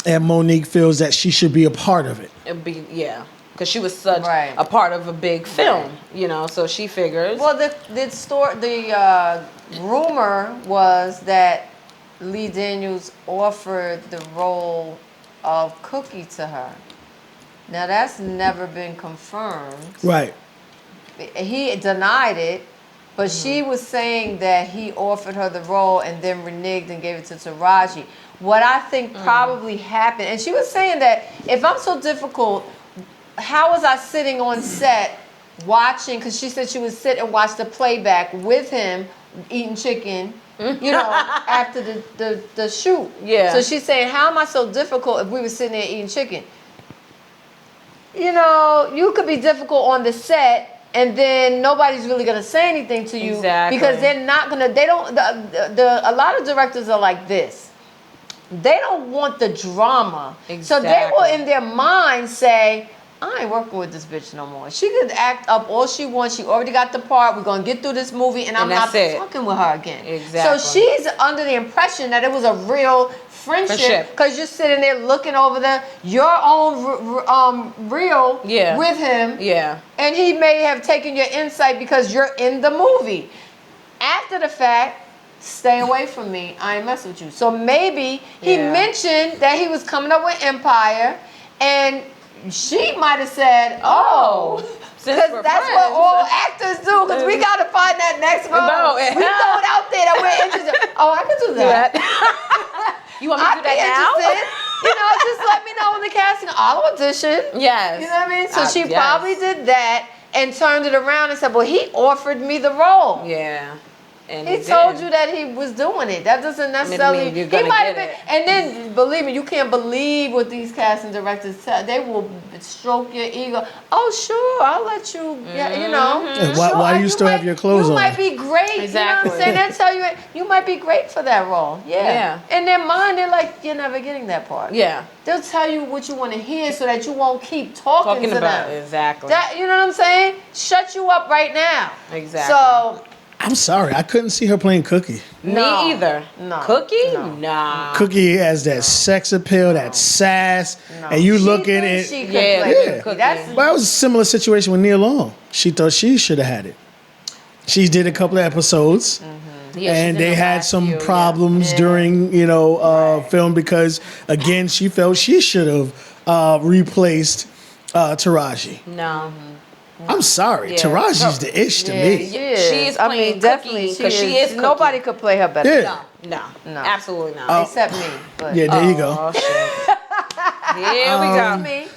and Monique feels that she should be a part of it. Because she was such a part of a big film, so she figures. Well, the rumor was that Lee Daniels offered the role of Cookie to her. Now that's never been confirmed. Right. He denied it, but she was saying that he offered her the role and then reneged and gave it to Taraji. What I think probably happened, and she was saying that if I'm so difficult, how was I sitting on set watching? Because she said she would sit and watch the playback with him eating chicken, after the shoot. Yeah. So she's saying, how am I so difficult if we were sitting there eating chicken? You could be difficult on the set, and then nobody's really gonna say anything to you because they're not gonna. They don't. A lot of directors are like this. They don't want the drama, so they will, in their mind, say, I ain't working with this bitch no more. She could act up all she wants. She already got the part. We're going to get through this movie, and I'm not fucking with her again. Exactly. So she's under the impression that it was a real friendship because you're sitting there looking over your own reel with him. Yeah. And he may have taken your insight because you're in the movie. After the fact, stay away from me. I ain't messing with you. So maybe he mentioned that he was coming up with Empire, and she might have said, because that's what all actors do, because we got to find that next role. We throw it out there that we're interested. I can do that. You want me to do that now? Just let me know in the casting. I'll audition. Yes. You know what I mean? So she probably did that and turned it around and said, well, he offered me the role. Yeah. And he told you that he was doing it. That doesn't necessarily. He might have been. And then, believe me, you can't believe what these casting directors tell. They will stroke your ego. Oh, sure, I'll let you. And why do you still have your clothes on? You might be great. Exactly. You know what I'm saying? They tell you might be great for that role. Yeah. In their mind, they're like, you're never getting that part. Yeah. They'll tell you what you want to hear so that you won't keep talking to about them. Exactly. You know what I'm saying? Shut you up right now. Exactly. So. I'm sorry, I couldn't see her playing Cookie. Me either. No. Cookie? No. Nah. Cookie has that sex appeal, that sass, and you looking at she could play Cookie. But that was a similar situation with Nia Long. She thought she should have had it. She did a couple of episodes, and they had some problems during film because again she felt she should have replaced Taraji. No. I'm sorry, Taraji's the ish to me. She is. She is playing definitely because she is Cookie. Nobody could play her better. Yeah. No, absolutely not. Except me. But. Yeah, there you go. Oh, shit. Here we go. Me.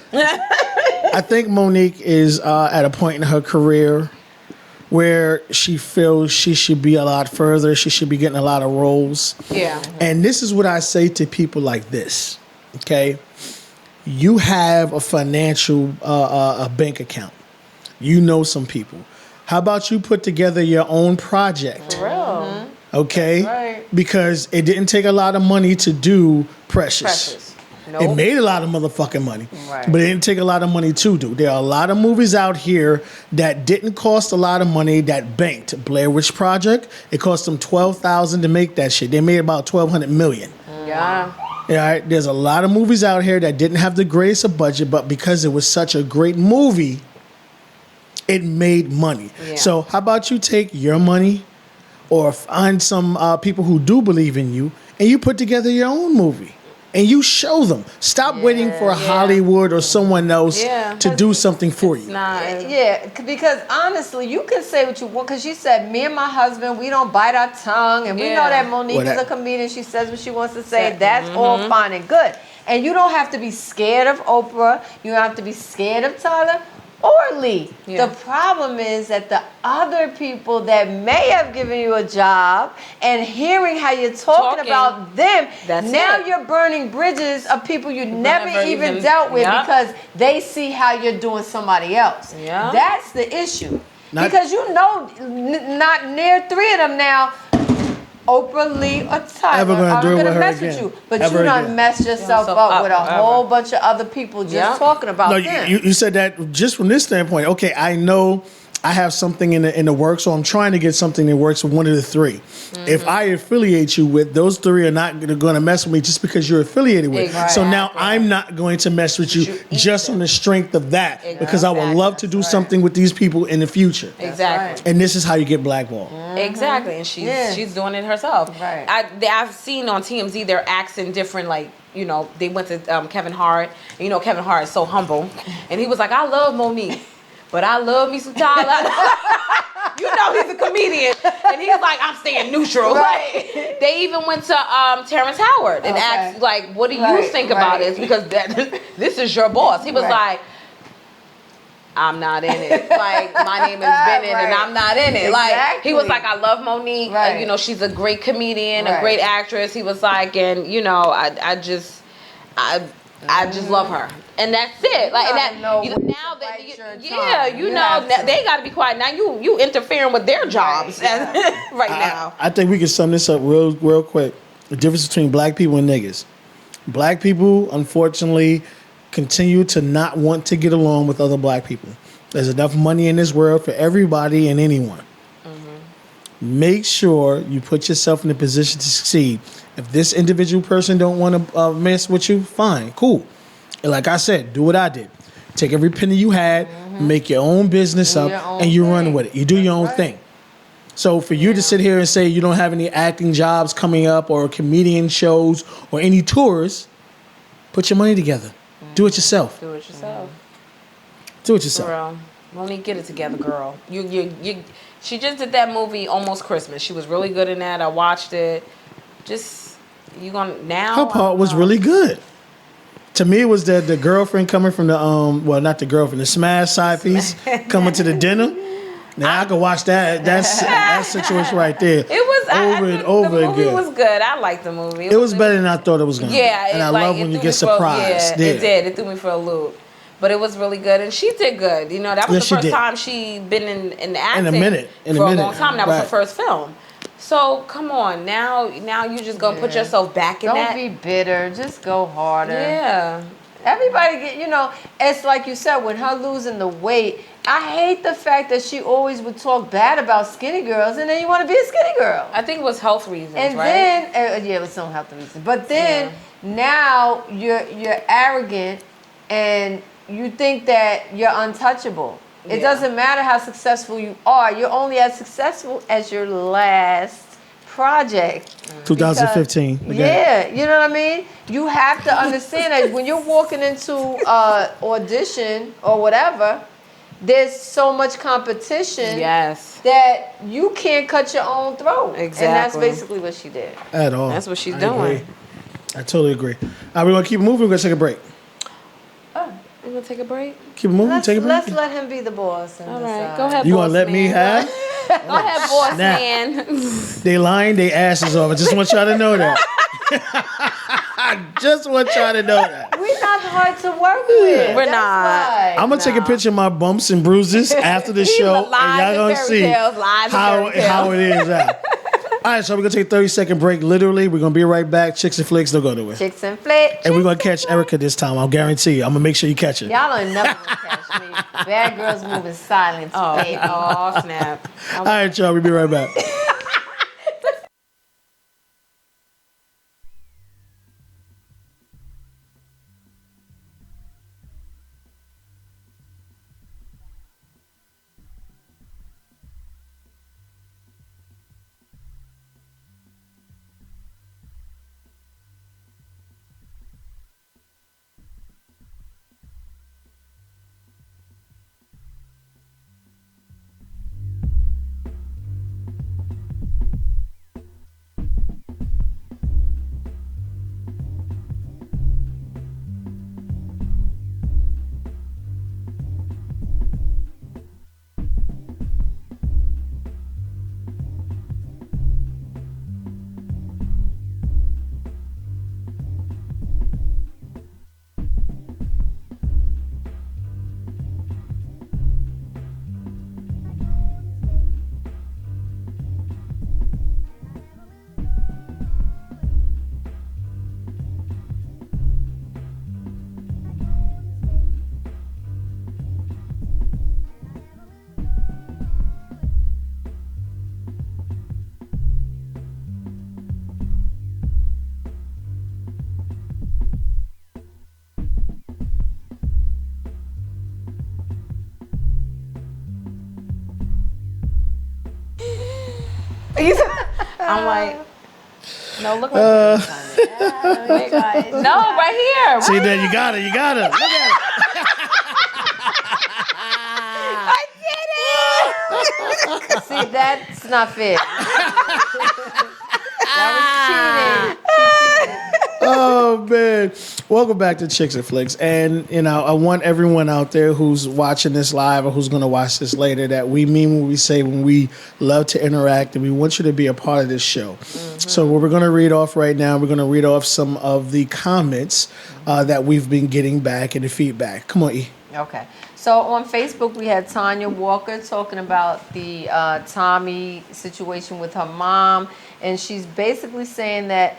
I think Monique is at a point in her career where she feels she should be a lot further. She should be getting a lot of roles. Yeah. And this is what I say to people like this. Okay, you have a financial a bank account. You know some people. How about you put together your own project? For real. Okay, Right. because it didn't take a lot of money to do Precious. Nope. It made a lot of motherfucking money, Right. but it didn't take a lot of money to do. There are a lot of movies out here that didn't cost a lot of money that banked. Blair Witch Project, it cost them $12,000 to make that shit. They made about $1,200 million. Yeah. All right, there's a lot of movies out here that didn't have the greatest of budget, but because it was such a great movie, it made money. Yeah. So how about you take your money, or find some people who do believe in you, and you put together your own movie. And you show them. Stop waiting for Hollywood or someone else to do something for you. Nah. Yeah, because honestly, you can say what you want. Because she said, me and my husband, we don't bite our tongue. And we know that Monique is a comedian. She says what she wants to say. That's all fine and good. And you don't have to be scared of Oprah. You don't have to be scared of Tyler or Lee. Yeah. The problem is that the other people that may have given you a job and hearing how you're talking about them, now you're burning bridges of people you never even dealt with because they see how you're doing somebody else. Yeah. That's the issue. Because you know, not near 3 of them now, Oprah, Lee, or Tyler are going to mess with you. But you done messed yourself up with a whole bunch of other people just talking about them. You said that just from this standpoint. Okay, I know I have something in the works, so I'm trying to get something that works with one of the 3. If I affiliate you with, those 3 are not going to mess with me just because you're affiliated with. Exactly. So now I'm not going to mess with you just on the strength of that because I would love to do something with these people in the future. Exactly. And this is how you get blackballed. Exactly. And she's doing it herself. Right. I've seen on TMZ they're asking different, like, you know, they went to Kevin Hart. And, you know, Kevin Hart is so humble. And he was like, I love Monique, but I love me some Tyler. You know he's a comedian. And he was like, I'm staying neutral. Right. Like, they even went to Terrence Howard and asked, like, what do you think about this? Because this is your boss. He was like, I'm not in it. Like, my name is Bennett and I'm not in it. Like, he was like, I love Monique. You know, she's a great comedian, a great actress. He was like, and, you know, I just love her. And that's it. Like, and that, now that you know, they got to be quiet. Now you interfering with their jobs right now. I think we can sum this up real quick. The difference between black people and niggas. Black people, unfortunately, continue to not want to get along with other black people. There's enough money in this world for everybody and anyone. Make sure you put yourself in a position to succeed. If this individual person don't want to mess with you, fine, cool. And like I said, do what I did. Take every penny you had, make your own business up, and you run with it. You do your own thing. So for you to sit here and say you don't have any acting jobs coming up or comedian shows or any tours, put your money together. Do it yourself. Do it yourself. Do it yourself. Girl, Monique, get it together, girl. You. She just did that movie Almost Christmas. She was really good in that. I watched it. Just you gonna now? Her part was really good. To me, it was the girlfriend coming from the well, not the girlfriend, the smash side piece coming to the dinner. Now I could watch that situation right there. It was over and over again. The movie was good. I liked the movie. It was better than I thought it was gonna be. Yeah, and I love when you get surprised. It did. It threw me for a loop. But it was really good, and she did good. You know, that was the first time she been in acting in a minute. a long time. That was her first film. So come on, now you just gonna put yourself back in that. Don't be bitter. Just go harder. Yeah. Everybody it's like you said, with her losing the weight, I hate the fact that she always would talk bad about skinny girls, and then you want to be a skinny girl. I think it was health reasons, and right? then, it was some health reasons. But then, now you're arrogant, and you think that you're untouchable. It doesn't matter how successful you are. You're only as successful as your last project. 2015. Yeah, you know what I mean? You have to understand that when you're walking into audition or whatever, there's so much competition that you can't cut your own throat. Exactly. And that's basically what she did. At all. That's what she's I doing. agree. I totally agree. All right, we're going to keep moving. We're going to take a break. We gonna take a break? Keep it moving. Take a break. Let's let him be the boss. All right, go ahead. You boss gonna let me man. have? Go ahead, boss Snap. man. They lying they asses off. I just want y'all to know that. I just want y'all to know that. We're not hard to work with. We're That's not. why. I'm gonna take a picture of my bumps and bruises after the show, and Lies y'all and gonna fairy see tales, lies and fairy tales. how it is out. All right, so we're gonna take a 30-second break. Literally, we're gonna be right back. Chicks and Flicks, don't go nowhere. Chics and Flics. And we're gonna catch Erica this time. I'll guarantee you. I'm gonna make sure you catch her. Y'all ain't never gonna catch me. Bad girls move in silence, baby. Oh, snap. All right, y'all. We'll be right back. I'm like, no, look like no, right here. See that? You got it. You got it. Look at it. I did it. See, that's not fair. That was cheating. She cheated. Oh man, welcome back to Chicks and Flicks. And I want everyone out there who's watching this live or who's going to watch this later that we mean what we say when we love to interact and we want you to be a part of this show. Mm-hmm. So what we're going to read off right now, we're going to read off some of the comments that we've been getting back and the feedback. Come on, E. Okay. So on Facebook, we had Tanya Walker talking about the Tommy situation with her mom. And she's basically saying that,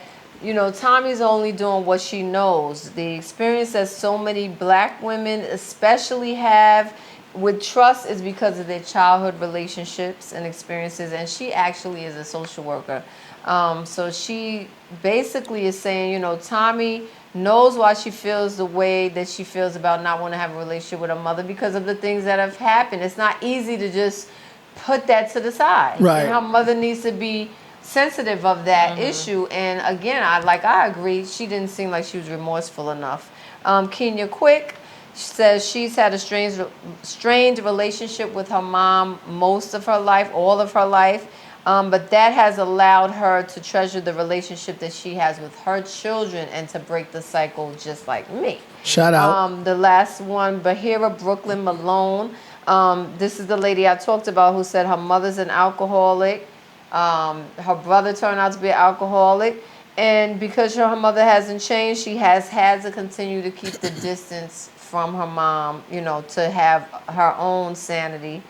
Tommy's only doing what she knows. The experience that so many black women especially have with trust is because of their childhood relationships and experiences. And she actually is a social worker. So she basically is saying, Tommy knows why she feels the way that she feels about not wanting to have a relationship with her mother because of the things that have happened. It's not easy to just put that to the side. Right. And her mother needs to be sensitive of that issue. And again, I agree. She didn't seem like she was remorseful enough. Kenya Quick says she's had a strained relationship with her mom most of her life, all of her life. But that has allowed her to treasure the relationship that she has with her children and to break the cycle just like me. Shout out. The last one, Bahira Brooklyn Malone. This is the lady I talked about who said her mother's an alcoholic. Her brother turned out to be an alcoholic. And because her mother hasn't changed, she has had to continue to keep the distance from her mom, to have her own sanity.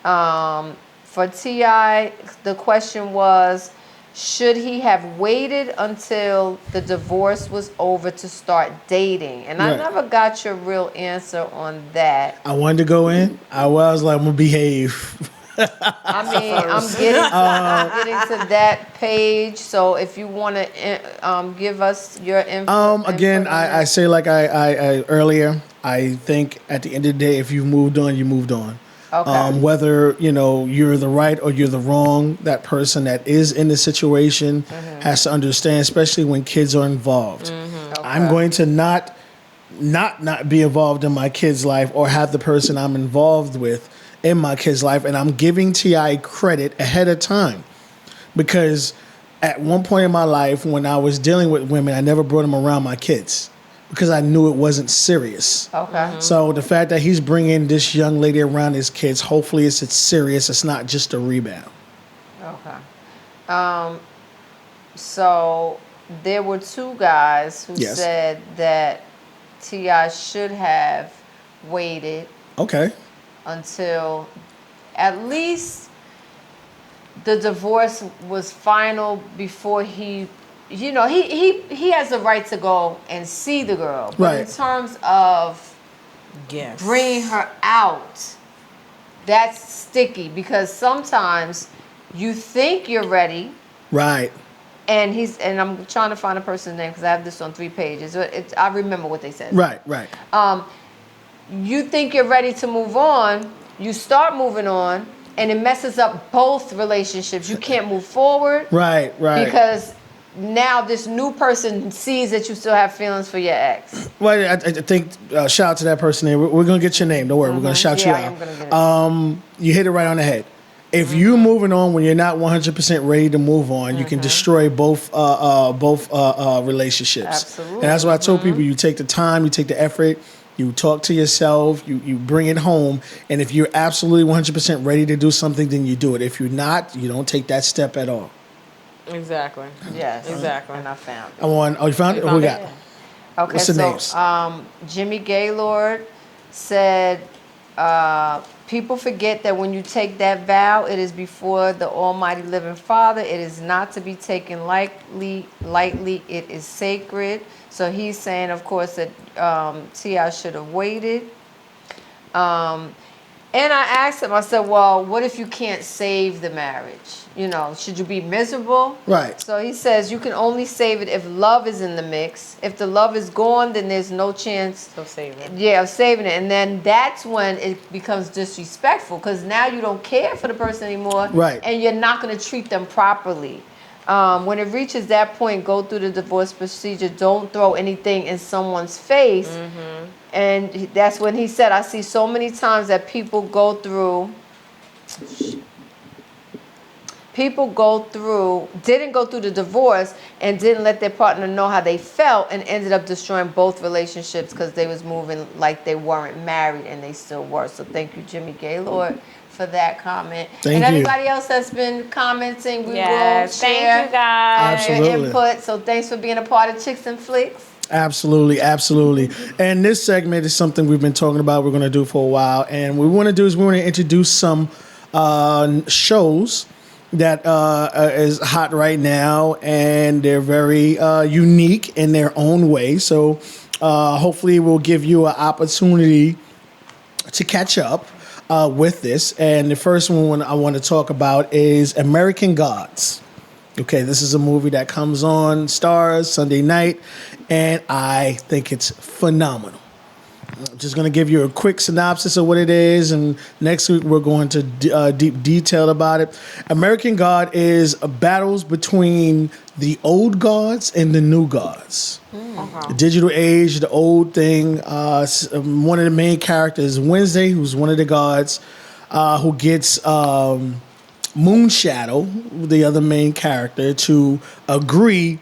For T.I., the question was, should he have waited until the divorce was over to start dating? And I never got your real answer on that. I wanted to go in. I was like, I'm going to behave. I mean, I'm getting to that page. So if you want to give us your info. Again, I say like I earlier, I think at the end of the day, if you moved on, you moved on. Okay. Whether you're the right or you're the wrong, that person that is in the situation has to understand, especially when kids are involved. Okay. I'm going to not be involved in my kid's life or have the person I'm involved with in my kid's life, and I'm giving T.I. credit ahead of time because at one point in my life when I was dealing with women, I never brought them around my kids. because I knew it wasn't serious. Okay. So the fact that he's bringing this young lady around his kids, hopefully it's serious. It's not just a rebound. Okay. So there were two guys who Yes. said that T.I. should have waited Okay. until at least the divorce was final before he has the right to go and see the girl. But in Right. terms of Yes. bringing her out, that's sticky because sometimes you think you're ready, Right. and I'm trying to find a person's name because I have this on 3 pages. I remember what they said. Right. Right. You think you're ready to move on, you start moving on, and it messes up both relationships. You can't move forward. Right. Right. Because now this new person sees that you still have feelings for your ex. Well, I think shout out to that person there. We're gonna get your name. Don't worry, we're gonna shout you I out. am gonna get it. You hit it right on the head. If you're moving on when you're not 100% ready to move on, you can destroy both relationships. Absolutely. And that's why I told people you take the time, you take the effort, you talk to yourself, you bring it home. And if you're absolutely 100% ready to do something, then you do it. If you're not, you don't take that step at all. Exactly. Yes. Exactly. And I found it. You found it? Who we got? Okay, What's the so names? Jimmy Gaylord said, people forget that when you take that vow, it is before the Almighty Living Father. It is not to be taken lightly. It is sacred. So he's saying, of course, that T.I. should have waited. And I asked him, I said, well, what if you can't save the marriage? Should you be miserable? Right. So he says you can only save it if love is in the mix. If the love is gone, then there's no chance So save it. of saving it. And then that's when it becomes disrespectful because now you don't care for the person anymore. Right. And you're not going to treat them properly. When it reaches that point, go through the divorce procedure. Don't throw anything in someone's face. Mm-hmm. And that's when he said, I see so many times that people didn't go through the divorce and didn't let their partner know how they felt and ended up destroying both relationships because they was moving like they weren't married and they still were. So thank you, Jimmy Gaylord, for that comment. Thank and you. everybody else that's been commenting, we will Yes. share Thank you guys. your Absolutely. input. So thanks for being a part of Chics and Flics. Absolutely, absolutely. And this segment is something we've been talking about. We're going to do for a while, and what we want to do is we want to introduce some shows that is hot right now, and they're very unique in their own way. So hopefully, we'll give you an opportunity to catch up with this. And the first one I want to talk about is American Gods. Okay, this is a movie that comes on Stars Sunday night, and I think it's phenomenal. I'm just going to give you a quick synopsis of what it is, and next week we're going to deep detail about it. American God is battles between the old gods and the new gods. The digital age, the old thing. One of the main characters, Wednesday, who's one of the gods, who gets Moonshadow, the other main character, to agree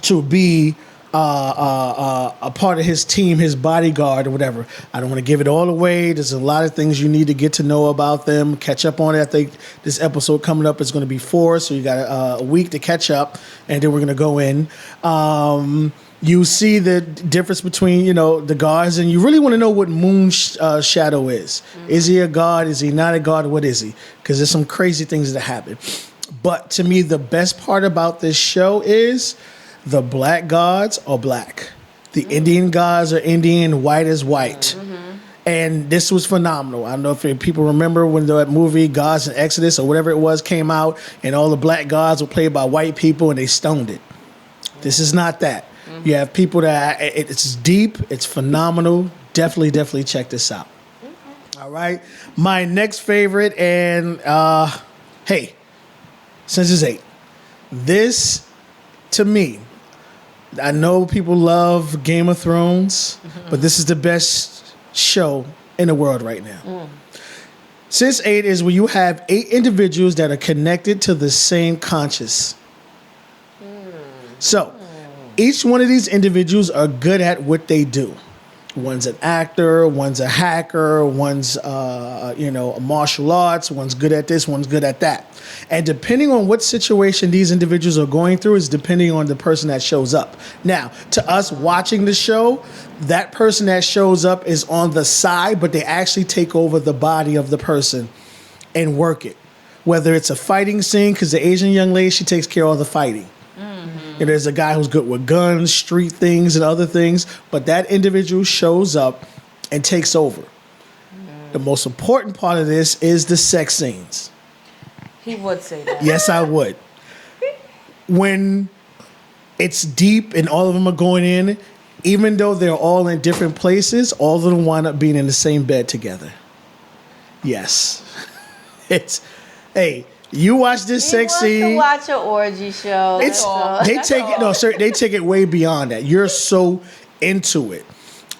to be a part of his team, his bodyguard or whatever. I don't want to give it all away. There's a lot of things you need to get to know about them, catch up on it. I think this episode coming up is going to be 4, so you got a week to catch up, and then we're going to go in. You see the difference between, the gods, and you really want to know what Moonshadow is. Mm-hmm. Is he a god? Is he not a god? What is he? Because there's some crazy things that happen. But to me, the best part about this show is the black gods are black. The Indian gods are Indian, white is white. Mm-hmm. And this was phenomenal. I don't know if people remember when that movie, Gods in Exodus, or whatever it was, came out, and all the black gods were played by white people, and they stoned it. This is not that. Mm-hmm. You have people that, it's deep, it's phenomenal. Definitely check this out. Mm-hmm. All right. My next favorite, and hey, since it's 8, this, to me, I know people love Game of Thrones, but this is the best show in the world right now. Since 8 is where you have 8 individuals that are connected to the same conscious. So, Each one of these individuals are good at what they do. One's an actor, one's a hacker, one's a martial arts, one's good at this, one's good at that. And depending on what situation these individuals are going through is depending on the person that shows up. Now, to us watching the show, that person that shows up is on the side, but they actually take over the body of the person and work it. Whether it's a fighting scene, because the Asian young lady, she takes care of all the fighting. And there's a guy who's good with guns, street things, and other things. But that individual shows up and takes over. The most important part of this is the sex scenes. He would say that. Yes, I would. When it's deep and all of them are going in, even though they're all in different places, all of them wind up being in the same bed together. Yes. Hey. You watch this sex scene. He wants to watch an orgy show. They take it way beyond that. You're so into it.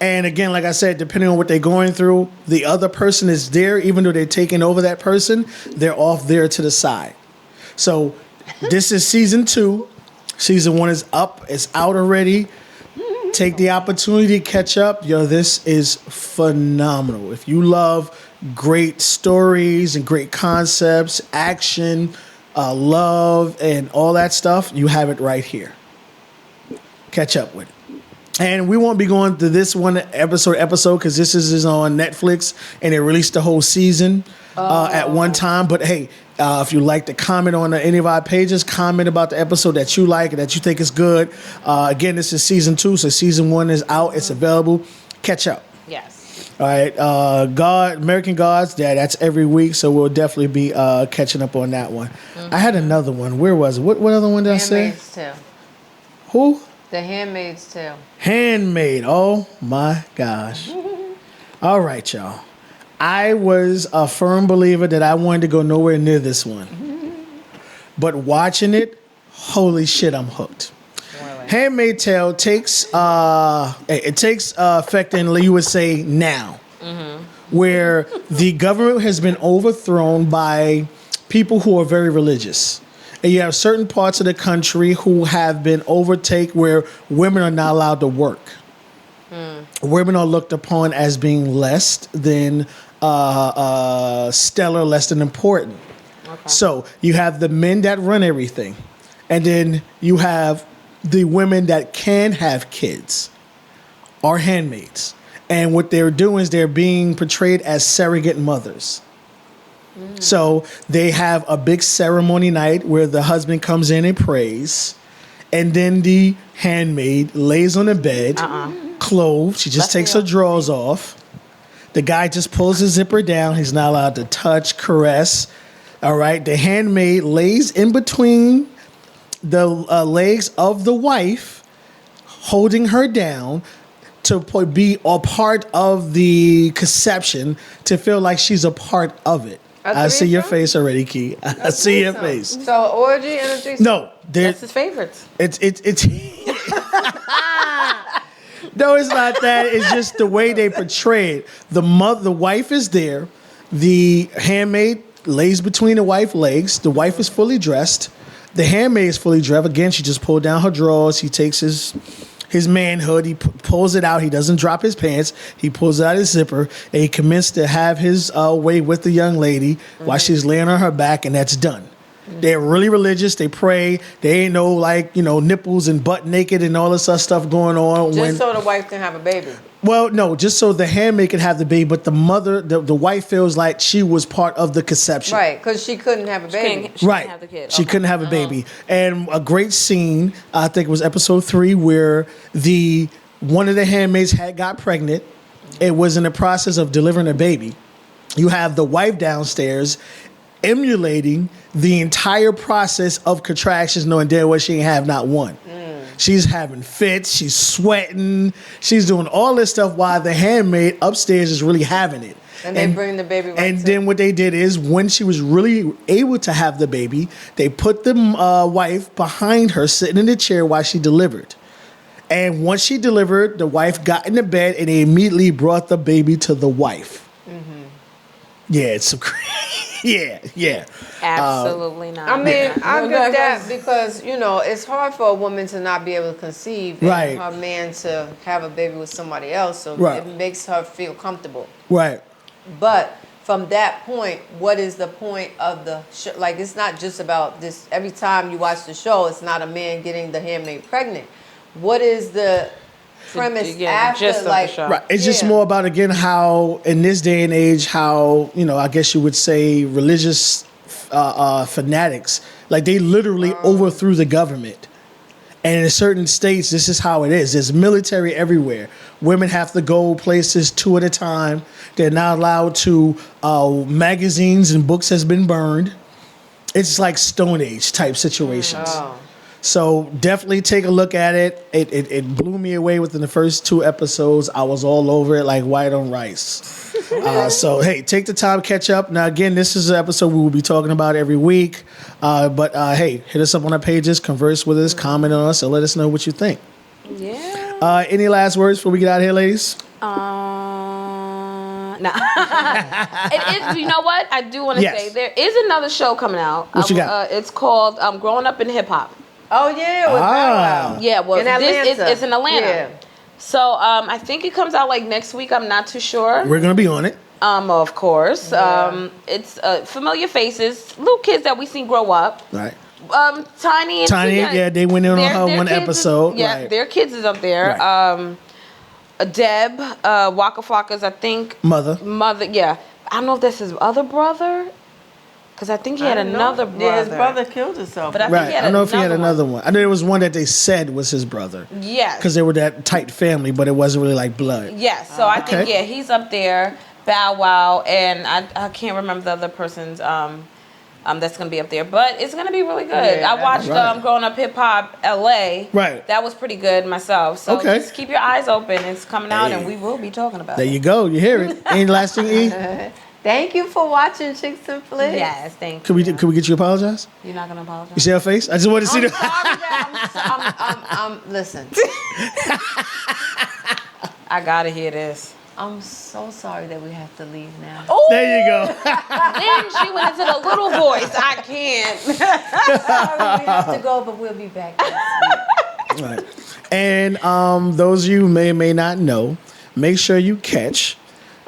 And again, like I said, depending on what they're going through, the other person is there, even though they're taking over that person, they're off there to the side. So this is season 2. Season 1 is up. It's out already. Take the opportunity to catch up. Yo, this is phenomenal. If you love great stories and great concepts, action, love, and all that stuff, you have it right here. Catch up with it. And we won't be going to this one episode because this is on Netflix and they released the whole season at one time. But hey, if you like to comment on any of our pages, comment about the episode that you like and that you think is good. Again, this is season 2, so season 1 is out. It's available. Catch up. Yes. All right, American Gods, that's every week, so we'll definitely be catching up on that one. I had another one. Where was it? What other one did I say? Handmaids too. Who? The Handmaids too. Handmaid. Oh my gosh. All right, y'all. I was a firm believer that I wanted to go nowhere near this one. But watching it, holy shit, I'm hooked. Handmaid's Tale takes effect in, you would say, now, where the government has been overthrown by people who are very religious. And you have certain parts of the country who have been overtaken where women are not allowed to work. Women are looked upon as being less than stellar, less than important. Okay. So you have the men that run everything. And then you have the women that can have kids are handmaids. And what they're doing is they're being portrayed as surrogate mothers. So they have a big ceremony night where the husband comes in and prays. And then the handmaid lays on the bed, clothed. She just takes her drawers off. The guy just pulls his zipper down. He's not allowed to touch, caress. All right. The handmaid lays in between the legs of the wife, holding her down to be a part of the conception, to feel like she's a part of it. I see your face already, Key. I see your face. So orgy and a threesome? No, that's his favorites. It's no, it's not that. It's just the way they portray it. The wife is there. The handmaid lays between the wife's legs. The wife is fully dressed. The handmaid is fully dressed. Again, she just pulled down her drawers. He takes his manhood. He pulls it out. He doesn't drop his pants. He pulls out his zipper, and he commences to have his way with the young lady while she's laying on her back, and that's done. They're really religious. They pray. They ain't no nipples and butt naked and all this other stuff going on. Just so the wife can have a baby. Well, no, just so the handmaid can have the baby, but the mother, the wife feels like she was part of the conception. Right, because she couldn't have a baby. She couldn't have the kid. She couldn't have a baby. And a great scene, I think it was episode 3, where one of the handmaids got pregnant. It was in the process of delivering a baby. You have the wife downstairs emulating the entire process of contractions, knowing damn well she ain't have not one. She's having fits, she's sweating, she's doing all this stuff while the handmaid upstairs is really having it. And they bring the baby right And then what they did is, when she was really able to have the baby, they put the wife behind her, sitting in the chair while she delivered. And once she delivered, the wife got in the bed and they immediately brought the baby to the wife. Yeah, it's so crazy. yeah. Absolutely not. I mean, I No, get no, that because, it's hard for a woman to not be able to conceive Right. and her man to have a baby with somebody else. So Right. it makes her feel comfortable. Right. But from that point, what is the point of the show? Like, it's not just about this. Every time you watch the show, it's not a man getting the handmaid pregnant. What is the premise after? gist of the Like, show. Right. It's just Yeah. more about, again, how in this day and age, how, I guess you would say religious fanatics, like they literally overthrew the government. And in certain states, this is how it is. There's military everywhere. Women have to go places 2 at a time. They're not allowed to. Magazines and books has been burned. It's like Stone Age type situations. Oh. So definitely take a look at it. It blew me away within the first 2 episodes. I was all over it like white on rice. So hey, take the time, catch up. Now again, this is an episode we will be talking about every week. But hey, hit us up on our pages, converse with us, comment on us, and let us know what you think. Yeah. Any last words before we get out of here, ladies? Nah. It is. You know what? I do want to Yes. say there is another show coming out. What you got? It's called Growing Up in Hip Hop. Oh, yeah, with Bow Wow. Yeah, well, In Atlanta. it's in Atlanta. Yeah. So I think it comes out like next week. I'm not too sure. We're gonna be on it. Of course. Yeah. It's familiar faces, little kids that we seen grow up. Right. Tiny and Tiny, Tia, yeah, they went in on their her one kids episode. Yeah, right. their kids is up there. Right. Deb, Waka Flocka's, I think. Mother. Yeah. I don't know if that's his other brother. Because I think he had another brother. Yeah, his brother killed himself. But I think Right. he had I don't know if he had another another one. I know there was one that they said was his brother. Yes. Because they were that tight family, but it wasn't really like blood. Yes. So I think, Okay. he's up there. Bow Wow. And I can't remember the other person's that's going to be up there. But it's going to be really good. Yeah, I watched right. Growing Up Hip Hop LA. Right. That was pretty good myself. So Okay. just keep your eyes open. It's coming out Hey. and we will be talking about There it. you go. You hear it. Any last thing, E? Thank you for watching Chics and Flics. Yes, thank Could you. we get you to apologize? You're not going to You apologize? see her face? I just wanted to see I'm the. sorry that listen. I got to hear this. I'm so sorry that we have to leave now. Oh, There you go. then she went into the little voice. I can't. Sorry, we have to go, but we'll be back next week. Right. And those of you who may or may not know, make sure you catch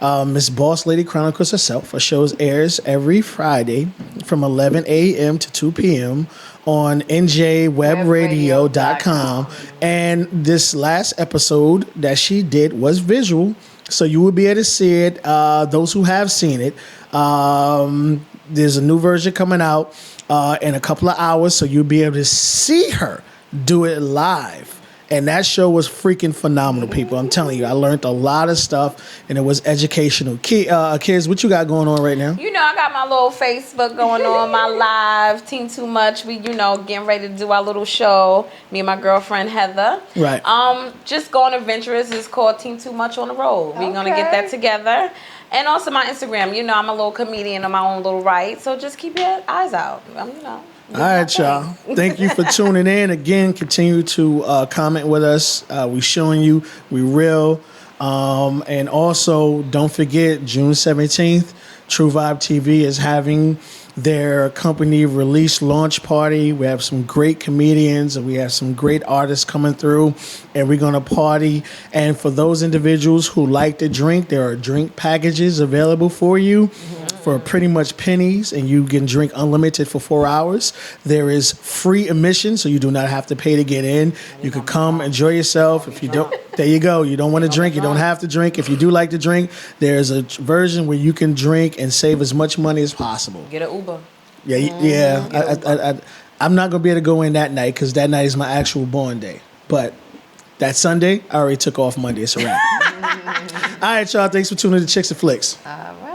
Miss Boss Lady Chronicles herself. Her show airs every Friday from 11 a.m. to 2 p.m. on njwebradio.com. And this last episode that she did was visual, so you will be able to see it. Those who have seen it, there's a new version coming out in a couple of hours, so you'll be able to see her do it live. And that show was freaking phenomenal, people. I'm telling you, I learned a lot of stuff, and it was educational. Kids, what you got going on right now? You know, I got my little Facebook going on, my live, Team Too Much. We, getting ready to do our little show. Me and my girlfriend, Heather. Right. Just going adventurous. It's called Team Too Much on the Road. We're going to get that together. And also my Instagram. I'm a little comedian on my own little right. So just keep your eyes out. All right, y'all. Thank you for tuning in. Again, continue to comment with us. We showing you, we real. And also, don't forget, June 17th, True Vibe TV is having their company release launch party. We have some great comedians and we have some great artists coming through, and we're going to party. And for those individuals who like to drink, there are drink packages available for you for pretty much pennies, and you can drink unlimited for 4 hours. There is free admission, so you do not have to pay to get in. You could come, enjoy yourself. If you don't, there you go. You don't want to drink, you don't have to drink. If you do like to drink, there's a version where you can drink and save as much money as possible. Get an Uber. Yeah. I'm not gonna be able to go in that night because that night is my actual born day. But that Sunday, I already took off Monday. It's a wrap. All right, y'all. Thanks for tuning in to Chics and Flics. All right.